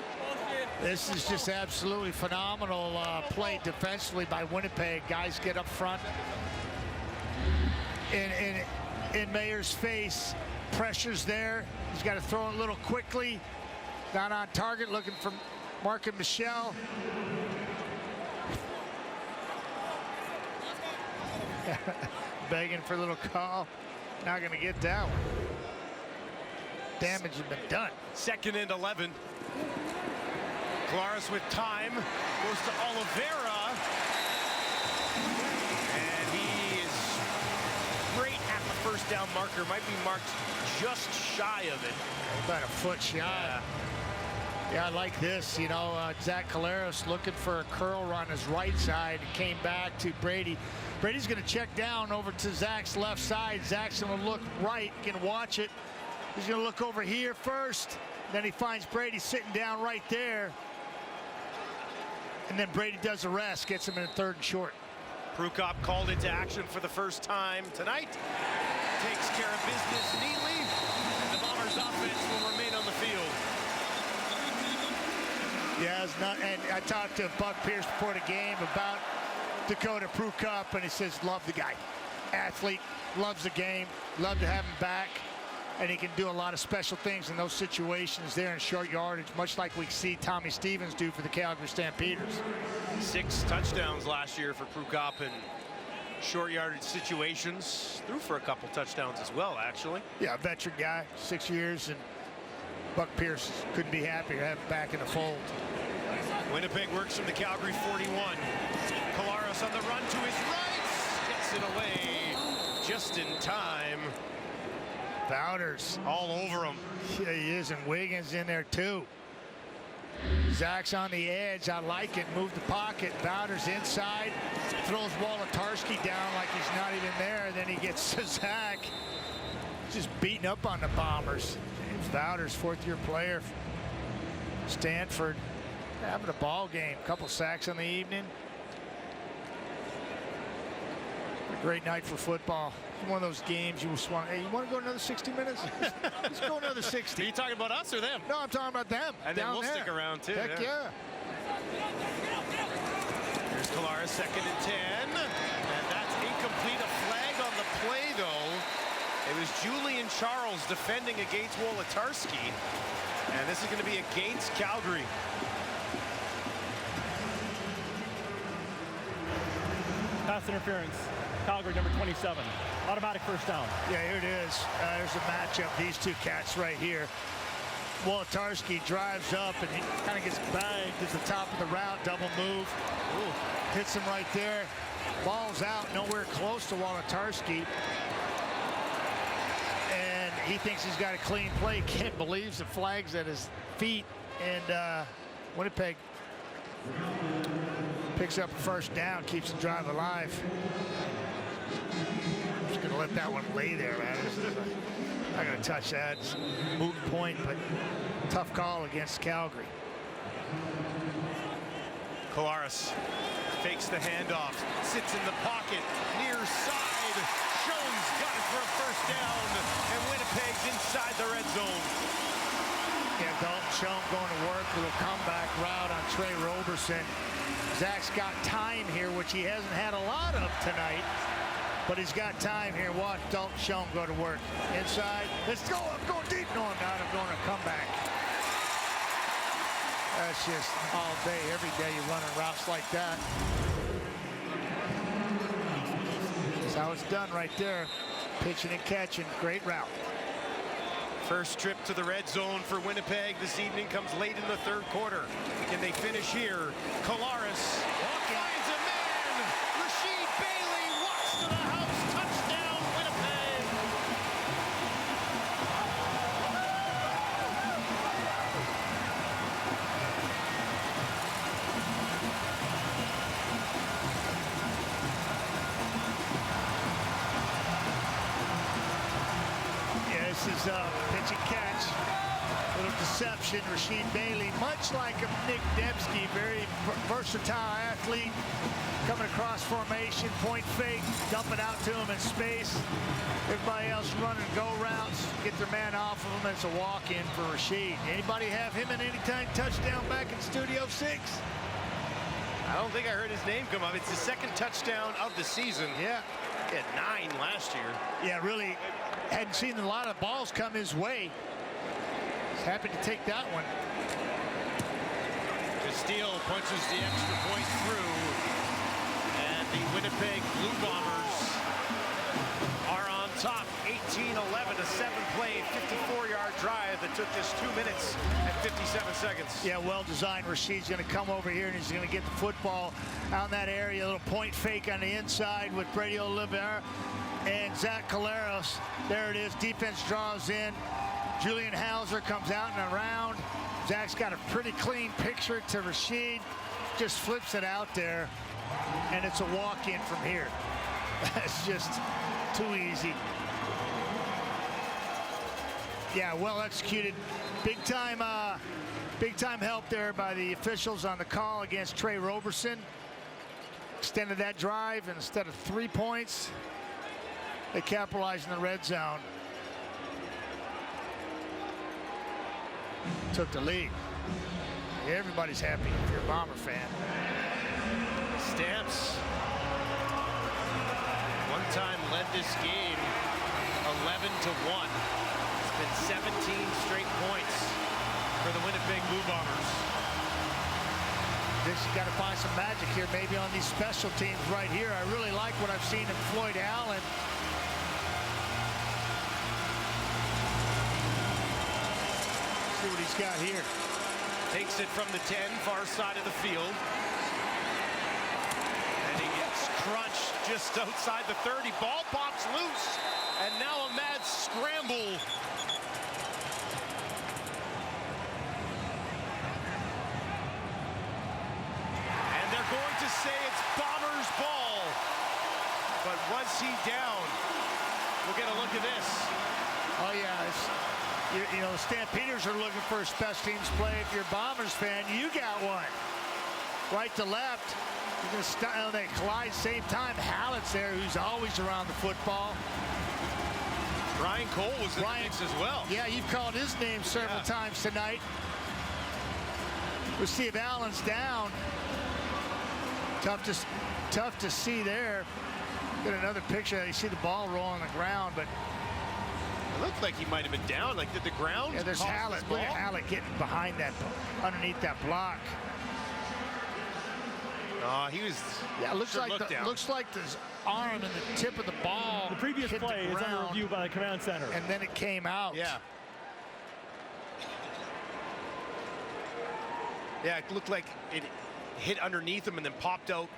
is just absolutely phenomenal play defensively by Winnipeg. Guys get up front. In Mayer's face, pressure's there. He's got to throw it a little quickly. Not on target, looking for Mark and Michelle. Begging for a little call. Not going to get that one. Damage has been done. 2nd and 11. Collaros with time. Goes to Oliveira. And he is great at the 1st down marker. Might be marked just shy of it. About a foot shy. Yeah, I like this. You know, Zach Collaros looking for a curl run his right side. Came back to Brady. Brady's going to check down over to Zach's left side. Zach's going to look right. You can watch it. He's going to look over here first. Then he finds Brady sitting down right there. And then Brady does the rest, gets him in 3rd and short. Prukop called into action for the first time tonight. Takes care of business neatly. And the Bombers offense will remain on the field. Yeah, it's not, and I talked to Buck Pierce before the game about Dakota Prukop, and he says, love the guy. Athlete, loves the game, love to have him back, and he can do a lot of special things in those situations there in short yardage, much like we see Tommy Stevens do for the Calgary Stampeders. 6 touchdowns last year for Prukop, and short yardage situations. Threw for a couple touchdowns as well, actually. Yeah, a veteran guy, 6 years, and Buck Pierce couldn't be happier to have him back in the fold. Winnipeg works from the Calgary 41. Collaros on the run to his right. Gets it away just in time. Bowders all over him. Yeah, he is, and Wiggins in there too. Zach's on the edge. I like it. Move the pocket. Bowders inside. Throws Wolotarski down like he's not even there. Then he gets to Zach. Just beating up on the Bombers. James Bowders, fourth-year player. Stanford having a ball game. Couple sacks on the evening. A great night for football. One of those games you just want. Hey, you want to go another 60 minutes? Let's go another 60. Are you talking about us or them? No, I'm talking about them. And then we'll stick around too. Heck yeah. Here's Collaros, 2nd and 10. And that's incomplete. A flag on the play, though. It was Julian Charles defending against Wolotarski. And this is going to be against Calgary. Pass interference. Calgary, number 27. Automatic first down. Yeah, here it is. There's a matchup. These two cats right here. Wolotarski drives up and he kind of gets banged at the top of the route. Double move. Ooh. Hits him right there. Ball's out, nowhere close to Wolotarski. And he thinks he's got a clean play. Can't believe the flag's at his feet. And Winnipeg picks up a first down, keeps the drive alive. Just gonna let that one lay there, man. Not gonna touch that. It's a moot point, but tough call against Calgary. Collaros fakes the handoff, sits in the pocket, near side. Schoen's got it for a first down, and Winnipeg's inside the red zone. Yeah, Dalton Schoen going to work with a comeback route on Trey Roberson. Zach's got time here, which he hasn't had a lot of tonight. But he's got time here. Watch Dalton Schoen go to work. Inside. Let's go. I'm going deep. No, I'm not. I'm going to come back. That's just all day, every day you're running routes like that. That's how it's done right there. Pitching and catching. Great route. First trip to the red zone for Winnipeg this evening comes late in the third quarter. Can they finish here? Collaros finds a man. Rasheed Bailey walks to the house. Touchdown, Winnipeg. Yeah, this is pitch and catch. Little deception. Rasheed Bailey, much like a Nick Dembski, very versatile athlete, coming across formation, point fake, dumping out to him in space. Everybody else running go routes, get their man off of him. It's a walk-in for Rasheed. Anybody have him in anytime touchdown back in Studio 6? I don't think I heard his name come up. It's the second touchdown of the season. Yeah. He had 9 last year. Yeah, really hadn't seen a lot of balls come his way. He's happy to take that one. Castile punches the extra point through. And the Winnipeg Blue Bombers are on top. 18-11, a 7-play, 54-yard drive that took just 2 minutes and 57 seconds. Yeah, well-designed. Rasheed's going to come over here and he's going to get the football out in that area. A little point fake on the inside with Brady Oliveira and Zach Collaros. There it is. Defense draws in. Julian Hauser comes out and around. Zach's got a pretty clean picture to Rasheed. Just flips it out there, and it's a walk-in from here. That's just too easy. Yeah, well executed. Big time help there by the officials on the call against Trey Roberson. Extended that drive, and instead of 3 points, they capitalized in the red zone. Took the lead. Everybody's happy if you're a Bomber fan. Stamps one time led this game 11-1. It's been 17 straight points for the Winnipeg Blue Bombers. This has got to find some magic here, maybe on these special teams right here. I really like what I've seen in Floyd Allen. See what he's got here. Takes it from the 10, far side of the field. And he gets crunched just outside the 30. Ball pops loose. And now a mad scramble. And they're going to say it's Bombers' ball. But was he down? We'll get a look at this. Oh, yeah. You know, the Stampeders are looking for a special teams play. If you're a Bombers fan, you got one. Right to left. You're gonna they collide same time. Hallett's there, who's always around the football. Brian Cole was in the mix as well. Yeah, you've called his name several times tonight. We'll see if Allen's down. Tough to see there. Get another picture. You see the ball roll on the ground, but it looked like he might have been down. Like, did the ground? Yeah, there's Hallett. Look at Hallett getting behind that, underneath that block. He was. Yeah, looks like his arm and the tip of the ball. The previous play is under review by the command center. And then it came out. Yeah. Yeah, it looked like it hit underneath him and then popped out.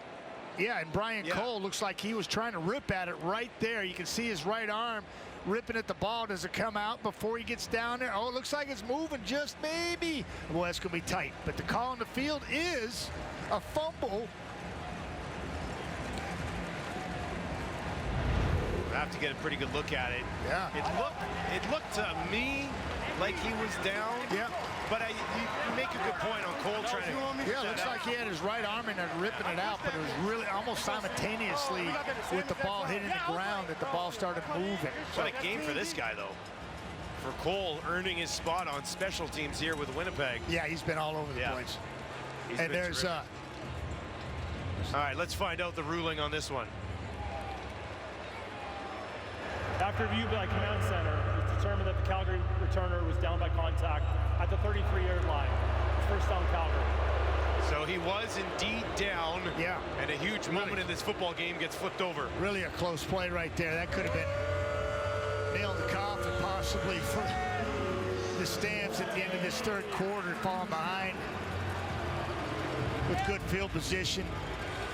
Yeah, and Brian Cole looks like he was trying to rip at it right there. You can see his right arm ripping at the ball. Does it come out before he gets down there? Oh, it looks like it's moving just maybe. Well, that's going to be tight. But the call on the field is a fumble. I have to get a pretty good look at it. Yeah. It looked to me like he was down. Yeah. But you make a good point on Cole trying to. Yeah, looks like he had his right arm in there ripping it out, but it was really almost simultaneously with the ball hitting the ground that the ball started moving. What a game for this guy, though. For Cole earning his spot on special teams here with Winnipeg. Yeah, he's been all over the place. And there's all right, let's find out the ruling on this one. After review by command center, it's determined that the Calgary returner was down by contact at the 33-yard line. First down, Calgary. So he was indeed down. Yeah. And a huge moment in this football game gets flipped over. Really a close play right there. That could have been nailed the coffin possibly for the Stamps at the end of this third quarter, falling behind with good field position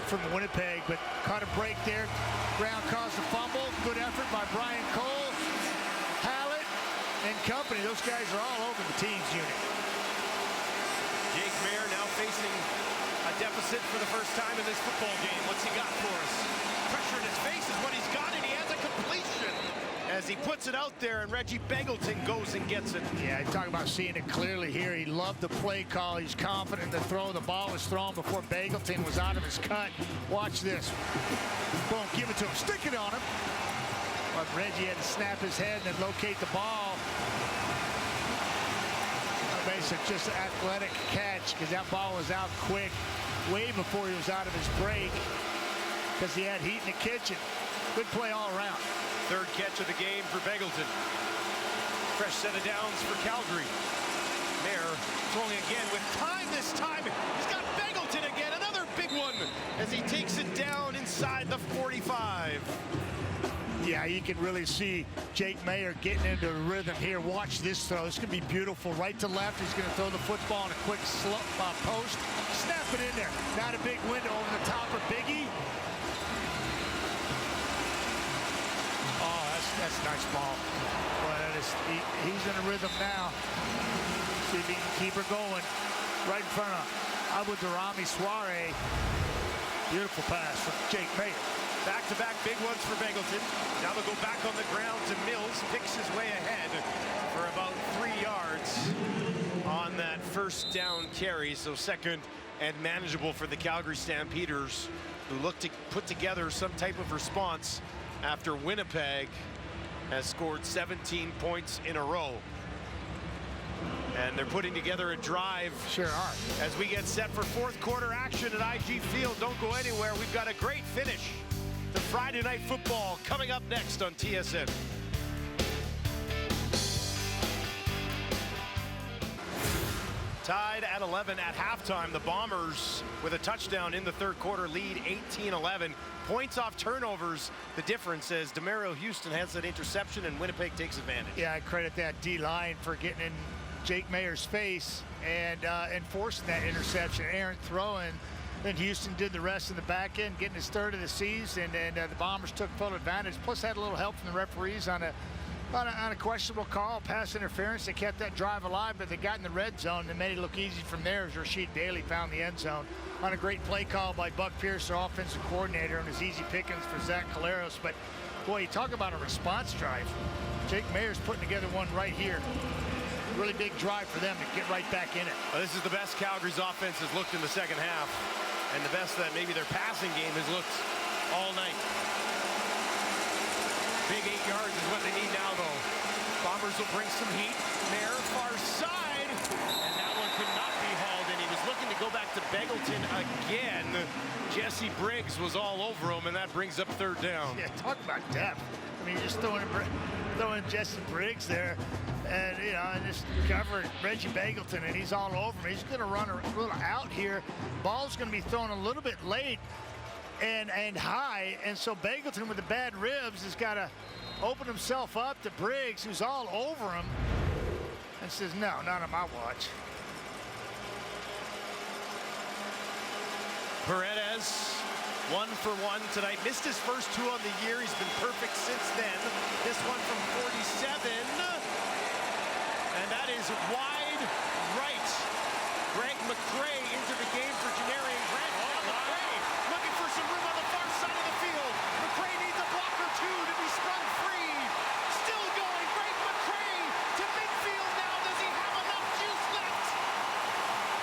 from Winnipeg, but caught a break there. Brown caused a fumble. Good effort by Brian Cole, Hallett, and company. Those guys are all over the team's unit. Jake Mayer now facing a deficit for the first time in this football game. What's he got for us? Pressure in his face is what he's got, and he has a completion as he puts it out there, and Reggie Begelton goes and gets it. Yeah, he's talking about seeing it clearly here. He loved the play call. He's confident in the throw. The ball was thrown before Begelton was out of his cut. Watch this. Boom, give it to him. Stick it on him. But Reggie had to snap his head and then locate the ball. Basically just an athletic catch because that ball was out quick way before he was out of his break because he had heat in the kitchen. Good play all around. Third catch of the game for Begelton. Fresh set of downs for Calgary. Mayer throwing again with time this time. He's got Begelton again, another big one as he takes it down inside the 45. Yeah, you can really see Jake Mayer getting into a rhythm here. Watch this throw. It's going to be beautiful. Right to left. He's going to throw the football in a quick post. Snap it in there. Not a big window over the top of Biggie. Oh, that's a nice ball. But he's in a rhythm now. See if he can keep her going. Right in front of Aboudarami Soare. Beautiful pass from Jake Mayer. Back-to-back big ones for Begelton. Now they'll go back on the ground to Mills. Picks his way ahead for about 3 yards on that first down carry. So second and manageable for the Calgary Stampeders, who look to put together some type of response after Winnipeg has scored 17 points in a row. And they're putting together a drive. Sure are. As we get set for fourth quarter action at IG Field. Don't go anywhere. We've got a great finish to Friday Night Football coming up next on TSN. Tied at 11 at halftime. The Bombers, with a touchdown in the third quarter, lead 18-11. Points off turnovers. The difference is DeMario Houston has that interception and Winnipeg takes advantage. Yeah, I credit that D-line for getting in Jake Mayer's face and forcing that interception. Aaron throwing. Then Houston did the rest in the back end, getting his third of the season, and the Bombers took full advantage. Plus had a little help from the referees on a questionable call, pass interference. They kept that drive alive, but they got in the red zone and made it look easy from there as Rasheed Bailey found the end zone on a great play call by Buck Pierce, their offensive coordinator, and his easy pickings for Zach Collaros. But boy, you talk about a response drive. Jake Mayer's putting together one right here. Really big drive for them to get right back in it. Well, this is the best Calgary's offense has looked in the second half, and the best that maybe their passing game has looked all night. Big 8 yards is what they need now, though. Bombers will bring some heat. Mayer, far side, and that one could not be hauled in. He was looking to go back to Beggleton again. Jesse Briggs was all over him, and that brings up third down. Yeah, talk about depth. I mean, just throwing Jesse Briggs there, and and just covering Reggie Beggleton, and he's all over him. He's going to run a little out here. Ball's going to be thrown a little bit late and high, and so Beggleton with the bad ribs has got to open himself up to Briggs, who's all over him, and says, no, not on my watch. Paredes, 1 for 1 tonight. Missed his first 2 on the year. He's been perfect since then. This one from 47. And that is wide right. Greg McCray into the game for Janarian Grant. McCray looking for some room on the far side of the field. McCray needs a block or 2 to be sprung free. Still going. Greg McCray to midfield now. Does he have enough juice left?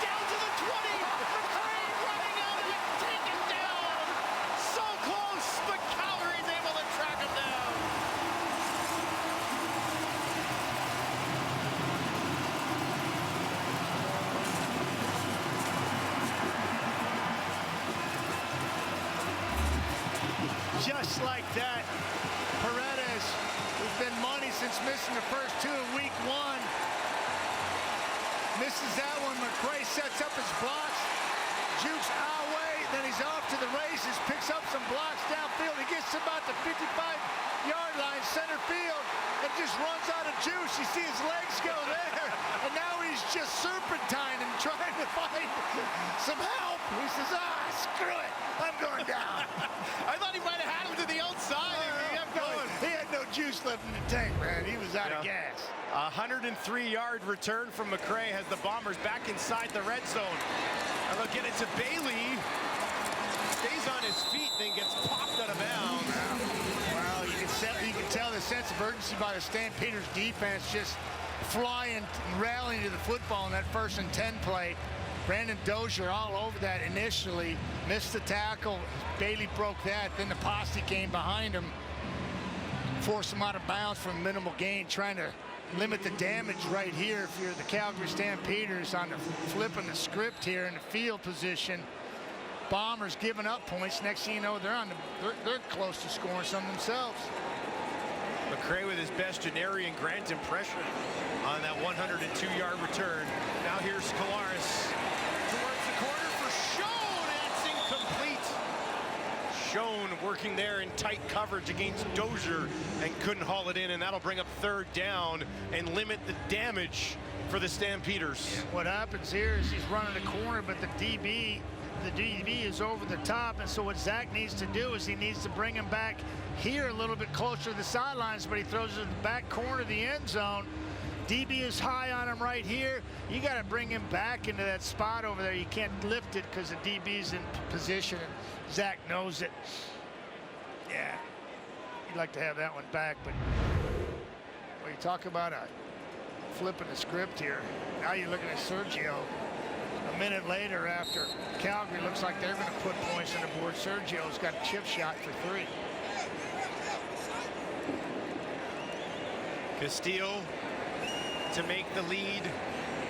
Down to the 20. McCray running out of it. Taken down. So close, but Calgary's able to track him down. Just like that, Paredes, who's been money since missing the first 2 in week 1, misses that one. McCray sets up his blocks, jukes our way, then he's off to the races, picks up some blocks downfield. He gets to about the 55-yard line, center field, and just runs out of juice. You see his legs go there, and now he's just serpentining, trying to find some help. He says, screw it, I'm going down. I thought he might have had him to the outside. He had no juice left in the tank, man. He was out of gas. A 103-yard return from McCray has the Bombers back inside the red zone. And they'll get it to Bailey. Stays on his feet, then gets popped out of bounds. Well, you can tell the sense of urgency by the Stampeders defense, just flying and rallying to the football in that 1st and 10 play. Brandon Dozier all over that initially, missed the tackle. Bailey broke that, then the posse came behind him, forced him out of bounds for a minimal gain, trying to limit the damage right here if you're the Calgary Stampeders on the flipping the script here in the field position. Bombers giving up points. Next thing you know, they're close to scoring some themselves. McCray with his best Janarian Grant impression on that 102-yard return. Now here's Collaros towards the corner for Schoen, and it's incomplete. Schoen working there in tight coverage against Dozier and couldn't haul it in, and that'll bring up third down and limit the damage for the Stampeders. What happens here is he's running a corner, but the DB is over the top, and so what Zach needs to do is he needs to bring him back here a little bit closer to the sidelines, but he throws it in the back corner of the end zone. DB is high on him right here. You got to bring him back into that spot over there. You can't lift it because the DB's in position, and Zach knows it. Yeah, you'd like to have that one back, but when you talk about flipping the script here, now you're looking at Sergio. A minute later, after Calgary looks like they're going to put points on the board, Sergio's got a chip shot for 3. Castillo to make the lead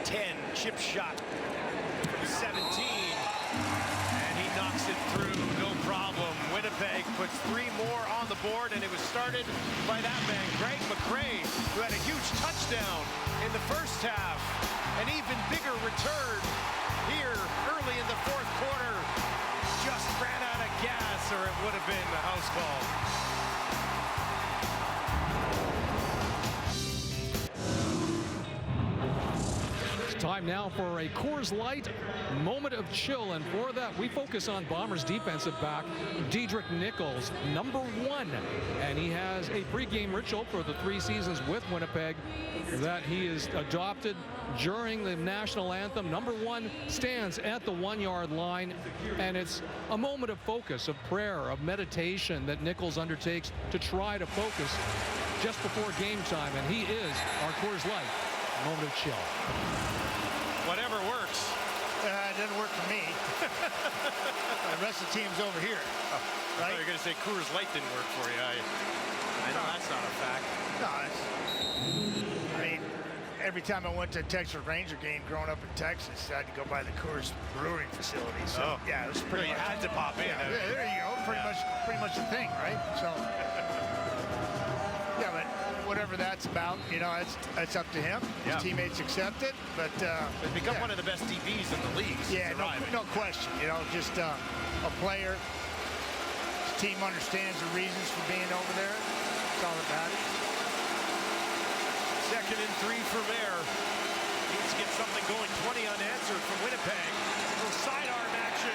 10. Chip shot from 17. And he knocks it through, no problem. Winnipeg puts 3 more on the board, and it was started by that man, Greg McCray, who had a huge touchdown in the first half. An even bigger return here early in the fourth quarter. Just ran out of gas, or it would have been the house call. Time now for a Coors Light moment of chill, and for that we focus on Bombers defensive back Dedrick Nichols, number 1, and he has a pregame ritual for the 3 seasons with Winnipeg that he has adopted during the national anthem. Number 1 stands at the 1-yard line, and it's a moment of focus, of prayer, of meditation that Nichols undertakes to try to focus just before game time, and he is our Coors Light moment of chill. Whatever works. It doesn't work for me. The rest of the team's over here. Oh, I thought you were going to say Coors Light didn't work for you. I know that's not a fact. No, I mean, every time I went to a Texas Ranger game growing up in Texas, I had to go by the Coors Brewing facility. So, yeah, it was pretty much. You had to pop in. Yeah, there you go. Pretty much the thing, right? So, yeah, but whatever that's about, you know, it's up to him. His teammates accept it, but he's become one of the best DBs in the league. Yeah, no question. You know, just a player. His team understands the reasons for being over there. That's all that matters. 2nd and 3 from there. Needs to get something going. 20 unanswered from Winnipeg. A little sidearm action,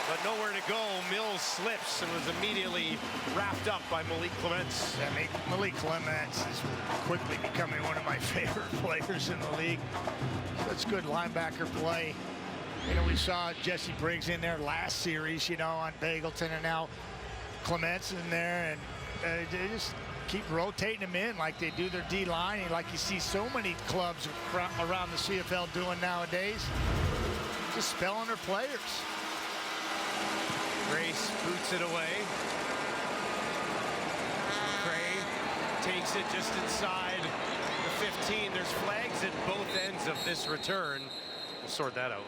but nowhere to go. Mills slips and was immediately wrapped up by Malik Clements. Yeah, Malik Clements is quickly becoming one of my favorite players in the league. That's good linebacker play. You know, we saw Jesse Briggs in there last series, you know, on Bagleton, and now Clements in there, and they just keep rotating him in like they do their D-line, like you see so many clubs around the CFL doing nowadays. Just spelling their players. Grace boots it away. Cray takes it just inside the 15. There's flags at both ends of this return. We'll sort that out.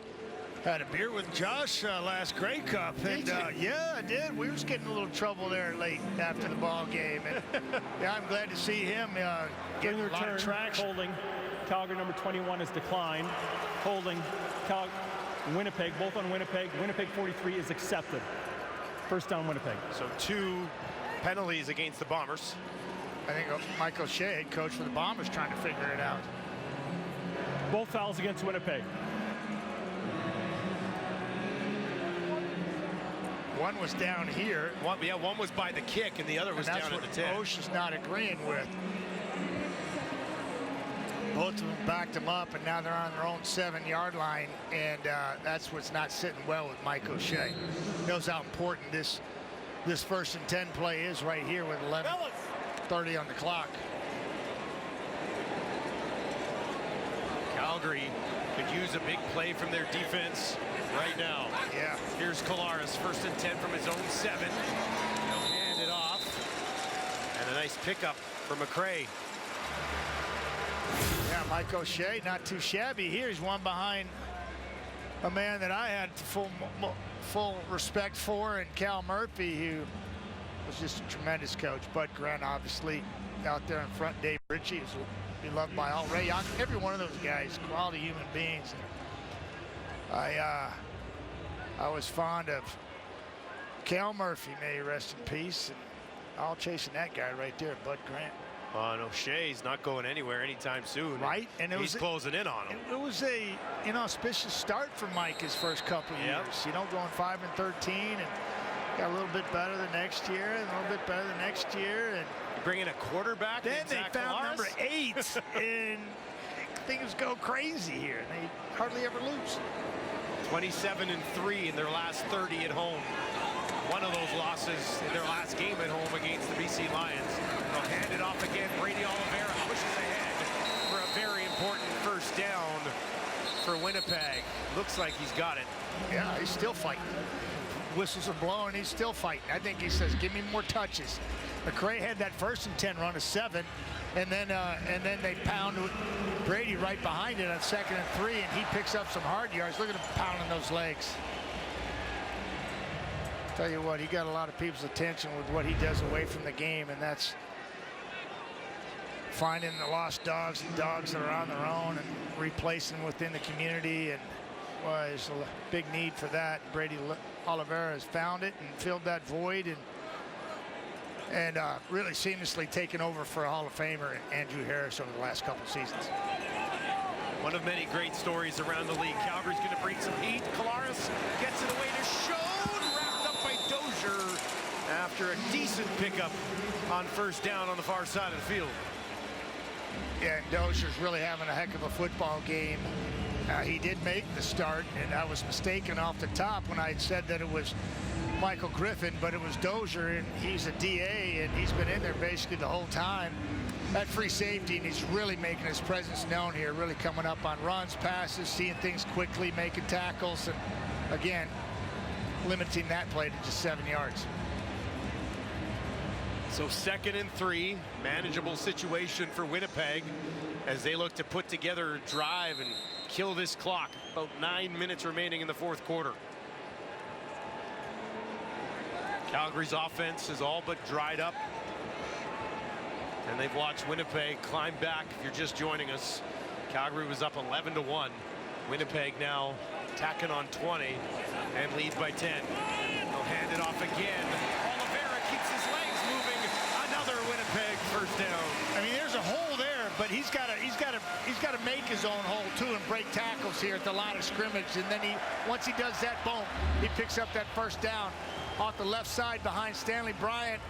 Had a beer with Josh last Grey Cup, and yeah, I did. We was getting a little trouble there late after the ball game, and yeah, I'm glad to see him getting a lot of traction. Holding, Calgary number 21 has declined. Holding, Winnipeg, both on Winnipeg. Winnipeg 43 is accepted. First down, Winnipeg. So 2 penalties against the Bombers. I think Mike O'Shea, head coach for the Bombers, trying to figure it out. Both fouls against Winnipeg. One was down here. One was by the kick, and the other was down at the tip. O'Shea's not agreeing with. Both of them backed him up, and now they're on their own 7-yard line, and that's what's not sitting well with Mike O'Shea. Knows how important this 1st and 10 play is right here with 11:30 on the clock. Calgary could use a big play from their defense right now. Yeah. Here's Kolaris, 1st and 10 from his own 7. He'll hand it off, and a nice pickup for McCray. Yeah, Mike O'Shea, not too shabby here. He's one behind a man that I had full respect for, and Cal Murphy, who was just a tremendous coach. Bud Grant, obviously, out there in front. Dave Ritchie is beloved by all. Ray Young, every one of those guys, quality human beings. I was fond of Cal Murphy, may he rest in peace, and all chasing that guy right there, Bud Grant. And O'Shea's not going anywhere anytime soon. Right, and he's closing in on him. It was a auspicious start for Mike his first couple of years. You know, going 5 and 13, and got a little bit better the next year, and a little bit better the next year, and bring in a quarterback. Then they found number 8, and things go crazy here. And they hardly ever lose. 27 and 3 in their last 30 at home. One of those losses in their last game at home against the BC Lions. They'll hand it off again. Brady Oliveira pushes ahead for a very important 1st down for Winnipeg. Looks like he's got it. Yeah, he's still fighting. Whistles are blowing. He's still fighting. I think he says, give me more touches. McCray had that 1st and 10 run of 7, and then they pound Brady right behind it on 2nd and 3, and he picks up some hard yards. Look at him pounding those legs. Tell you what, he got a lot of people's attention with what he does away from the game, and that's finding the lost dogs and dogs that are on their own and replacing within the community. And well, there's a big need for that. Brady Oliveira has found it and filled that void, and really seamlessly taken over for a Hall of Famer Andrew Harris over the last couple seasons. One of many great stories around the league. Calgary's going to bring some heat. Kolaris gets it away to Schoen, wrapped up by Dozier after a decent pickup on first down on the far side of the field. Yeah, and Dozier's really having a heck of a football game. He did make the start, and I was mistaken off the top when I had said that it was Michael Griffin, but it was Dozier, and he's a DA, and he's been in there basically the whole time at free safety, and he's really making his presence known here, really coming up on runs, passes, seeing things quickly, making tackles, and again, limiting that play to just 7 yards. So 2nd and 3, manageable situation for Winnipeg as they look to put together a drive and kill this clock. About 9 minutes remaining in the 4th quarter. Calgary's offense is all but dried up, and they've watched Winnipeg climb back. If you're just joining us, Calgary was up 11-1. Winnipeg now tacking on 20 and lead by 10. They'll hand it off again. Oliveira keeps his legs moving. Another Winnipeg first down. I mean, there's a hole there, but he's got to make his own hole too and break tackles here at the line of scrimmage. And then once he does that, boom, he picks up that first down off the left side behind Stanley Bryant.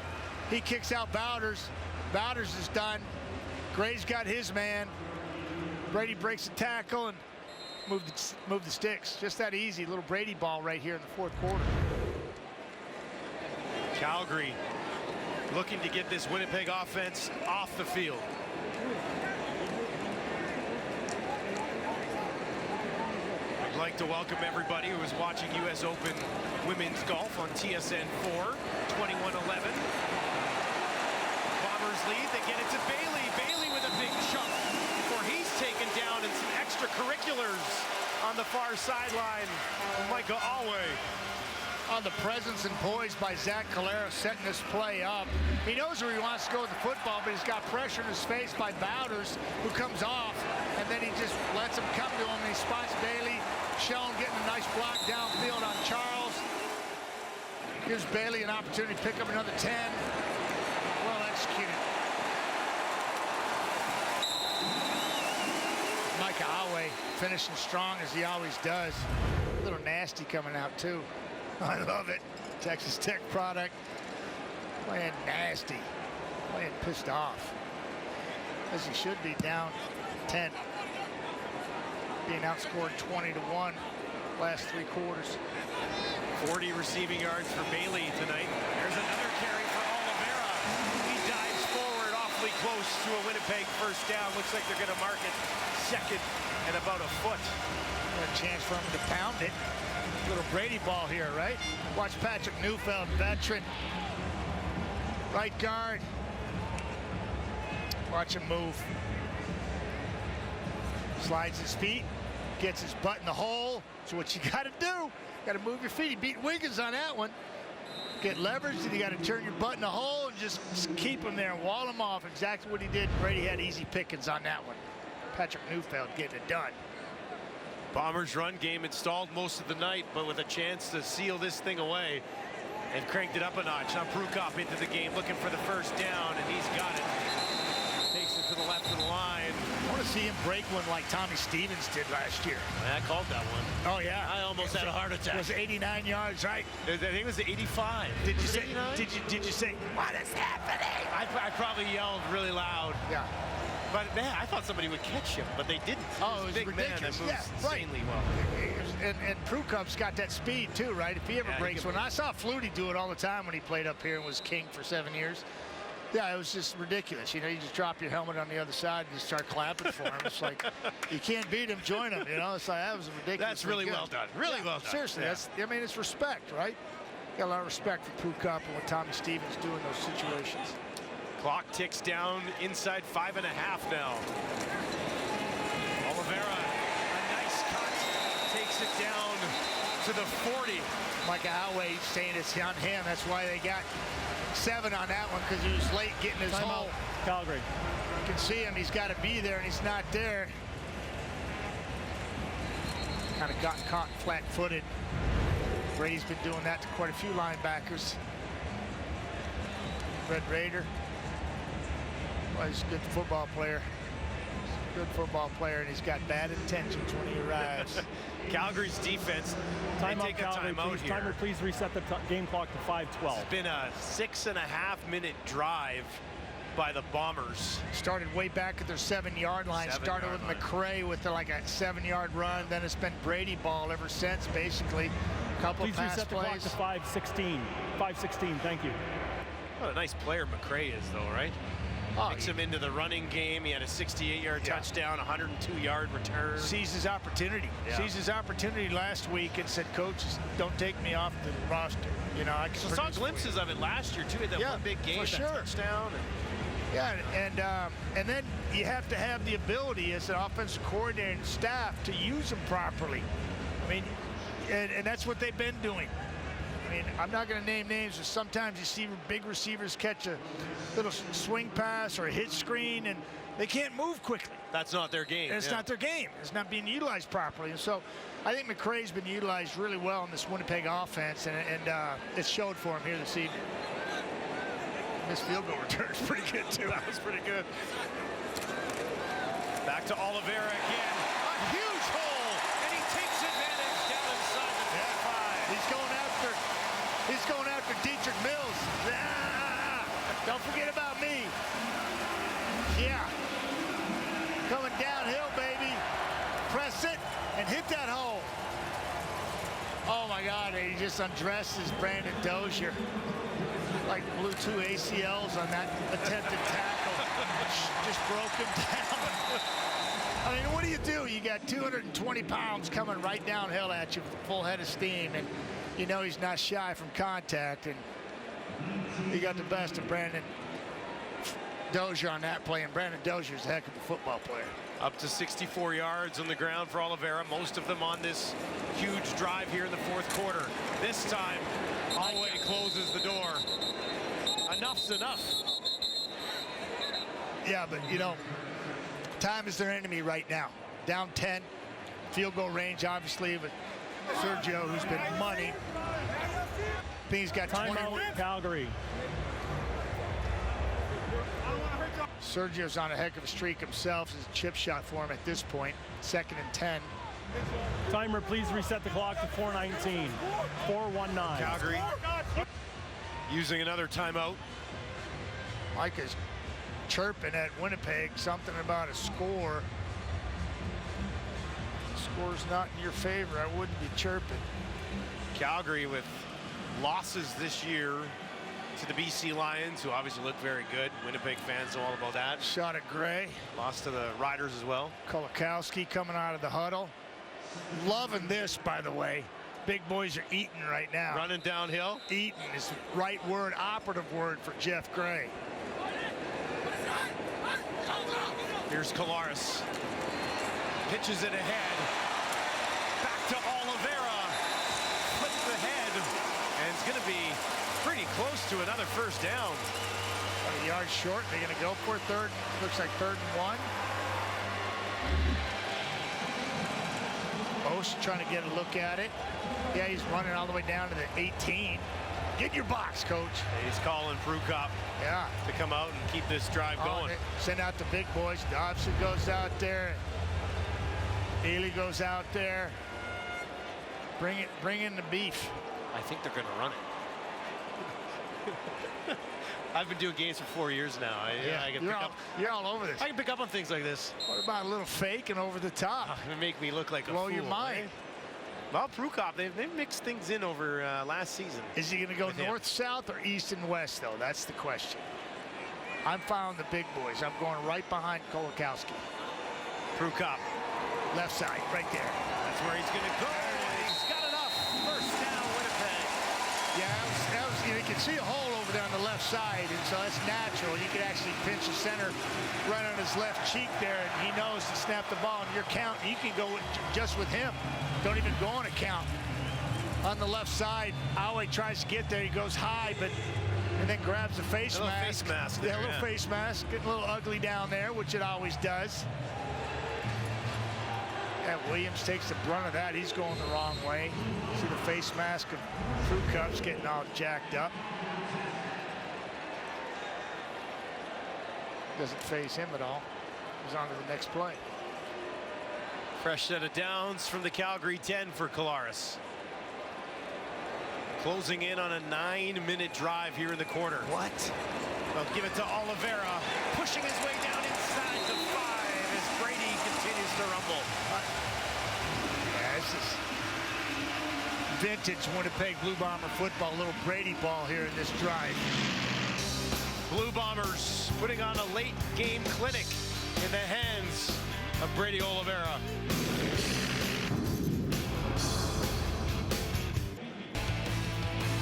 He kicks out Bowders. Bowders is done. Gray's got his man. Brady breaks the tackle and move the sticks. Just that easy. Little Brady ball right here in the 4th quarter. Calgary looking to get this Winnipeg offense off the field. I'd like to welcome everybody who is watching US Open Women's Golf on TSN 4, 21-11. Bombers lead, they get it to Bailey. Bailey with a big chunk before he's taken down, and some extracurriculars on the far sideline. Micah Alway. On the presence and poise by Zach Calero setting this play up. He knows where he wants to go with the football, but he's got pressure in his face by Bowders, who comes off, and then he just lets him come to him, and he spots Bailey. Schoen getting a nice block downfield on Charles. Gives Bailey an opportunity to pick up another 10. Well executed. Micah Alway finishing strong as he always does. A little nasty coming out too. I love it. Texas Tech product. Playing nasty. Playing pissed off. As he should be, down 10. Being outscored 20-1 last 3 quarters. 40 receiving yards for Bailey tonight. There's another carry for Oliveira. He dives forward awfully close to a Winnipeg first down. Looks like they're going to mark it 2nd and about a foot. A chance for him to pound it. Little Brady ball here, right? Watch Patrick Neufeld, veteran. Right guard. Watch him move. Slides his feet, gets his butt in the hole. So what you got to do, got to move your feet. He beat Wiggins on that one. Get leverage, and you got to turn your butt in the hole and just keep him there and wall him off. Exactly what he did. Brady had easy pickings on that one. Patrick Neufeld getting it done. Bombers run game installed most of the night, but with a chance to seal this thing away, and cranked it up a notch. Now Prukop into the game looking for the first down, and he's got it. Takes it to the left of the line. I want to see him break one like Tommy Stevens did last year. I called that one. Oh yeah, I almost had a heart attack. It was 89 yards, right? I think it was 85. Did you say? Did you say? What is happening? I probably yelled really loud. Yeah. But man, I thought somebody would catch him, but they didn't. Oh, it was big ridiculous. Man that moves insanely well. And Prukop's got that speed too, right? If he ever breaks one, I saw Flutie do it all the time when he played up here and was king for 7 years. Yeah, it was just ridiculous. You know, you just drop your helmet on the other side and just start clapping for him. It's like, you can't beat him, join him. You know, it's like, that was ridiculous. That's really well done. Really well done. Seriously, I mean, it's respect, right? Got a lot of respect for Prukop and what Tommy Stevens do in those situations. Clock ticks down inside 5.5 now. Oliveira, a nice cut, takes it down to the 40. Micah Howey saying it's on him. That's why they got 7 on that one, because he was late getting his hole. Calgary. You can see him. He's got to be there, and he's not there. Kind of got caught flat-footed. Brady's been doing that to quite a few linebackers. Red Raider. Well, he's a good football player. Good football player, and he's got bad intentions when he arrives. Calgary's defense. Time take a timeout here. Timer, please reset the game clock to 5:12. It's been a 6.5-minute drive by the Bombers. Started way back at their 7-yard line. Started with McCray with like a 7-yard run. Then it's been Brady ball ever since, basically. Couple please pass reset the plays. clock to 5:16. 5:16. Thank you. What a nice player McCray is, though, right? Takes him into the running game. He had a 68-yard touchdown, 102-yard return. Sees his opportunity. Sees his opportunity last week and said, "Coaches, don't take me off the roster." You know, I saw glimpses of it last year too. He had that one big game, for sure. Touchdown. And then you have to have the ability as an offensive coordinator and staff to use them properly. I mean, and that's what they've been doing. I mean, I'm not going to name names, but sometimes you see big receivers catch a little swing pass or a hit screen, and they can't move quickly. That's not their game. And it's not their game. It's not being utilized properly. And so I think McCray's been utilized really well in this Winnipeg offense, and it showed for him here this evening. This field goal return is pretty good, too. That was pretty good. Back to Oliveira again. A huge hole, and he takes advantage down inside the 25. He's going after Dietrich Mills. Don't forget about me. Yeah. Coming downhill, baby. Press it and hit that hole. Oh, my God. He just undresses Brandon Dozier. Like blew 2 ACLs on that attempted tackle. Just broke him down. I mean, what do? You got 220 pounds coming right downhill at you with a full head of steam, and you know he's not shy from contact, and he got the best of Brandon Dozier on that play, and Brandon Dozier's a heck of a football player. Up to 64 yards on the ground for Oliveira, most of them on this huge drive here in the fourth quarter. This time, Holloway closes the door. Enough's enough. Yeah, but, you know, time is their enemy right now. Down 10, field goal range, obviously, but Sergio, who's been money. I think he's got 21. Calgary. Sergio's on a heck of a streak himself. It's a chip shot for him at this point. 2nd and 10. Timer, please reset the clock to 4:19. 4:19. Calgary using another timeout. Micah's chirping at Winnipeg something about a score. The score's not in your favor. I wouldn't be chirping. Calgary with losses this year to the BC Lions, who obviously look very good. Winnipeg fans know all about that. Shot at Gray. Lost to the Riders as well. Kolakowski coming out of the huddle. Loving this, by the way. Big boys are eating right now. Running downhill. Eating is the right word, operative word for Jeff Gray. Here's Kolaris. Pitches it ahead. Back to Oliveira. Flips the head. And it's going to be pretty close to another first down. 20 yards short. They're going to go for third. Looks like 3rd and 1. Most trying to get a look at it. Yeah, he's running all the way down to the 18. Get in your box, coach. He's calling Pregame to come out and keep this drive going. Send out the big boys. Dobson goes out there. Ely goes out there. Bring in the beef. I think they're going to run it. I've been doing games for 4 years now. You're all over this. I can pick up on things like this. What about a little fake and over the top? It make me look like a blow fool, your mind. Well, Pregame, they've mixed things in over last season. Is he going to go north, south, or east and west, though? That's the question. I'm following the big boys. I'm going right behind Kolakowski. Pregame. Left side, right there. That's where he's going to go. He's got enough. First down, Winnipeg. Yeah, you can see a hole over there on the left side, and so that's natural. You can actually pinch the center right on his left cheek there, and he knows to snap the ball. And your count, you can go just with him. Don't even go on a count. on the left side. Awe tries to get there. He goes high, and then grabs the face mask. Face mask there, yeah, a little face mask. Getting a little ugly down there, which it always does. And Williams takes the brunt of that. He's going the wrong way. See the face mask of Crew Cup's getting all jacked up. Doesn't phase him at all. He's on to the next play. Fresh set of downs from the Calgary 10 for Collaros. Closing in on a 9-minute drive here in the corner. What? They'll give it to Oliveira, pushing his way down inside the 5 as Brady continues to rumble. Yeah, this is vintage Winnipeg Blue Bomber football. A little Brady ball here in this drive. Blue Bombers putting on a late game clinic in the hands of Brady Oliveira.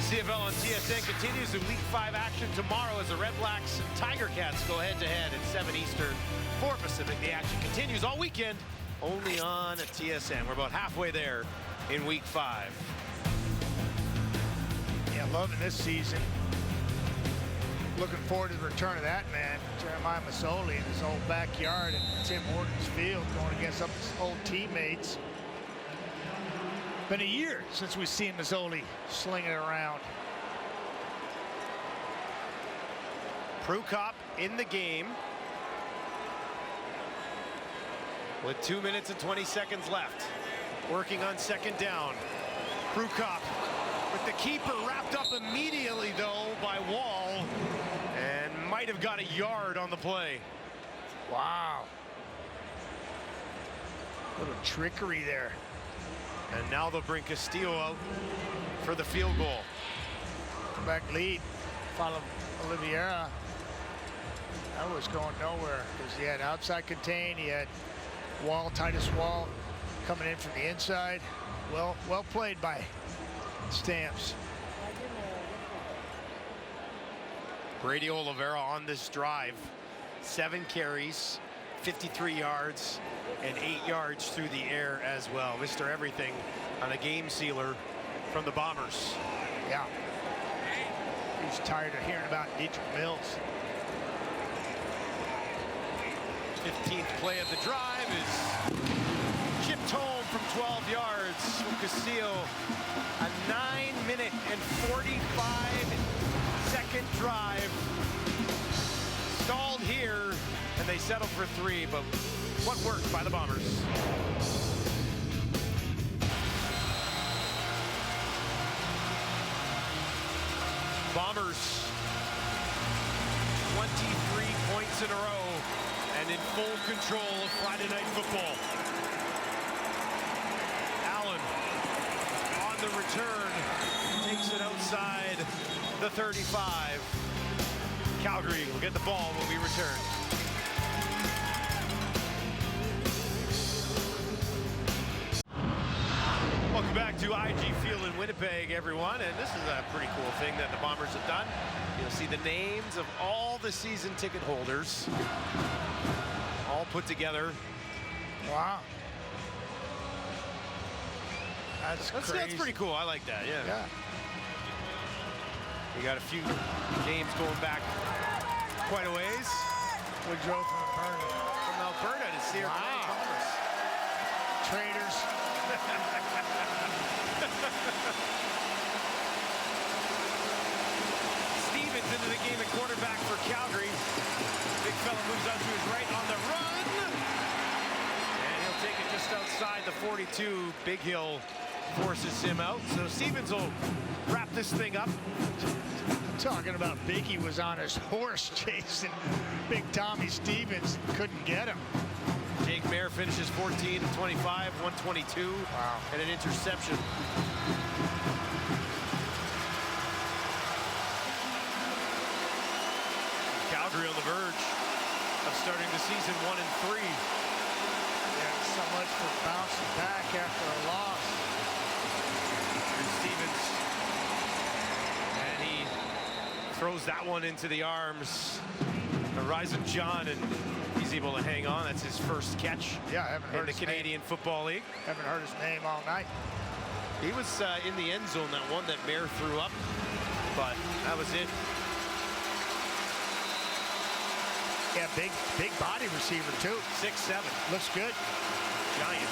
CFL on TSN continues with Week 5 action tomorrow as the Red Blacks and Tiger Cats go head-to-head at 7 Eastern, 4 Pacific. The action continues all weekend, only on TSN. We're about halfway there in Week 5. Yeah, loving this season. Looking forward to the return of that man, Jeremiah Masoli, in his old backyard at Tim Hortons Field, going against some of his old teammates. Been a year since we've seen Masoli slinging it around. Prukop in the game with 2 minutes and 20 seconds left. Working on second down. Prukop with the keeper wrapped up immediately, though, by Wall, and might have got a yard on the play. Wow. A little trickery there. And now they'll bring Castillo out for the field goal. Back lead. Follow Oliveira. That was going nowhere because he had outside contain. He had Wall, Titus Wall, coming in from the inside. Well played by Stamps. Brady Oliveira on this drive. 7 carries, 53 yards, and 8 yards through the air as well. Mr. Everything on a game sealer from the Bombers. Yeah. He's tired of hearing about Dietrich Mills. 15th play of the drive is chipped home from 12 yards from Castillo. A 9-minute and 45-second drive. Stalled here, and they settled for 3, but what worked by the Bombers? Bombers 23 points in a row and in full control of Friday Night Football. Allen on the return takes it outside the 35. Calgary will get the ball when we return. Welcome back to IG Field in Winnipeg, everyone, and this is a pretty cool thing that the Bombers have done. You'll see the names of all the season ticket holders all put together. Wow. That's crazy. That's pretty cool. I like that, yeah. We got a few games going back quite a ways. We drove from Alberta to see our Bombers. Traders. Stevens into the game at quarterback for Calgary. Big fella moves out to his right on the run. And he'll take it just outside the 42. Big Hill forces him out. So Stevens will wrap this thing up. Talking about Biggie was on his horse chasing Big Tommy Stevens. Couldn't get him. Jake Mayer finishes 14 of 25, 122, and an interception. Calgary on the verge of starting the season 1-3. Yeah, so much for bouncing back after a loss. Here's Stevens, and he throws that one into the arms of Ryzen John, and he's able to hang on. That's his first catch I haven't heard in the Canadian Football League. Haven't heard his name all night. He was in the end zone, that one that Mayer threw up, but that was it. Yeah, big body receiver too. 6'7". Looks good. Giant.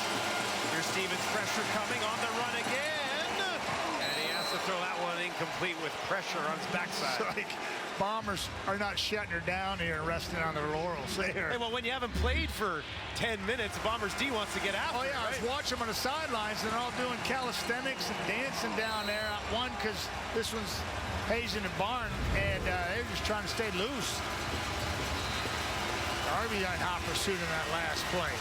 Here's Stevens, pressure coming on the run again. And he has to throw that one incomplete with pressure on his backside. It's like Bombers are not shutting her down here and resting on their laurels there. Hey, well, when you haven't played for 10 minutes, Bombers D wants to get after Oh, yeah, it, right? I was watching them on the sidelines, and they're all doing calisthenics and dancing down there. One, because this one's Hazen and Barn, and they're just trying to stay loose. Harvey on hot pursuit in that last play.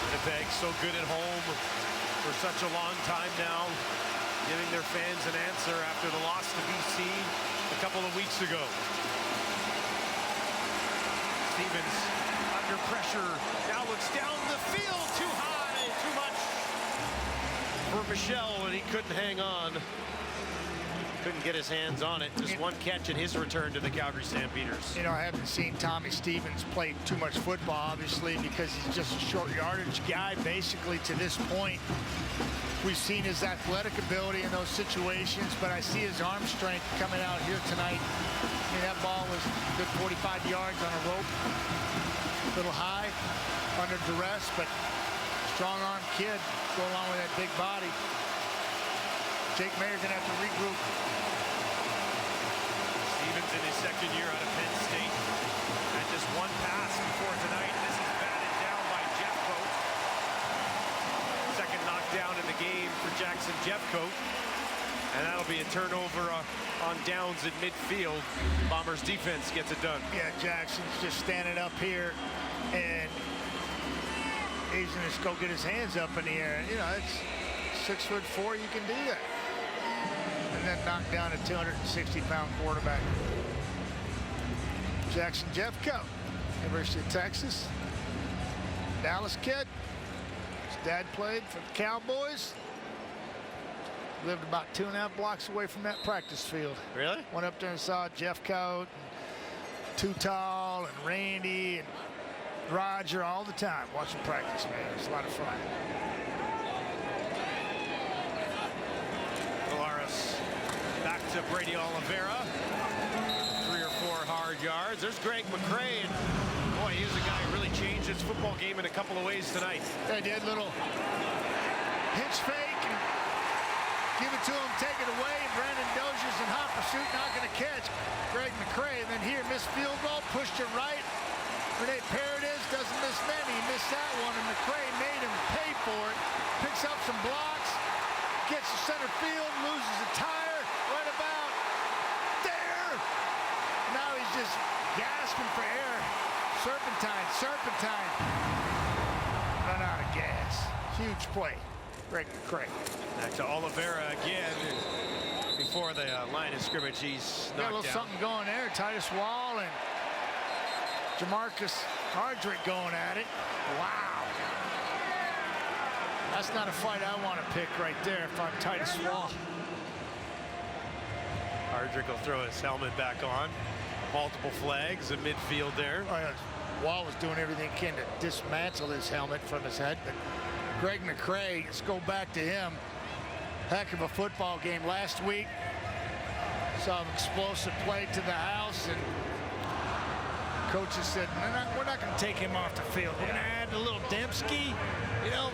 Winnipeg so good at home for such a long time now, giving their fans an answer after the loss to BC a couple of weeks ago. Stevens under pressure, now looks down the field, too high, too much for Michel, and he couldn't hang on. Couldn't get his hands on it. Just one catch in his return to the Calgary Stampeders. You know, I haven't seen Tommy Stevens play too much football, obviously, because he's just a short yardage guy, basically, to this point. We've seen his athletic ability in those situations, but I see his arm strength coming out here tonight. I mean, that ball was a good 45 yards on a rope. A little high, under duress, but strong-arm kid go along with that big body. Jake Mayer gonna have to regroup. Stevens in his second year out of Penn State. And just one pass before tonight. This is batted down by Jeffcoat. Second knockdown in the game for Jackson Jeffcoat. And that'll be a turnover on downs at midfield. Bombers defense gets it done. Yeah, Jackson's just standing up here, and he's gonna just go get his hands up in the air. You know, it's 6'4", you can do that. And then knock down a 260-pound quarterback. Jackson Jeffcoat, University of Texas. Dallas kid. His dad played for the Cowboys. Lived about 2.5 blocks away from that practice field. Really? Went up there and saw Jeffcoat, Too Tall, and Randy, and Roger all the time watching practice, man. It was a lot of fun. Back to Brady Oliveira. 3 or 4 hard yards. There's Greg McCray. And boy, he's a guy who really changed his football game in a couple of ways tonight. They did little hitch fake and give it to him, take it away. Brandon Dozier's in hot pursuit, not going to catch Greg McCray. And then here, missed field goal, pushed it right. Rene Paredes doesn't miss many. He missed that one, and McCray made him pay for it. Picks up some blocks, gets to center field, loses a tire. Right about there. Now he's just gasping for air. Serpentine. Run out of gas. Huge play. Greg McCray. Back to Oliveira again. Before the line of scrimmage, he's knocked got a little down. something going there. Titus Wall and Jamarcus Hardrick going at it. Wow. That's not a fight I want to pick right there if I'm Titus Wall. Hardrick will throw his helmet back on. Multiple flags in midfield there. Oh, yeah. Wall was doing everything he can to dismantle his helmet from his head. But Greg McCray, let's go back to him. Heck of a football game last week. Saw an explosive play to the house, and coaches said, we're not going to take him off the field. We're going to add a little Dembski, you know,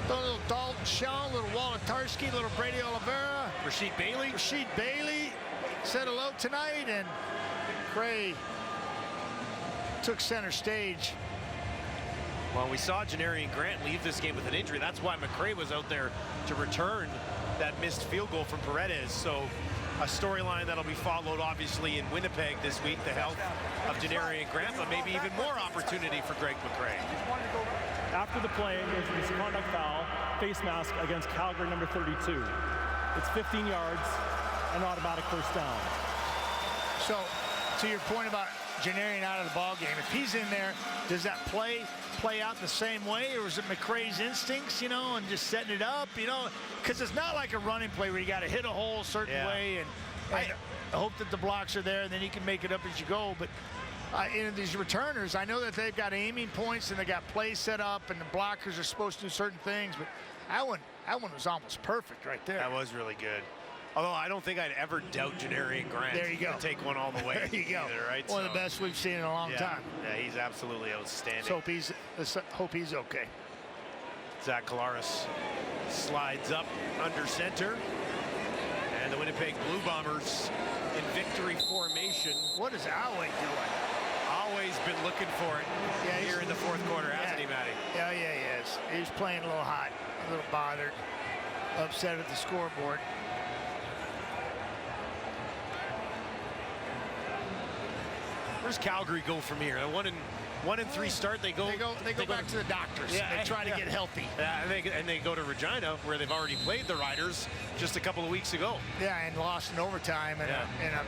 throw a little Dalton Shaw, a little Wolotarski, a little Brady Oliveira. Rasheed Bailey Said hello tonight, and McCray took center stage. Well, we saw Janarian Grant leave this game with an injury. That's why McCray was out there to return that missed field goal from Paredes. So a storyline that'll be followed, obviously, in Winnipeg this week, the health of Janarian Grant, but maybe even more opportunity for Greg McCray. After the play, there's a misconduct foul, face mask against Calgary number 32. It's 15 yards. An automatic first down. So, to your point about Janarian out of the ball game, if he's in there, does that play out the same way, or is it McCray's instincts, you know, and just setting it up, you know? Because it's not like a running play where you got to hit a hole a certain way, and I hope that the blocks are there, and then you can make it up as you go. But in these returners. I know that they've got aiming points and they got plays set up and the blockers are supposed to do certain things, but that one was almost perfect right there. That was really good. Although I don't think I'd ever doubt Janarian Grant. There you go. To take one all the way. There you go. Either, right? One of the best we've seen in a long time. Yeah, he's absolutely outstanding. Let's hope he's okay. Zach Collaros slides up under center. And the Winnipeg Blue Bombers in victory formation. What is Alway doing? Always been looking for it here in the fourth quarter, hasn't he, Matty? Yeah, he is. He's playing a little hot, a little bothered, upset at the scoreboard. Where's Calgary go from here? A 1-3 start. They go back to the doctors. Yeah, they try to get healthy. Yeah, and they go to Regina, where they've already played the Riders just a couple of weeks ago. Yeah, and lost in overtime in a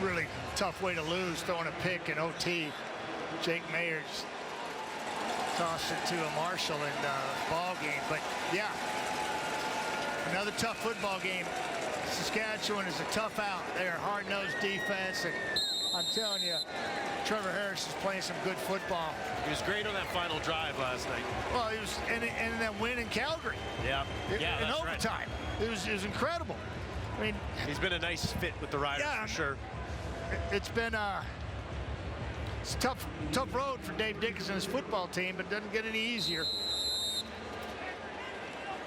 really tough way to lose, throwing a pick in OT. Jake Mayer just tossed it to a Marshall in the ball game. But yeah, another tough football game. Saskatchewan is a tough out. They're a hard-nosed defense, and I'm telling you, Trevor Harris is playing some good football. He was great on that final drive last night. Well, he was, and that win in Calgary. Yeah, in overtime. Right. It was incredible. I mean, he's been a nice fit with the Riders for sure. It's been it's a tough road for Dave Dickinson and his football team, but it doesn't get any easier.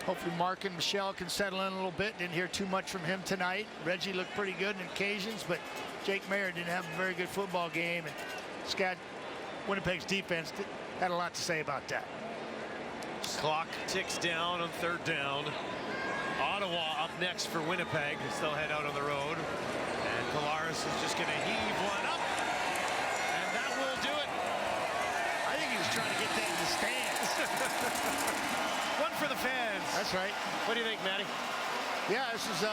Hopefully Mark and Michelle can settle in a little bit. Didn't hear too much from him tonight. Reggie looked pretty good on occasions, but Jake Mayer didn't have a very good football game. And Winnipeg's defense had a lot to say about that. Clock ticks down on third down. Ottawa up next for Winnipeg. They still head out on the road. And Collaros is just going to heave one up. And that will do it. I think he was trying to get that in the stands. One for the fans. That's right. What do you think, Matty? Yeah, this is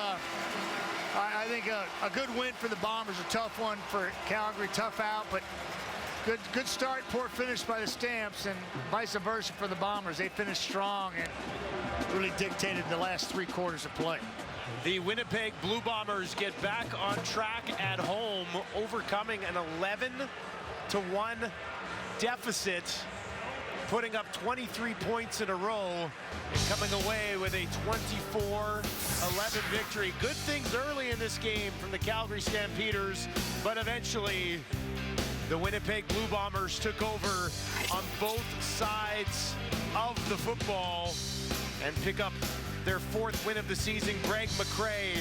I think a good win for the Bombers. A tough one for Calgary. Tough out, but good start, poor finish by the Stamps, and vice versa for the Bombers. They finished strong and really dictated the last 3 quarters of play. The Winnipeg Blue Bombers get back on track at home, overcoming an 11-1 deficit, putting up 23 points in a row and coming away with a 24-11 victory. Good things early in this game from the Calgary Stampeders, but eventually the Winnipeg Blue Bombers took over on both sides of the football and pick up their 4th win of the season. Greg McCrae,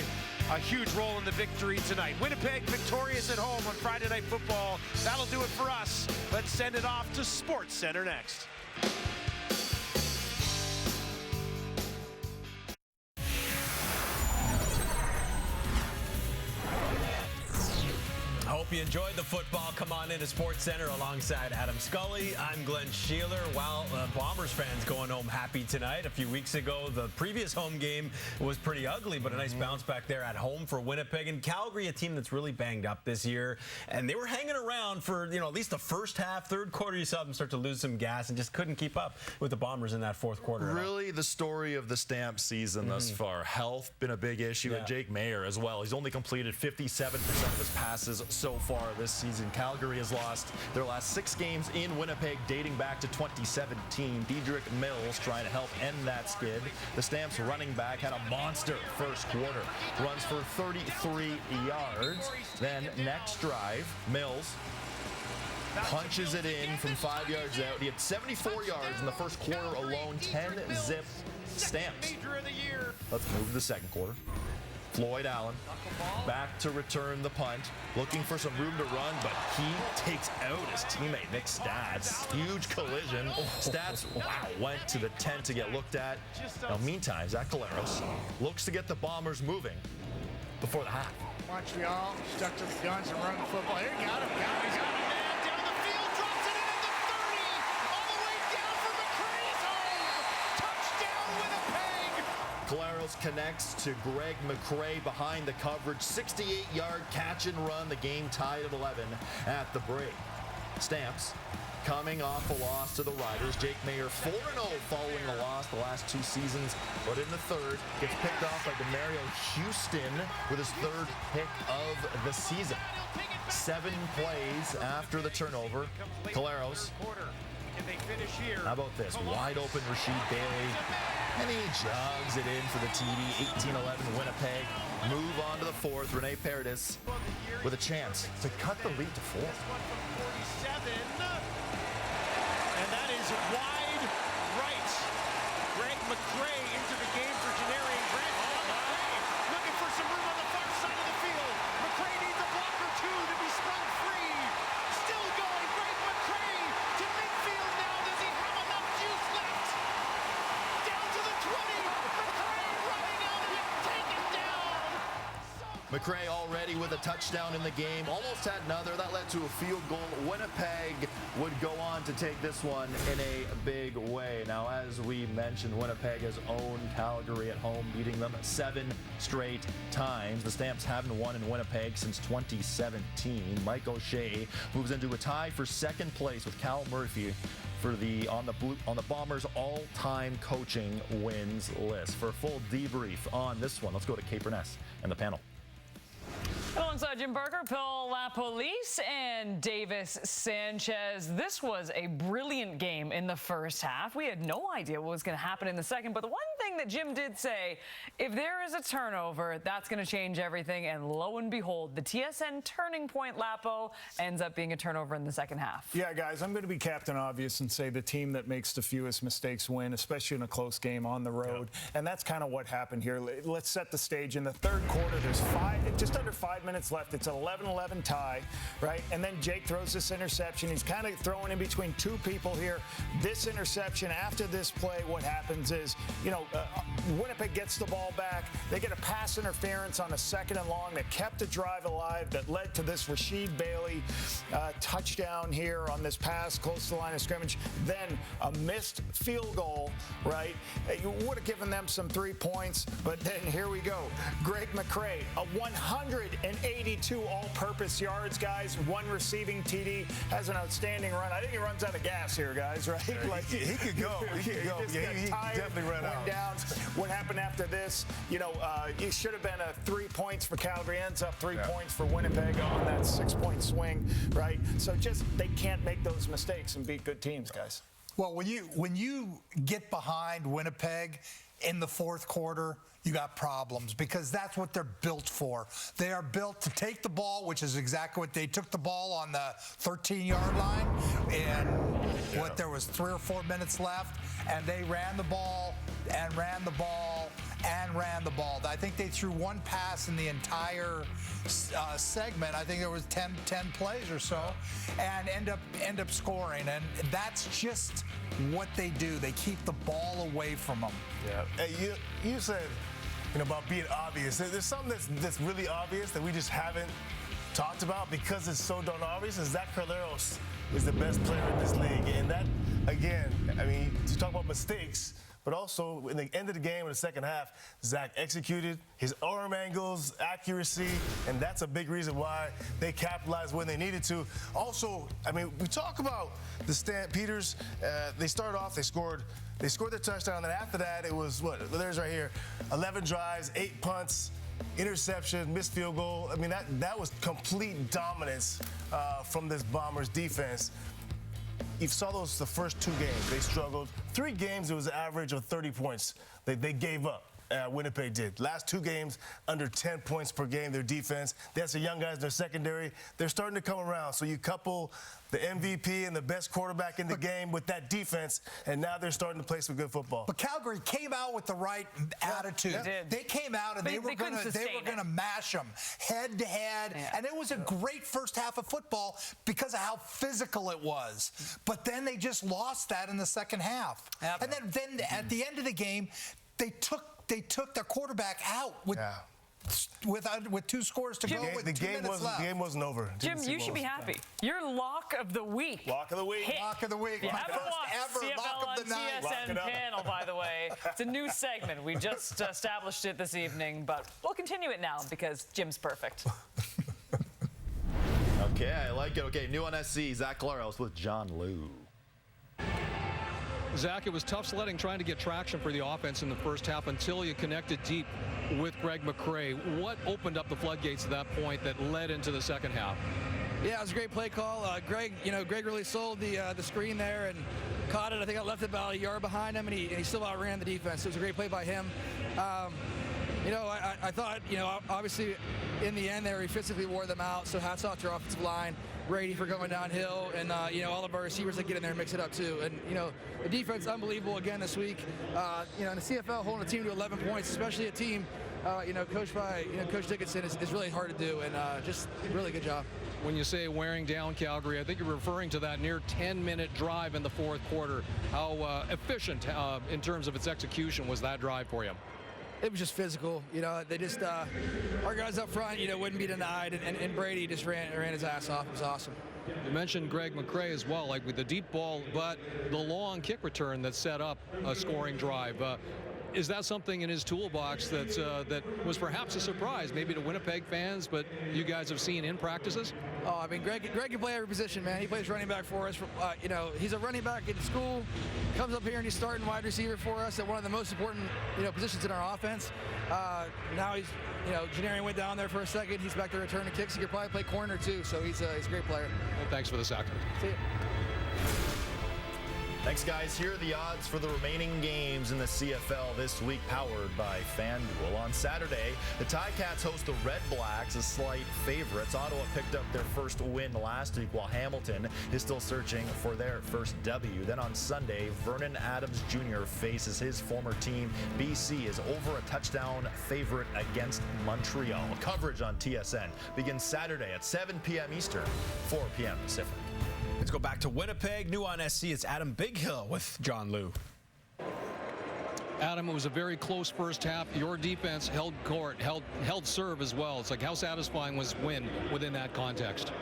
a huge role in the victory tonight. Winnipeg victorious at home on Friday Night Football. That'll do it for us. Let's send it off to Sports Center next. Hope you enjoyed the football. Come on into Sports Center alongside Adam Scully. I'm Glenn Sheeler. Well, Bombers fans going home happy tonight. A few weeks ago, the previous home game was pretty ugly, but a nice bounce back there at home for Winnipeg. And Calgary, a team that's really banged up this year. And they were hanging around for, at least the first half, third quarter. You saw them start to lose some gas and just couldn't keep up with the Bombers in that fourth quarter. Really the story of the Stamp season thus far. Health been a big issue, and Jake Mayer as well. He's only completed 57% of his passes so far this season. Calgary has lost their last 6 games in Winnipeg dating back to 2017. Dedrick Mills trying to help end that skid. The Stamps running back had a monster first quarter. Runs for 33 yards. Then next drive, Mills punches it in from 5 yards out. He had 74 yards in the first quarter alone. 10-zip Stamps. Let's move to the second quarter. Floyd Allen back to return the punt, looking for some room to run, but he takes out his teammate Nick Stats. Huge collision. Stats, went to the tent to get looked at. Now, meantime, Zach Collaros looks to get the Bombers moving before the half. Montreal stuck to the guns and running the football. Here, got him. Down the field, drops it in at the 30, all the way down for McCrae's home. Touchdown, Winnipeg. Collaros connects to Greg McCrae behind the coverage. 68-yard catch and run. The game tied at 11 at the break. Stamps coming off a loss to the Riders. Jake Mayer 4-0 following the loss the last 2 seasons, but in the third gets picked off by Demario Houston with his 3rd pick of the season. 7 plays after the turnover. Caleros. How about this? Wide open Rasheed Bailey. And he jogs it in for the TD. 18-11 Winnipeg. Move on to the 4th. Rene Paredes with a chance to cut the lead to 4. And that is wide right. Greg McCray into the game for Janarian Grant. McCray looking for some room on the far side of the field. McCray needs a block or 2 to be sprung free. Still going. Greg McCray to midfield now. Does he have enough juice left? Down to the 20. McCray running out and taken down. McCray already with a touchdown in the game. Almost had another. That led to a field goal. Winnipeg would go on to take this one in a big way. Now, as we mentioned, Winnipeg has owned Calgary at home, beating them 7 straight times. The Stamps haven't won in Winnipeg since 2017. Mike O'Shea moves into a tie for 2nd place with Cal Murphy for on the Bombers' all-time coaching wins list. For a full debrief on this one, let's go to Kate Burness and the panel. Alongside Jim Barker, Paul LaPolice, and Davis Sanchez. This was a brilliant game in the first half. We had no idea what was going to happen in the second, but the one thing that Jim did say, if there is a turnover, that's going to change everything, and lo and behold, the TSN turning point, Lapo, ends up being a turnover in the second half. Yeah, guys, I'm going to be Captain Obvious and say the team that makes the fewest mistakes win, especially in a close game on the road, and that's kind of what happened here. Let's set the stage. In the third quarter, there's just under 5 minutes left. It's an 11-11 tie, right? And then Jake throws this interception. He's kind of throwing in between 2 people here. This interception, after this play, what happens is, Winnipeg gets the ball back. They get a pass interference on a 2nd and long that kept the drive alive, that led to this Rasheed Bailey touchdown here on this pass close to the line of scrimmage. Then a missed field goal, right? You would have given them some 3 points, but then here we go. Greg McCray, a 182 all-purpose yards, guys. 1 receiving TD, has an outstanding run. I think he runs out of gas here, guys, right? Like he could go. He could go. Yeah, he definitely ran out. Down. What happened after this? It should have been a 3 points for Calgary. Ends up 3 points for Winnipeg on that 6-point swing, right? So they can't make those mistakes and beat good teams, guys. Well, when you get behind Winnipeg in the 4th quarter, you got problems, because that's what they're built for. They are built to take the ball, which is exactly what they took the ball on the 13-yard line, and there was 3 or 4 minutes left, and they ran the ball and ran the ball and ran the ball. I think they threw 1 pass in the entire segment. I think there was 10 plays or so, and end up scoring. And that's just what they do. They keep the ball away from them. Yeah. Hey, you said about being obvious. There's something that's really obvious that we just haven't talked about because it's so darn obvious. Is Zach Caleros is the best player in this league, and that again, to talk about mistakes. But also, in the end of the game, in the second half, Zach executed his arm angles, accuracy, and that's a big reason why they capitalized when they needed to. Also, we talk about the Stampeders. They started off, they scored their touchdown, and then after that, it was there's right here, 11 drives, 8 punts, interception, missed field goal. That was complete dominance from this Bombers defense. You saw those the first 2 games. They struggled. 3 games, it was an average of 30 points. They gave up. Winnipeg did. Last 2 games, under 10 points per game, their defense. They had some young guys in their secondary. They're starting to come around. So you couple the MVP and the best quarterback in the game with that defense, and now they're starting to play some good football. But Calgary came out with the right attitude. They came out and they were going to mash them head to head, and it was a great first half of football because of how physical it was. But then they just lost that in the second half. And then at the end of the game, they took their quarterback out with 2 scores to go with 2 minutes left. The game wasn't over. Jim, you should be happy. Your lock of the week. Lock of the week. Lock of the week. You My haven't first watched ever lock of the night. TSN panel, by the way. It's a new segment. We just established it this evening, but we'll continue it now because Jim's perfect. Okay, I like it. Okay, new on SC, Zach Claros with John Lou. Zach, it was tough sledding trying to get traction for the offense in the first half until you connected deep with Greg McCrae. What opened up the floodgates at that point that led into the second half? Yeah, it was a great play call. Greg really sold the screen there and caught it. I think I left it about a yard behind him, and he still outran the defense. It was a great play by him. I thought, obviously in the end there, he physically wore them out, so hats off to our offensive line, Brady for going downhill, and, all of our receivers that get in there and mix it up too. And, the defense, unbelievable again this week. In the CFL, holding a team to 11 points, especially a team, coached by, Coach Dickinson, is really hard to do, and just really good job. When you say wearing down Calgary, I think you're referring to that near 10-minute drive in the fourth quarter. How efficient in terms of its execution was that drive for you? It was just physical. They just, our guys up front, wouldn't be denied, and Brady just ran his ass off. It was awesome. You mentioned Greg McCrae as well, like with the deep ball, but the long kick return that set up a scoring drive. Is that something in his toolbox that was perhaps a surprise, maybe to Winnipeg fans, but you guys have seen in practices? Oh, I mean, Greg can play every position, man. He plays running back for us. He's a running back in school, comes up here and he's starting wide receiver for us at one of the most important, positions in our offense. Now he's, Janarian went down there for a second. He's back there returning kicks. He could probably play corner too, so he's a great player. Well, thanks for the sack. See you. Thanks, guys. Here are the odds for the remaining games in the CFL this week, powered by FanDuel. On Saturday, the Ticats host the Red Blacks as slight favorites. Ottawa picked up their first win last week, while Hamilton is still searching for their first W. Then on Sunday, Vernon Adams Jr. faces his former team. BC is over a touchdown favorite against Montreal. Coverage on TSN begins Saturday at 7 p.m. Eastern, 4 p.m. Pacific. Let's go back to Winnipeg. New on SC, it's Adam Bighill with John Lou. Adam, it was a very close first half. Your defense held court, held serve as well. It's like, how satisfying was win within that context?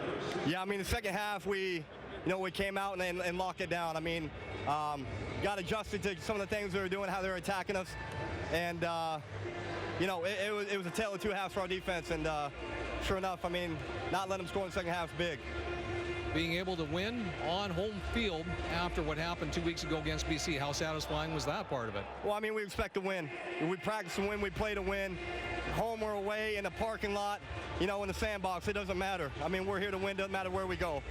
Yeah, I mean, the second half, we came out and locked it down. I mean, got adjusted to some of the things they were doing, how they were attacking us. And, it was a tale of two halves for our defense. And sure enough, I mean, not letting them score in the second half is big. Being able to win on home field after what happened 2 weeks ago against BC, how satisfying was that part of it? Well, I mean, we expect to win. We practice to win, we play to win. Home or away, in the parking lot, in the sandbox, it doesn't matter. I mean, we're here to win, doesn't matter where we go.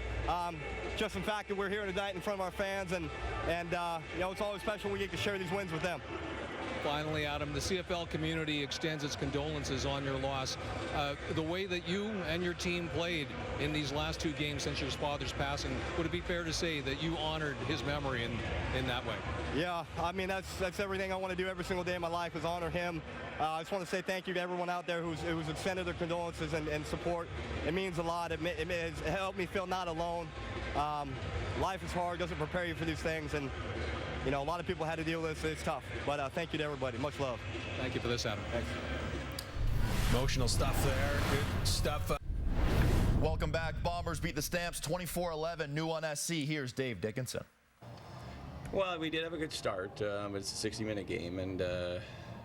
Just the fact that we're here tonight in front of our fans, and it's always special when we get to share these wins with them. Finally, Adam, the CFL community extends its condolences on your loss. The way that you and your team played in these last two games since your father's passing, would it be fair to say that you honored his memory in that way? Yeah, I mean, that's everything I want to do every single day of my life, is honor him. I just want to say thank you to everyone out there who's extended their condolences and support. It means a lot. It has helped me feel not alone. Life is hard, doesn't prepare you for these things, and a lot of people had to deal with this. It's tough, but thank you to everybody. Much love. Thank you for this, Adam. Thanks. Emotional stuff there. Good stuff. Welcome back. Bombers beat the Stamps 24-11. New on SC. Here's Dave Dickinson. Well, we did have a good start. It's a 60-minute game, and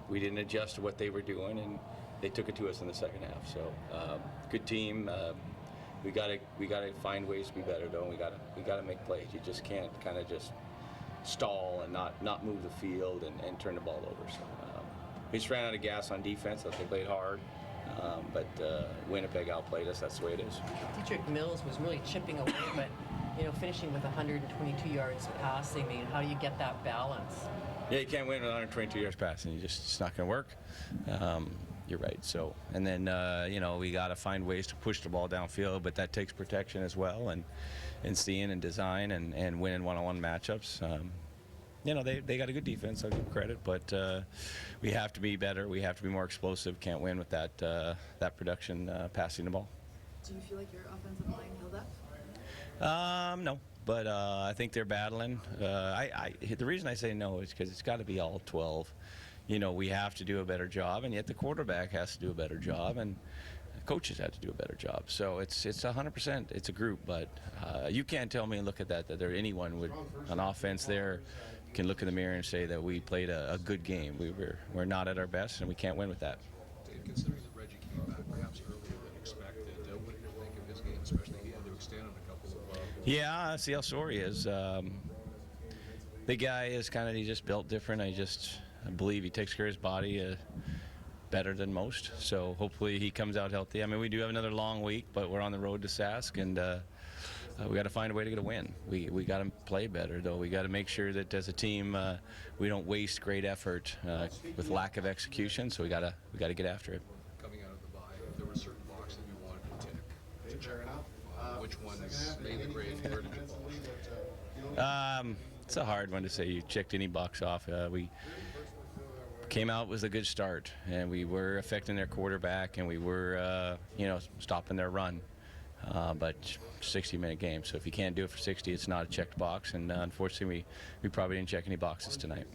we didn't adjust to what they were doing, and they took it to us in the second half. So, good team. We gotta find ways to be better, though. We gotta make plays. You just can't kind of just stall and not move the field and turn the ball over. So we just ran out of gas on defense. They played hard, but Winnipeg outplayed us. That's the way it is. Dietrich Mills was really chipping away, but finishing with 122 yards passing. I mean, how do you get that balance? Yeah, you can't win with 122 yards passing. It's not going to work. You're right. So, and then we got to find ways to push the ball downfield, but that takes protection as well, and seeing and design and winning one-on-one matchups. They got a good defense. I'll give credit, but we have to be better. We have to be more explosive. Can't win with that production passing the ball. Do you feel like your offensive line held up? No, but I think they're battling. The reason I say no is because it's got to be all 12. We have to do a better job, and yet the quarterback has to do a better job, and coaches have to do a better job. So it's 100%. It's a group, but you can't tell me and look at that there anyone with an offense there can look in the mirror and say that we played a good game. We're not at our best, and we can't win with that. Dave, considering that Reggie came back perhaps earlier than expected, what did you think of his game, especially he had Yeah, I see how sore he is. The guy is he's just built different. I believe he takes care of his body better than most. So hopefully he comes out healthy. I mean, we do have another long week, but we're on the road to Sask, and we got to find a way to get a win. We got to play better, though. We got to make sure that as a team we don't waste great effort with lack of execution. So we got to get after it. Coming out of the bye, if there were certain boxes that you wanted to tick, which ones made the grade? Where did you fall? It's a hard one to say you checked any box off. We came out with a good start, and we were affecting their quarterback, and we were stopping their run. But 60-minute game, so if you can't do it for 60, it's not a checked box, and unfortunately we probably didn't check any boxes tonight.